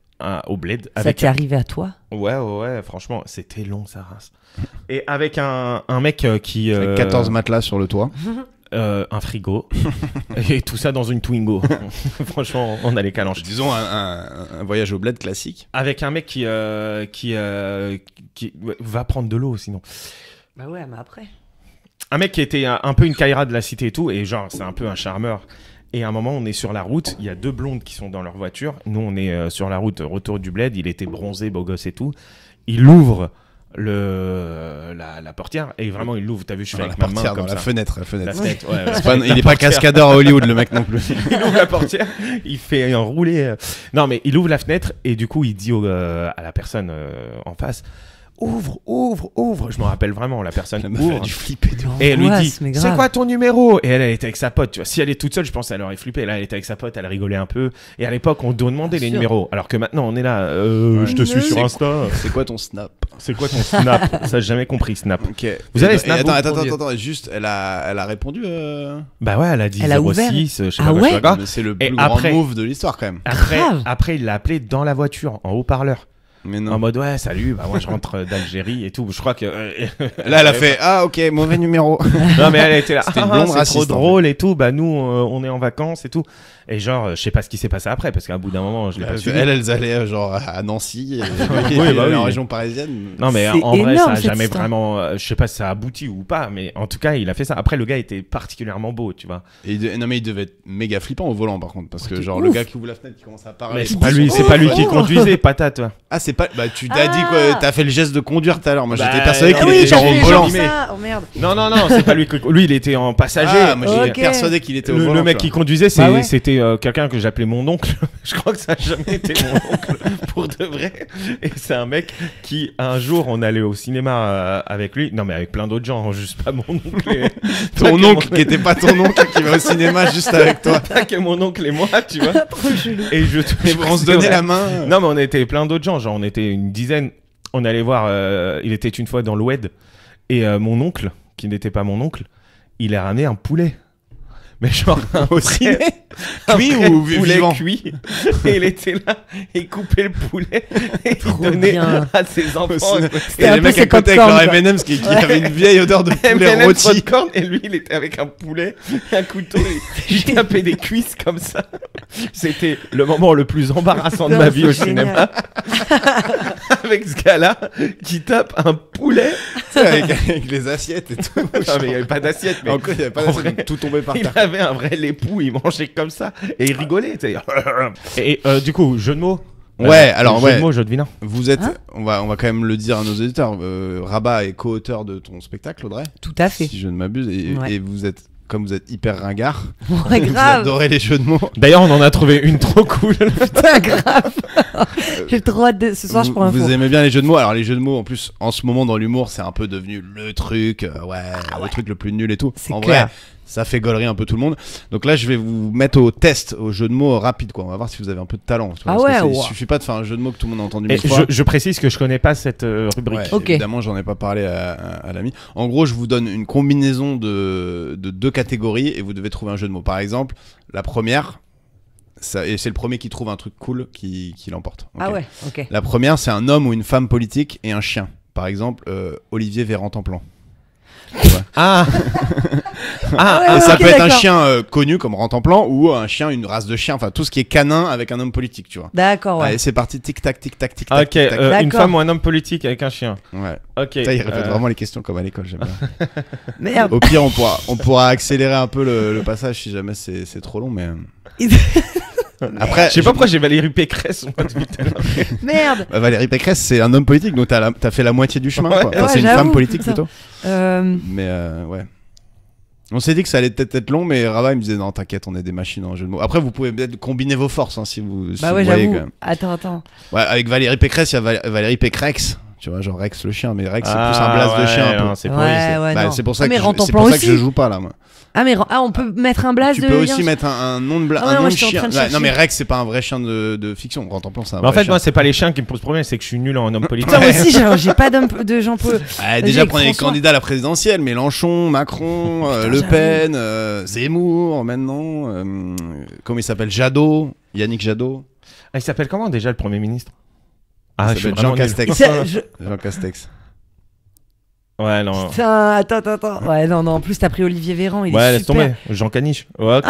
Au bled. Ça Avec t'est arrivé à toi? Ouais, franchement, c'était long, sa race. Et avec un mec qui. Avec 14 matelas sur le toit. Un frigo. Et tout ça dans une Twingo. Franchement, on a les calanches. Disons un voyage au bled classique. Avec un mec qui va prendre de l'eau, sinon. Bah ouais, mais après. Un mec qui était un peu une caïra de la cité et tout, et genre, c'est un peu un charmeur. Et à un moment, on est sur la route, il y a deux blondes qui sont dans leur voiture. Nous, on est sur la route, retour du bled. Il était bronzé, beau gosse et tout. Il ouvre la portière, et vraiment, il l'ouvre. T'as vu, je fais Dans avec la ma main portière, comme dans la ça. fenêtre. La fenêtre, ouais, C'est pas- il La est pas portière. cascadeur à Hollywood, le mec non plus. Il ouvre la portière, il fait un roulé. Non, mais il ouvre la fenêtre, et du coup, il dit à la personne en face, ouvre. Je me rappelle vraiment, la personne La meuf, elle a ouvre. dû flipper. Et elle lui dit, Angoisse, mais c'est grave. quoi ton numéro? Et elle était avec sa pote, tu vois. Si elle est toute seule, je pense qu'elle aurait flippé. Là, elle était avec sa pote, elle rigolait un peu. Et à l'époque, on demandait Bien les sûr. numéros. Alors que maintenant, on est là, je te suis sur C'est Insta. C'est quoi ton snap? C'est quoi ton Snap? Ça, j'ai jamais compris, Snap. Ok. Vous avez Et Snap, vous, pour dire Attends, juste, elle a répondu. Bah ouais, elle a dit Elle a ouvert. 06, je sais Ah pas quoi, ouais je sais pas quoi. Mais c'est le Et plus grand après- move de l'histoire quand même. Grave. Après, il l'a appelé dans la voiture, en haut-parleur. Mais En non. mode, ouais, salut, bah moi je rentre d'Algérie et tout. Je crois que. Là, elle a fait ah ok mauvais numéro. Non, mais elle était là. C'était une blonde C'est raciste, trop en drôle et tout. Bah, nous, on est en vacances et tout. Et genre, je sais pas ce qui s'est passé après parce qu'à bout d'un moment, je l'ai pas Parce que suivi. elles allaient genre à Nancy, Oui, oui, bah oui. en région parisienne. Non, mais C'est en vrai, énorme, ça a cette jamais histoire. vraiment. Je sais pas si ça a abouti ou pas, mais en tout cas, il a fait ça. Après, le gars était particulièrement beau, tu vois. Et non mais il devait être méga flippant au volant par contre parce que de genre ouf. le gars qui ouvre la fenêtre qui commence à parler. Mais c'est qui pas dit lui, son- c'est pas lui qui oh. conduisait, patate, toi. Ah c'est pas bah tu t'as Ah. dit quoi, t'as fait le geste de conduire tout à l'heure. Moi Bah, j'étais persuadé ah qu'il Ah oui, était genre t'as au fait volant. genre ça. Oh merde. Non, c'est pas lui. Lui, il était en passager. Ah moi j'étais Ok. persuadé qu'il était au volant. Le mec tu qui conduisait, Bah ouais. c'était quelqu'un que j'appelais mon oncle. Je crois que ça a jamais été mon oncle pour de vrai. Et c'est un mec qui, un jour, on allait au cinéma avec lui. Non, mais avec plein d'autres gens, juste pas mon oncle. vois. Ton oncle qui était pas ton oncle qui va au cinéma juste avec toi. Pas que mon oncle et moi, tu vois. Trop chelou. Et On se donnait la main. Non, mais on était plein d'autres gens. Genre, on était une dizaine. On allait voir. Il était une fois dans l'Oued. Et mon oncle, qui n'était pas mon oncle, il a ramené un poulet. Mais genre un Au vrai- ciné un Cuit vrai ou poulet vivant? cuit. Et il était là, et il coupait le poulet et il Trop donnait bien. à ses enfants. Et un les peu mecs ses à côté avec popcorn, leur quoi. M&M's qui avait une vieille odeur de poulet M&M rôti. popcorn, et lui il était avec un poulet et un couteau et il tapait des cuisses comme ça. C'était le moment le plus embarrassant de Non, ma vie au c'est cinéma. Avec ce gars-là qui tape un poulet. avec les assiettes et tout. Non mais il n'y avait pas d'assiette, mais Encore, il y avait pas en d'assiette, vrai, donc tout tombait par il terre. avait un vrai époux, il mangeait comme ça et il rigolait. Tu sais. Et du coup, jeu de mots. Ouais, alors, jeu ouais. de mots, jeu de vilain. Vous êtes, Hein on va quand même le dire à nos auditeurs, Rabat est co-auteur de ton spectacle, Audrey, Tout à fait. si je ne m'abuse, Ouais. et vous êtes, comme vous êtes hyper ringard, Ouais, vous grave. adorez les jeux de mots. D'ailleurs, on en a trouvé une trop cool. Putain, grave. J'ai trop hâte de... Ce soir, je prends un Vous four. aimez bien les jeux de mots. Alors les jeux de mots, en plus, en ce moment dans l'humour, c'est un peu devenu le truc, le truc le plus nul et tout. C'est En clair. vrai, ça fait gaulerie un peu tout le monde. Donc là, je vais vous mettre au test, au jeu de mots rapide, quoi. On va voir si vous avez un peu de talent. tu vois, Ah parce que ouais, il ouais. suffit pas de faire un jeu de mots que tout le monde a entendu Et mille fois. je précise que je connais pas cette rubrique. Ouais, Ok. évidemment, j'en ai pas parlé à l'ami. En gros, je vous donne une combinaison de deux catégories et vous devez trouver un jeu de mots. Par exemple, la première, et c'est le premier qui trouve un truc cool qui l'emporte. Ah Ok. ouais, ok. La première, c'est un homme ou une femme politique et un chien. Par exemple, Olivier Véran-Templan. Ah Ah, Et ça ok, peut être un d'accord. chien connu comme Rantanplan ou un chien, une race de chien, enfin tout ce qui est canin avec un homme politique, tu vois. D'accord, ouais. Allez, c'est parti, tic-tac, tic-tac, tic-tac. Ok, tic-tac. une D'accord. femme ou un homme politique avec un chien. Ouais. Ok. Ça, il répète vraiment les questions comme à l'école, j'aime bien. Merde. Au pire, on pourra accélérer un peu le passage si jamais c'est trop long, mais. Après, Je sais pas pourquoi j'ai Valérie Pécresse moi, depuis tout à l'heure. Merde. Valérie Pécresse, c'est un homme politique, donc t'as fait la moitié du chemin. Ouais. Quoi. Enfin, Ouais, c'est une j'avoue, femme politique putain. plutôt. Mais ouais. On s'est dit que ça allait peut-être être long, mais Rabat il me disait non, t'inquiète, on est des machines en jeu de mots. Après, vous pouvez peut-être combiner vos forces si vous. Bah si ouais, vous voyez j'avoue. quand même. Attends. Ouais, avec Valérie Pécresse, il y a Valérie Pécrex. Tu vois, genre Rex le chien, mais Rex c'est plus un Ah, blase de chien un peu. non, c'est pourri, Ouais, ouais, Bah, non. c'est pour ça Ah, que mais je- Rantanplan c'est pour ça que aussi. je joue pas là, moi. On peut mettre un blaze Tu de. peux Yann- aussi mettre un nom de Ah ouais, un nom moi, de j'étais en chien. train de Ouais, chercher. non mais Rex c'est pas un vrai chien de fiction. Rantanplan c'est un Mais en vrai fait, chien. moi, c'est pas les chiens qui me posent problème, c'est que je suis nul en homme politique. Putain, moi aussi, j'ai pas de gens peu. Ah, Vas-y, déjà avec prenez les François. candidats à la présidentielle, Mélenchon, Macron, Putain, Le j'avoue. Pen, Zemmour maintenant, comment il s'appelle, Jadot, Yannick Jadot, Ah, il s'appelle comment déjà le Premier ministre? il Ah, je suis s'appelle vraiment Jean nul. Castex. Jean Castex. Ouais, non. Putain, attends. Ouais, non, en plus, t'as pris Olivier Véran. Il Ouais, est laisse super. tomber. Jean Caniche. Ouais, ok,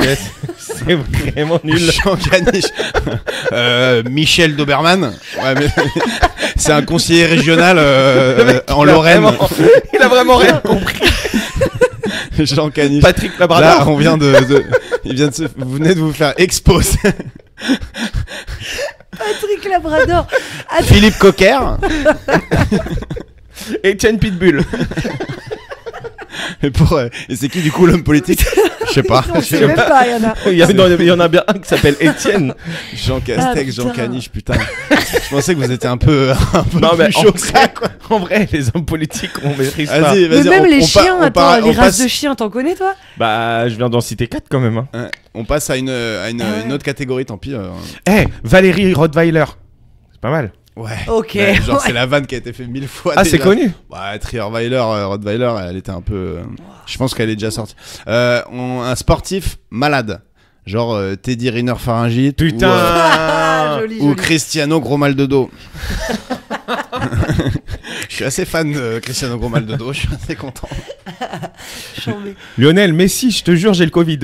c'est vraiment nul. Jean Caniche. Michel Doberman. Ouais, mais c'est un conseiller régional en Lorraine. Il a vraiment rien compris. Jean Caniche. Patrick Là, Labrador. on vient vous venez de vous faire exposer. Patrick Labrador. Attends, Philippe Coquer. Etienne Pitbull. Et c'est qui du coup l'homme politique? Je sais pas. on sait même pas, il y en a. Il y en a bien un qui s'appelle Etienne. Jean Castex, Ah, Jean putain. Caniche, putain. Je pensais que vous étiez un peu Non, mais plus chaud que ça, quoi. En vrai, les hommes politiques, on maîtrise pas. Vas-y, Mais vas-y. même on- les on pa- chiens, on attends, pa- les on races passe- de chiens, t'en connais toi? Bah, je viens d'en citer 4 quand même. Ouais, on passe à une ouais. autre catégorie, tant pis. Eh, Valérie Rottweiler. C'est pas mal. Ouais. Ok. Ouais, genre, ouais. c'est la vanne qui a été faite 1000 fois. Ah, déjà. c'est connu. Ouais, Trierweiler, Rottweiler, elle était un peu. Je pense qu'elle est déjà sortie. Un sportif malade. Genre Teddy Riner pharyngite. Putain. Ah, joli, Ou joli. Cristiano gros mal de dos. Je suis assez fan de Cristiano gros mal de dos, je suis assez content. Chambé. Lionel Messi, je te jure, j'ai le Covid.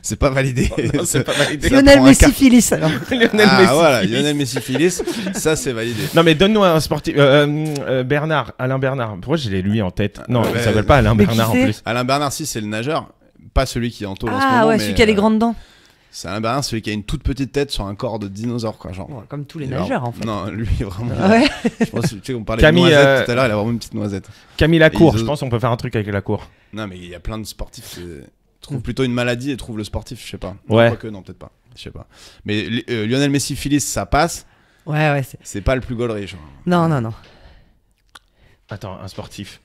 C'est pas validé. Non, c'est pas validé. Ça Lionel prend un Messi quart. Philis alors. Lionel Ah Messi. voilà, Lionel Messi Philis, ça c'est validé. Non mais donne-nous un sportif. Bernard, Alain Bernard. Pourquoi j'ai les lui en tête? Non, Ouais, il s'appelle pas Alain mais Bernard en qui c'est plus. Alain Bernard, si c'est le nageur, pas celui qui est en tôle en ce Ah moment. ouais, mais, celui qui a les grandes dents. C'est Alain Bernard, celui qui a une toute petite tête sur un corps de dinosaure, quoi. Genre. Ouais, comme tous les Il est nageurs vraiment- en fait. Non, lui vraiment. Ah ouais. Je pense, tu sais, on parlait Camille, de noisette tout à l'heure, il a vraiment une petite noisette. Camille Lacour, Et je ils- pense qu'on peut faire un truc avec Lacour. Non, mais il y a plein de sportifs. Trouve plutôt une maladie et trouve le sportif, je sais pas. Ouais. Quoique, non, peut-être pas. Je sais pas. Mais Lionel Messi Philis, ça passe. Ouais, C'est pas le plus gaulerie, genre. Non. Attends, un sportif.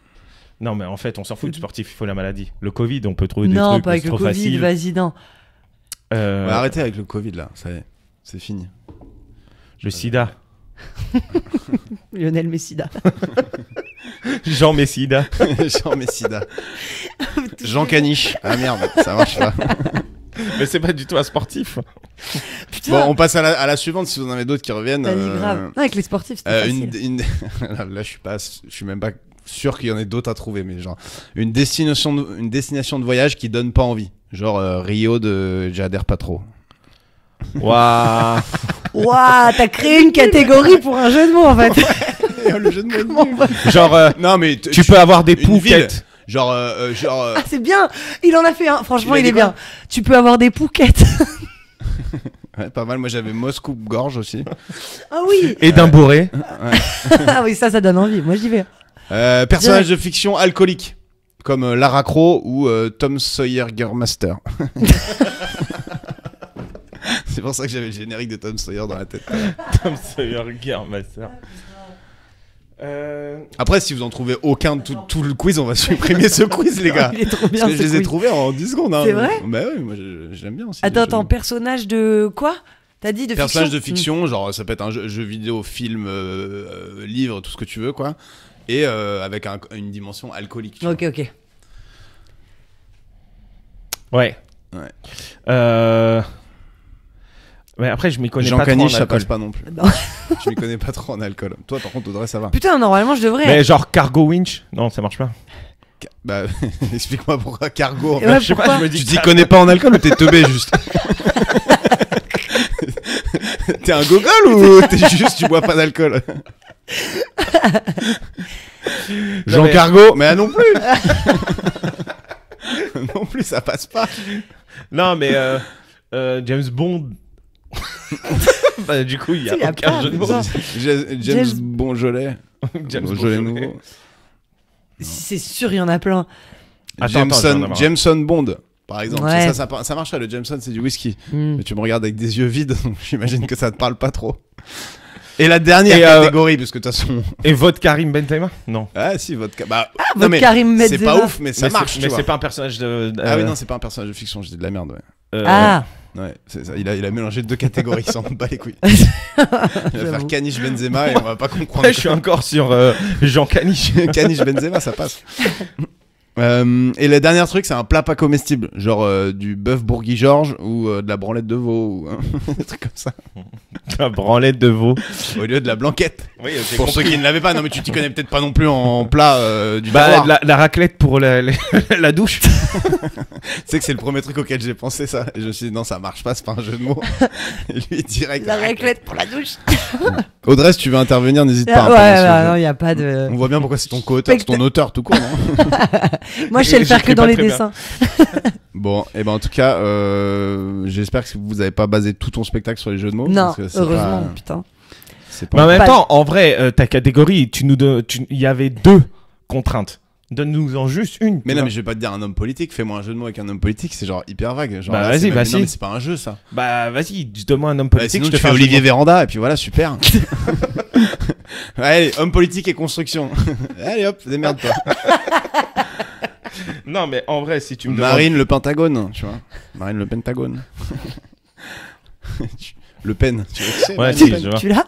Non mais en fait, on s'en fout du sportif, il faut la maladie. Le Covid, on peut trouver des Non, trucs, pas avec c'est le trop Covid, facile. vas-y, non. Ouais, arrêtez avec le Covid là, ça y est. C'est fini. Le sida. Lionel Messida. Jean Messida. Jean Messida. Jean Caniche. Ah merde, ça marche pas. Mais c'est pas du tout un sportif. Putain, Bon, on passe à la suivante si vous en avez d'autres qui reviennent. vas-y, grave. Non, avec les sportifs, c'était facile. Là, je suis même pas sûr qu'il y en ait d'autres à trouver, mais genre une destination de voyage qui donne pas envie. Genre Rio de j'adhère pas trop. Waouh. Ouah, t'as créé une catégorie pour un jeu de mots en fait. Le jeu de mots est Comment on nul. va- Genre, Non mais tu peux avoir des une pouquettes. Genre Ah, c'est bien. Il en a fait un. Franchement, Il a il dit est quoi bien. Tu peux avoir des pouquettes. ouais, pas mal. Moi j'avais Moscou gorge aussi. Ah oui. Et d'un bourré. Ah oui, ça donne envie. Moi, j'y vais. Personnage de fiction alcoolique comme Lara Crowe ou Tom Sawyer Master. C'est pour ça que j'avais le générique de Tom Sawyer dans la tête. Tom Sawyer Guerre, ma sœur. Après, si vous en trouvez aucun de tout le quiz, on va supprimer ce quiz, les gars. Il est trop bien. Parce que je ce les ai quiz. trouvés en 10 secondes. Hein. C'est vrai Bah oui, moi j'aime bien aussi. les Attends, jeux. personnage de quoi? T'as dit de Personnage fiction de fiction, genre ça peut être un jeu vidéo, film, livre, tout ce que tu veux, quoi. Et avec une dimension alcoolique. tu vois. Ok. Ouais. Ouais. Mais après, je m'y connais Jean pas trop en Caniche, ça alcool. passe pas non plus. Non. Je m'y connais pas trop en alcool. Toi, par contre, Audrey, ça va. Putain, normalement, je devrais. Mais genre cargo winch, non, ça marche pas. Bah, explique-moi pourquoi cargo. En fait. Ouais, Je sais pas, pourquoi je me dis Tu que t'y ça- connais pas en alcool ou t'es teubé juste? T'es un gogol ou t'es juste tu bois pas d'alcool? Jean mais- Cargo, mais ah non plus. Non plus, ça passe pas. Non, mais James Bond. Bah, du coup, il y a Il y a aucun pas jeu de de mots. ça. James James- Bonjolet. James Bonjolet Bond. nouveau. C'est sûr, il y en a plein. Attends, je vais en avoir un. Jameson Bond, par exemple. Ouais. Ça marcherait. Le Jameson, c'est du whisky. Hmm. Mais tu me regardes avec des yeux vides, donc j'imagine que ça te parle pas trop. Et la dernière Et, catégorie, parce que de toute façon. Et votre Karim Benzema? Non. Ah si, vodka. Bah, Votre mais Karim c'est Benzema. pas ouf, mais ça Mais marche. c'est- tu Mais vois. c'est pas un personnage de. Ah oui, non, c'est pas un personnage de fiction, j'ai dit de la merde. Ouais. Ah, Ouais, c'est ça. Il a mélangé deux catégories, il s'en bat les couilles. Il va faire J'avoue. Caniche Benzema et on va pas comprendre. Ouais, je suis encore sur Jean Caniche. Caniche Benzema, ça passe. Et le dernier truc, c'est un plat pas comestible, genre du bœuf bourguignon ou de la branlette de veau, ou des trucs comme ça, La branlette de veau. au lieu de la blanquette. Oui, Pour ceux qui ne l'avaient pas, non mais tu t'y connais peut-être pas non plus en plat du Bah, terroir. la raclette pour la douche. Tu sais que c'est le premier truc auquel j'ai pensé ça. Et je me suis dit non, ça marche pas, c'est pas un jeu de mots. Et lui direct. la raclette pour la douche. Audrey, si tu veux intervenir, n'hésite pas. Ouais, hein, pendant ce bah, jeu. non, il n'y a pas de. On voit bien pourquoi c'est ton co-auteur, c'est ton auteur tout court, non? Moi, je sais le faire que J'écris dans pas les très bien. dessins. Bon, et ben en tout cas, j'espère que vous avez pas basé tout ton spectacle sur les jeux de mots. Non, parce que c'est heureusement, pas- putain. c'est Mais en pas. même Pas- temps, en vrai, ta catégorie, il y avait 2 contraintes. Donne-nous-en juste une. Mais tu non, vois. mais je vais pas te dire un homme politique. Fais-moi un jeu de mots avec un homme politique, c'est genre hyper vague. Genre, Bah, là, vas-y, c'est même- bah, non, si. mais c'est pas un jeu ça. Bah, vas-y, donne-moi un homme Bah, politique. sinon, je te tu fais fais un Olivier jeu de Véranda et puis voilà, super. Allez, homme politique et construction. Allez hop, démerde-toi. mots. Non, mais en vrai, si tu me demandes. Marine le Pentagone, tu vois. Marine le Pentagone. Le Pen, tu vois qui c'est, Ouais, Marine si, Le Pen je vois. Tu l'as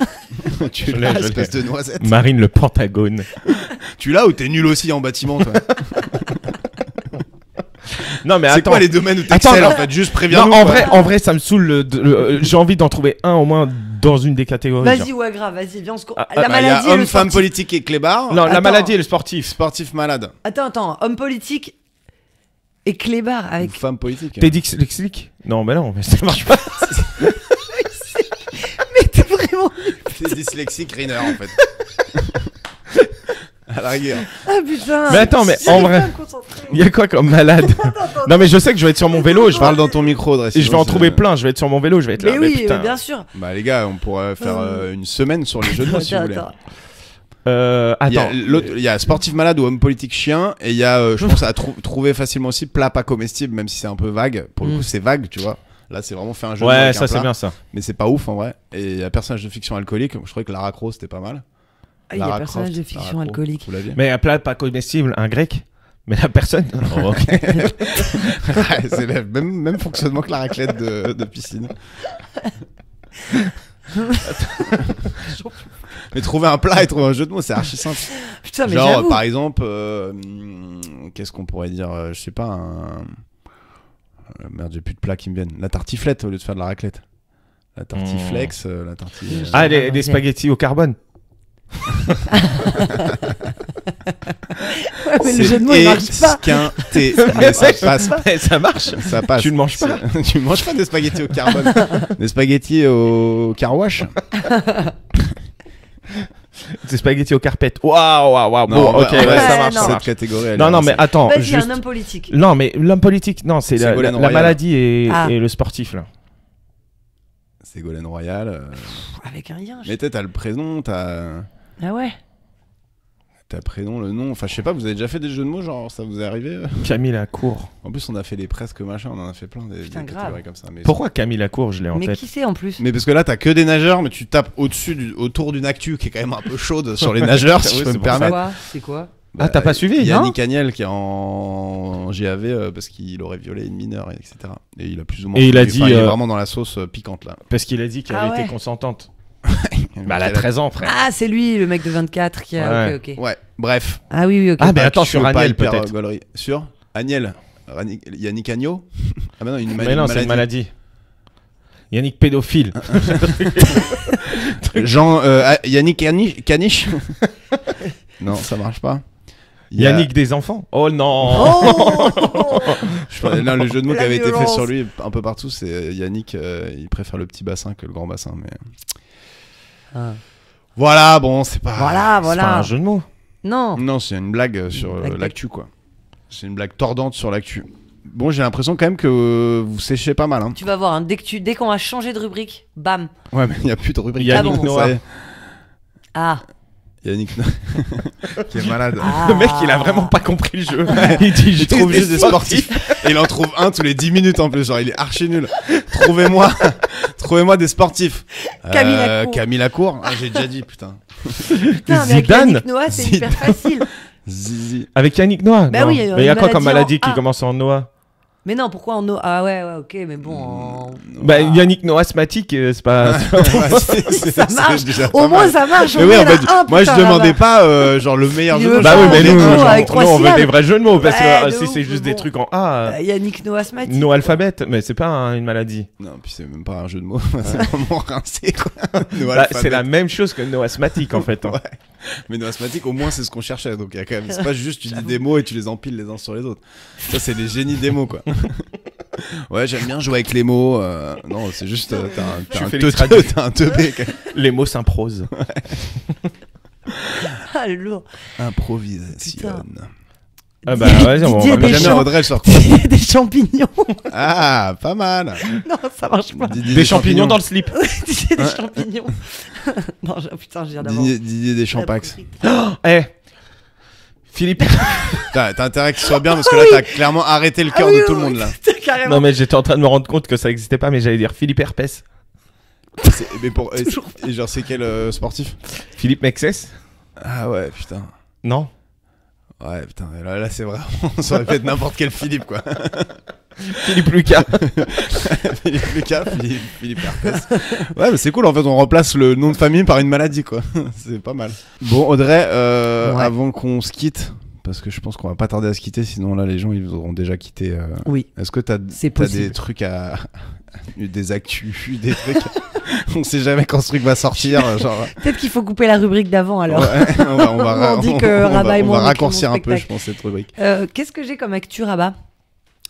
Tu Je l'ai, l'as, je espèce l'ai. de noisette. Marine le Pentagone. Tu l'as ou t'es nul aussi en bâtiment, toi? Non, mais C'est attends. quoi les domaines où Attends, t'excelles non. en fait? Juste préviens-nous. Non, quoi. en vrai, ça me saoule. J'ai envie d'en trouver un au moins dans une des catégories. Vas-y, genre. ouais, grave, vas-y, viens, on se. Ah, La Bah, il y maladie a et le homme, femme, sportif. politique et clébard. Non, la Attends. maladie et le sportif. Sportif malade. Attends, homme politique et clébard avec. Femme politique. T'es dyslexique? Non, mais non, mais ça marche pas. Mais t'es vraiment. T'es dyslexique Rainer en fait. À la rigueur. Ah putain. Mais attends, mais en J'arrive vrai, pas à me concentrer. il y a quoi comme malade? Non, mais je sais que je vais être sur mon vélo. Je vais, Parle dans ton micro, Audrey, et je vais sinon, en trouver plein. Je vais être sur mon vélo. Je vais être là. Mais mais oui, putain. bien sûr. Bah les gars, on pourrait faire une semaine sur les jeux de mots si vous voulez. Attends. Il y a Attends. il y a sportif malade ou homme politique chien et il y a je pense à trouver facilement aussi plat pas comestible même si c'est un peu vague. Pour le coup c'est vague tu vois. Là c'est vraiment fait un jeu de mots Ouais, avec ça un c'est plat, bien ça. mais c'est pas ouf en vrai. Et il y a personnage de fiction alcoolique. Je trouvais que Lara Croft c'était pas mal. Ah, il y a Lara personnage Croft, de fiction Lara Croft, alcoolique. Vous l'aviez? Mais un plat pas comestible, un grec. Mais la personne. Oh, ok. Ouais, c'est le même fonctionnement que la raclette de piscine. Mais trouver un plat et trouver un jeu de mots, c'est archi simple. Putain, mais Genre, j'avoue. par exemple, qu'est-ce qu'on pourrait dire je sais pas, merde, j'ai plus de plats qui me viennent. La tartiflette au lieu de faire de la raclette. La tartiflex, la tartiflette. Ah, des spaghettis au carbone. Ouais, mais le jeu de mots, il marche pas. Esquinté. Mais ça passe. Ça marche. Ça passe. Tu ne manges pas. Tu manges pas des spaghettis au carbone. Des spaghettis au carwash. Des spaghettis au carpette. Waouh. Non, Bon, ok, ouais, ouais, ça non. marche. Ça Cette marche. catégorie. elle Non, est non, mais assez- attends. Vas-y, Juste... un homme politique. Non, mais l'homme politique, non, c'est la Ségolène Royal. maladie et Ah. le sportif, là. Ségolène Royal. Avec un lien. Mais t'as le prénom, t'as Ah ouais. le prénom, le nom. Enfin, je sais pas, vous avez déjà fait des jeux de mots, genre ça vous est arrivé Camille Lacour. En plus, on a fait les presque machin, on en a fait plein des Putain, catégories grave. comme ça. Mais Pourquoi Camille Lacour, je l'ai en Mais tête? qui c'est en plus? Mais parce que là, t'as que des nageurs, mais tu tapes autour d'une actu qui est quand même un peu chaude sur les nageurs, si Oui, je peux c'est me pour ça. permettre. C'est quoi? Ah, t'as pas suivi, non? Yannick Agnel qui est en GAV parce qu'il aurait violé une mineure, etc. Et il a plus ou moins. Et il a enfin, dit, il est vraiment dans la sauce piquante là. Parce qu'il a dit qu'elle Ah était ouais. consentante. Bah, elle a 13 ans, frère. Ah, c'est lui, le mec de 24 qui a. Ouais. Ok, ok. Ouais, bref. Ah oui, ok. Ah, mais Bah, attends, tu sur veux pas Agnel, hyper, peut-être. gaulerie. Sur Agnel Yannick Agneau. Ah bah non, une Mais non, c'est une maladie. maladie. Yannick pédophile. Jean, Yannick Caniche. Non, ça marche pas. Yannick des enfants. Oh non. Oh Là, le jeu de mots qui La avait été fait violence. sur lui un peu partout, c'est Yannick, il préfère le petit bassin que le grand bassin. Mais Ah. voilà, bon, c'est pas. Voilà, C'est pas voilà. un jeu de mots. Non. Non, c'est une blague sur blague. l'actu, quoi. C'est une blague tordante sur l'actu. Bon, j'ai l'impression quand même que vous séchez pas mal. Hein. Tu vas voir, hein, dès qu'on va changer de rubrique, bam. Ouais, mais il n'y a plus de rubrique. Yannick Ah bon. Noah. Ça y est. Ah. Yannick Noah. Qui est malade. Ah. Le mec, il a vraiment pas compris le jeu. Il dit, Il trouve juste des sportifs. Et il en trouve un tous les 10 minutes en plus. Genre, il est archi nul. Trouvez-moi des sportifs. Camille Lacour. Camille Lacour. Ah, j'ai déjà dit, putain. Putain, mais avec Zidane. Yannick Noah, c'est hyper facile. Zizi. Avec Yannick Noah. Bah non. oui, Mais il y a une quoi comme maladie maladie en qui A. commence en Noah? Mais non, pourquoi en Ah ouais, ok, mais bon. Bah, Yannick Noah asthmatique, c'est pas. Ça marche. déjà Au pas moins, mal. ça marche. Mais au oui, moins, en il y en a fait, un, moi je putain, demandais là-bas. pas genre le meilleur Il jeu veut de Bah pas oui, mais des nous, mots genre, avec 3 nous, on veut syllabes. des vrais jeux de mots. Parce Ouais, que de si ouf, c'est juste mais des bon. trucs en A, Yannick Noah asthmatique. no alphabet, mais c'est pas une maladie. Non, puis c'est même pas un jeu de mots, c'est vraiment rincé quoi. Nous, Bah, alphabet. c'est la même chose que no asthmatique en fait. hein. Ouais. Mais nos asthmatiques, au moins c'est ce qu'on cherchait. Donc il y a quand même, c'est pas juste tu dis des mots et tu les empiles les uns sur les autres. Ça c'est les génies des mots quoi. Ouais, j'aime bien jouer avec les mots. Non, c'est juste Je suis t'as Félix Radio. un teubé. quand même. Les mots s'improsent. Ah, le lourd. Improvisation. Ah bah vas-y, on Didier va Deschamps. Jamais Audrey elle sort. Des champignons. Ah, pas mal. Non, ça marche pas. Didier Des champignons dans le slip. Didier des champignons. Non, putain, je viens d'avoir. Didier des Champax. Eh Philippe. T'as intérêt qu'il soit bien parce que là t'as clairement arrêté le cœur de tout le monde là. Carrément. Non mais j'étais en train de me rendre compte que ça existait pas, mais j'allais dire Philippe Herpès. Mais pour Toujours et genre c'est quel sportif? Philippe Mexès. Ah ouais putain. Non. Ouais putain là c'est vraiment ça aurait pu être n'importe quel Philippe quoi. Philippe Lucas. Philippe Lucas, Philippe Herpès. Ouais mais c'est cool en fait on remplace le nom de famille par une maladie quoi. C'est pas mal. Bon Audrey Ouais. avant qu'on se quitte parce que je pense qu'on va pas tarder à se quitter sinon là les gens ils auront déjà quitté. Oui. Est-ce que t'as C'est des possible. trucs à des actus des trucs on sait jamais quand ce truc va sortir genre. Peut-être qu'il faut couper la rubrique d'avant alors. Ouais, On dit que Rabat et moi, on va on écrit raccourcir mon un peu, je spectacle. pense, cette rubrique. Qu'est-ce que j'ai comme actu Rabat?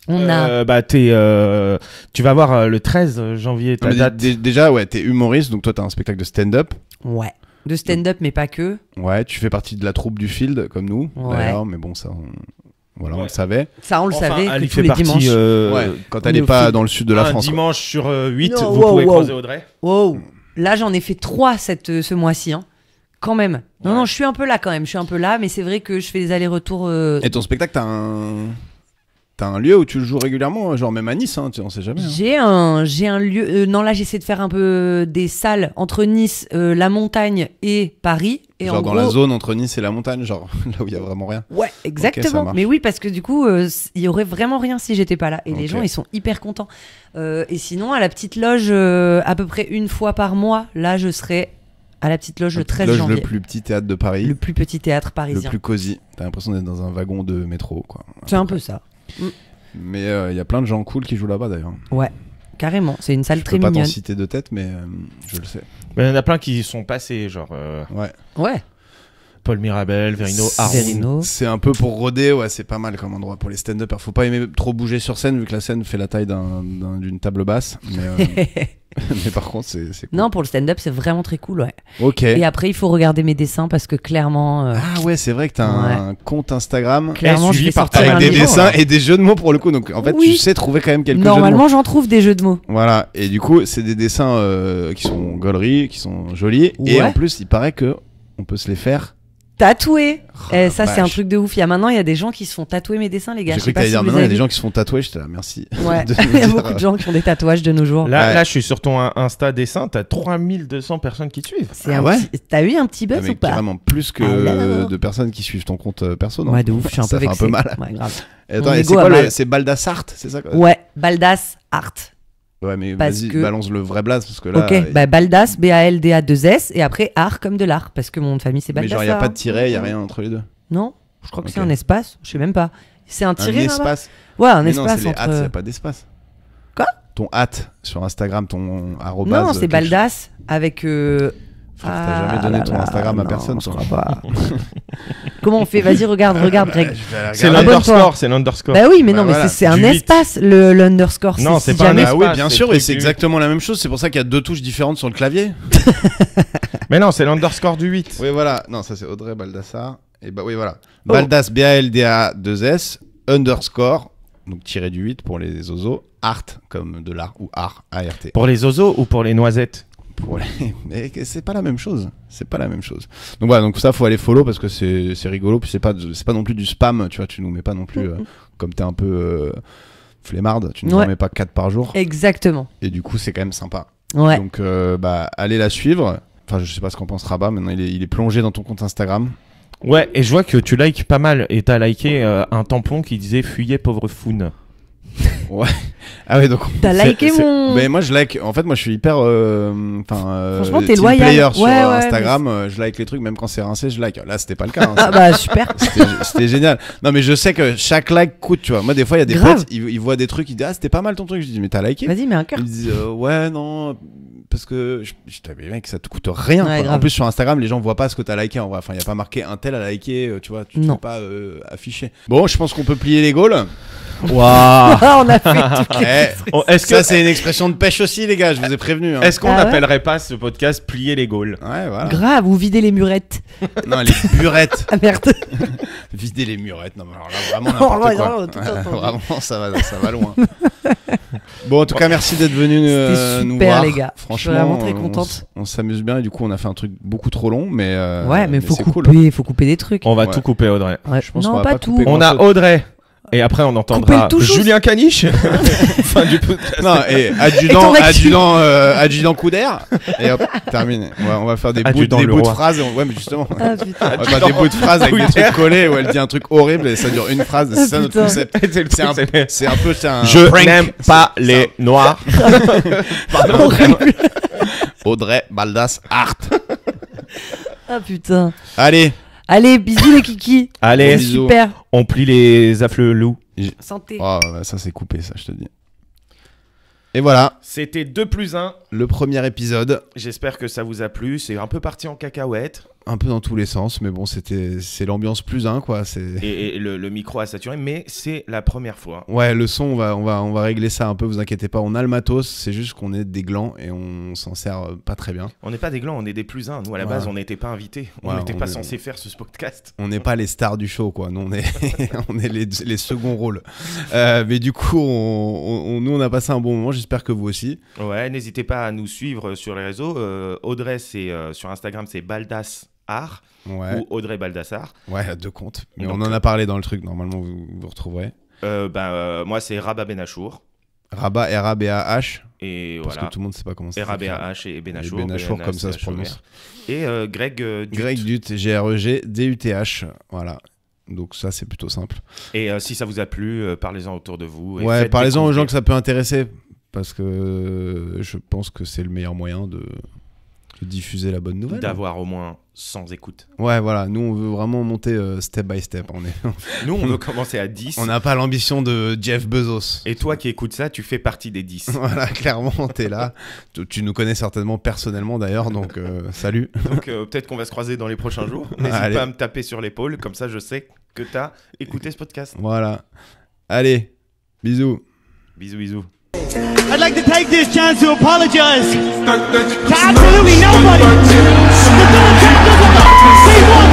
On a. Bah tu vas voir le 13 janvier ta Mais date. déjà, ouais, t'es humoriste, donc toi, t'as un spectacle de stand-up. Ouais. De stand-up, mais pas que. Ouais, tu fais partie de la troupe du Field, comme nous, Ouais. d'ailleurs, mais bon, ça, on le savait. Ça, on le Enfin, savait. elle Que y tous fait les partie. dimanches. Ouais, quand on elle est est au pas Field. dans le sud de la un France. dimanche sur 8, Non, vous wow, pouvez wow. croiser Audrey. Wow. Là, j'en ai fait 3 ce mois-ci. Hein. Quand même. Non, Ouais. non, je suis un peu là quand même. Je suis un peu là, mais c'est vrai que je fais des allers-retours. Et ton spectacle, t'as un lieu où tu le joues régulièrement, genre même à Nice, hein, on sait jamais. hein. J'ai un lieu. Non, là, j'essaie de faire un peu des salles entre Nice, la montagne et Paris. Et Genre en dans gros, la zone entre Nice et la montagne, genre là où il y a vraiment rien. Ouais, exactement. marche. Mais oui, parce que du coup, il y aurait vraiment rien si j'étais pas là. Et les Ok. gens, ils sont hyper contents. Et sinon, à la petite loge, à peu près une fois par mois, là, je serai à la petite loge le 13 Loge, janvier. le plus petit théâtre de Paris, Le plus petit théâtre le parisien. plus cosy. T'as l'impression d'être dans un wagon de métro, quoi. C'est un peu ça. Mais il y a plein de gens cool qui jouent là-bas d'ailleurs. Ouais, carrément. C'est une salle Je très peux pas t'en mignonne. citer de tête, mais je le sais. Mais il y en a plein qui sont passés, genre Ouais. Ouais. Paul Mirabel, Verino, Haroun. Verino. C'est un peu pour rôder, ouais, c'est pas mal comme endroit pour les stand-uppers. Faut pas aimer trop bouger sur scène vu que la scène fait la taille d'une table basse. Mais par contre, c'est cool. Non, pour le stand-up, c'est vraiment très cool, ouais. Ok. Et après, il faut regarder mes dessins parce que clairement, Ah ouais, c'est vrai que t'as un compte Instagram clairement, je suivi vais par sortir avec un des livre. dessins et des jeux de mots pour le coup. Donc en fait, Oui. tu sais trouver quand même quelques jeux de mots. Normalement, j'en trouve des jeux de mots. Voilà. Et du coup, c'est des dessins qui sont gauleries, qui sont jolis. Et Ouais. en plus, il paraît que on peut se les faire. Tatoué. la Ça, c'est un vache. truc de ouf. Il y a des gens qui se font tatouer mes dessins, les gars. J'ai Je sais cru que pas t'allais si dire vous maintenant, il y a avez des vu. gens qui se font tatouer. J'étais là, merci. Ouais, de il nous y a dire, beaucoup de gens qui font des tatouages de nos jours. Là, Ouais. là, je suis sur ton Insta dessin, t'as 3200 personnes qui te suivent. C'est Ah un ouais petit... T'as eu un petit Ah, buzz mais ou pas? carrément plus que Ah là là. de personnes qui suivent ton compte perso, non? Ouais, de ouf, je suis un Ça peu fait vexé. un peu mal. Ouais, grave. Et attends, Mon et ego c'est a quoi mal. c'est Baldassart, c'est ça quoi? Ouais, Baldas Art. Ouais, mais Parce vas-y, que- balance le vrai blaze parce que là. Ok, bah Baldas, B-A-L-D-A-2-S, et après art comme de l'art, parce que mon nom de famille c'est mais Baldas. genre, il n'y a pas de tiret, il n'y a rien entre les deux. Non, je crois que Ok. c'est un espace, je sais même pas. C'est un Un tiré là-bas. espace. Ouais, un Mais non, espace c'est les hâtes, il n'y a entre. pas d'espace. Quoi? ton sur Instagram, ton arrobase. Non, c'est Baldas avec. T'as jamais donné ton Instagram à personne, je crois pas. Comment on fait? Vas-y, regarde, Greg. C'est l'underscore. Bah oui, mais non, voilà, mais c'est un 8. espace, l'underscore. Non, c'est c'est pas un jamais. Ah oui, espace, bien c'est sûr, le et truc c'est du exactement la même chose. C'est pour ça qu'il y a 2 touches différentes sur le clavier. Mais non, c'est l'underscore du 8. Oui, voilà. Non, ça c'est Audrey Baldassar. Et bah oui, voilà. Baldas, BALDA2S, underscore, donc tiré du 8 pour les oiseaux, art, comme de l'art, ou art, ART. Pour les oiseaux ou pour les noisettes? Mais c'est pas la même chose. C'est pas la même chose. Donc voilà, donc ça faut aller follow parce que c'est rigolo. Puis c'est pas non plus du spam, tu vois. Tu nous mets pas non plus comme t'es un peu flemmarde. Tu nous en mets pas 4 par jour. Exactement. Et du coup c'est quand même sympa. Ouais. Donc allez la suivre. Enfin je sais pas ce qu'en pense Rabat. Maintenant il est plongé dans ton compte Instagram. Ouais, et je vois que tu likes pas mal. Et t'as liké un tampon qui disait fuyez pauvre foun. Ouais. Ah ouais, donc. T'as liké mon. Mais moi je like. En fait, moi je suis hyper. Franchement, t'es team loyal. player sur Ouais, Instagram. Je like les trucs, même quand c'est rincé, je like. Là, c'était pas le cas. Ah bah super. C'était génial. Non, mais je sais que chaque like coûte, tu vois. Moi, des fois, il y a des Grave. potes, ils voient des trucs, ils disent ah, c'était pas mal ton truc. Je dis mais t'as liké? Vas-y, mets un cœur. Ils disent ouais, non. Parce que je dis mais mec, ça te coûte rien. Ouais, Quoi. grave. En plus, sur Instagram, les gens voient pas ce que t'as liké en vrai. Enfin, il y a pas marqué un tel à liker, tu vois. Tu te fais pas afficher. Bon, je pense qu'on peut plier les gaules. Waouh. On a fait toutes les... Est-ce Ça, que c'est une expression de pêche aussi, les gars, je vous ai prévenu. Hein. est-ce qu'on Ah ouais n'appellerait pas ce podcast plier les gaules? Ouais, voilà. Grave, ou vider les murettes. Non, les burettes. Ah merde. Vider les murettes. Non, mais alors là, vraiment n'importe ouais, quoi. non, tout entendu. Vraiment, ça va loin. Bon, en tout cas, merci d'être venu C'était nous super, voir. les gars. Franchement, Je suis vraiment très contente. On s'amuse bien et du coup, on a fait un truc beaucoup trop long, mais Ouais, mais faut c'est couper, cool. faut couper des trucs. On va Ouais. tout couper, Audrey. Ouais. Je pense Non, qu'on va pas pas tout. couper On a grand-chose. Audrey. Et après, on Couper entendra le tout chou. Julien Caniche. Fin du podcast. Non, et adjudant coup d'air. Et hop, terminé. On va faire des bouts Adjudant le de roi. phrases. Ouais, mais justement. Ah putain. On va faire des bouts de phrases avec des trucs collés où elle dit un truc horrible et ça dure une phrase. C'est ça notre putain. concept. C'est le truc, C'est un peu. C'est un Je prank. n'aime pas les noirs. Pardon. Audrey Baldas Art. Ah putain. Allez. Allez, bisous les kikis. Allez, Gros bisous. Super. on plie les affleux-loups. Santé. Oh, ça c'est coupé, ça, je te dis. Et voilà, C'était 2+1. le premier épisode. J'espère que ça vous a plu. C'est un peu parti en cacahuète. Un peu dans tous les sens, mais bon, c'est l'ambiance +1, quoi. Et le micro a saturé, mais c'est la première fois. Ouais, le son, on va régler ça un peu, vous inquiétez pas. On a le matos, c'est juste qu'on est des glands et on s'en sert pas très bien. On n'est pas des glands, on est des +1. Nous, à la Ouais. base, on n'était pas invités. On Ouais, n'était on pas est- censé faire ce podcast. On n'est pas les stars du show, quoi. Nous, on est, on est les seconds rôles. Mais du coup, nous, on a passé un bon moment. J'espère que vous aussi. Ouais, n'hésitez pas à nous suivre sur les réseaux. Audrey, sur Instagram, c'est Baldas Art Ouais, ou Audrey Baldassar. ouais, à 2 comptes. Mais Donc, on en a parlé dans le truc. Normalement, vous retrouverez. Moi, c'est Rabat Benachour. Rabat, R-A-B-A-H. Et Parce voilà. que tout le monde ne sait pas comment ça s'écrit. R-A-B-A-H et Benachour. Benachour, comme ça se prononce. Et Greg Dut. Greg Dut, G-R-E-G-D-U-T-H. Voilà. Donc ça, c'est plutôt simple. Et si ça vous a plu, parlez-en autour de vous. Et Ouais, faites parlez-en aux gens découvrir. que ça peut intéresser. Parce que je pense que c'est le meilleur moyen de diffuser la bonne nouvelle. D'avoir au moins 100 écoutes. Ouais, voilà. Nous, on veut vraiment monter step by step. Nous, on veut commencer à 10. On n'a pas l'ambition de Jeff Bezos. Et toi qui écoutes ça, tu fais partie des 10. Voilà, clairement, t'es là. Tu nous connais certainement personnellement d'ailleurs, donc salut. Donc peut-être qu'on va se croiser dans les prochains jours. N'hésite Allez. pas à me taper sur l'épaule, comme ça je sais que t'as écouté ce podcast. Voilà. Allez, bisous. Bisous, bisous. I'd like to take this chance to apologize to absolutely nobody. The Philadelphia Eagles, they won.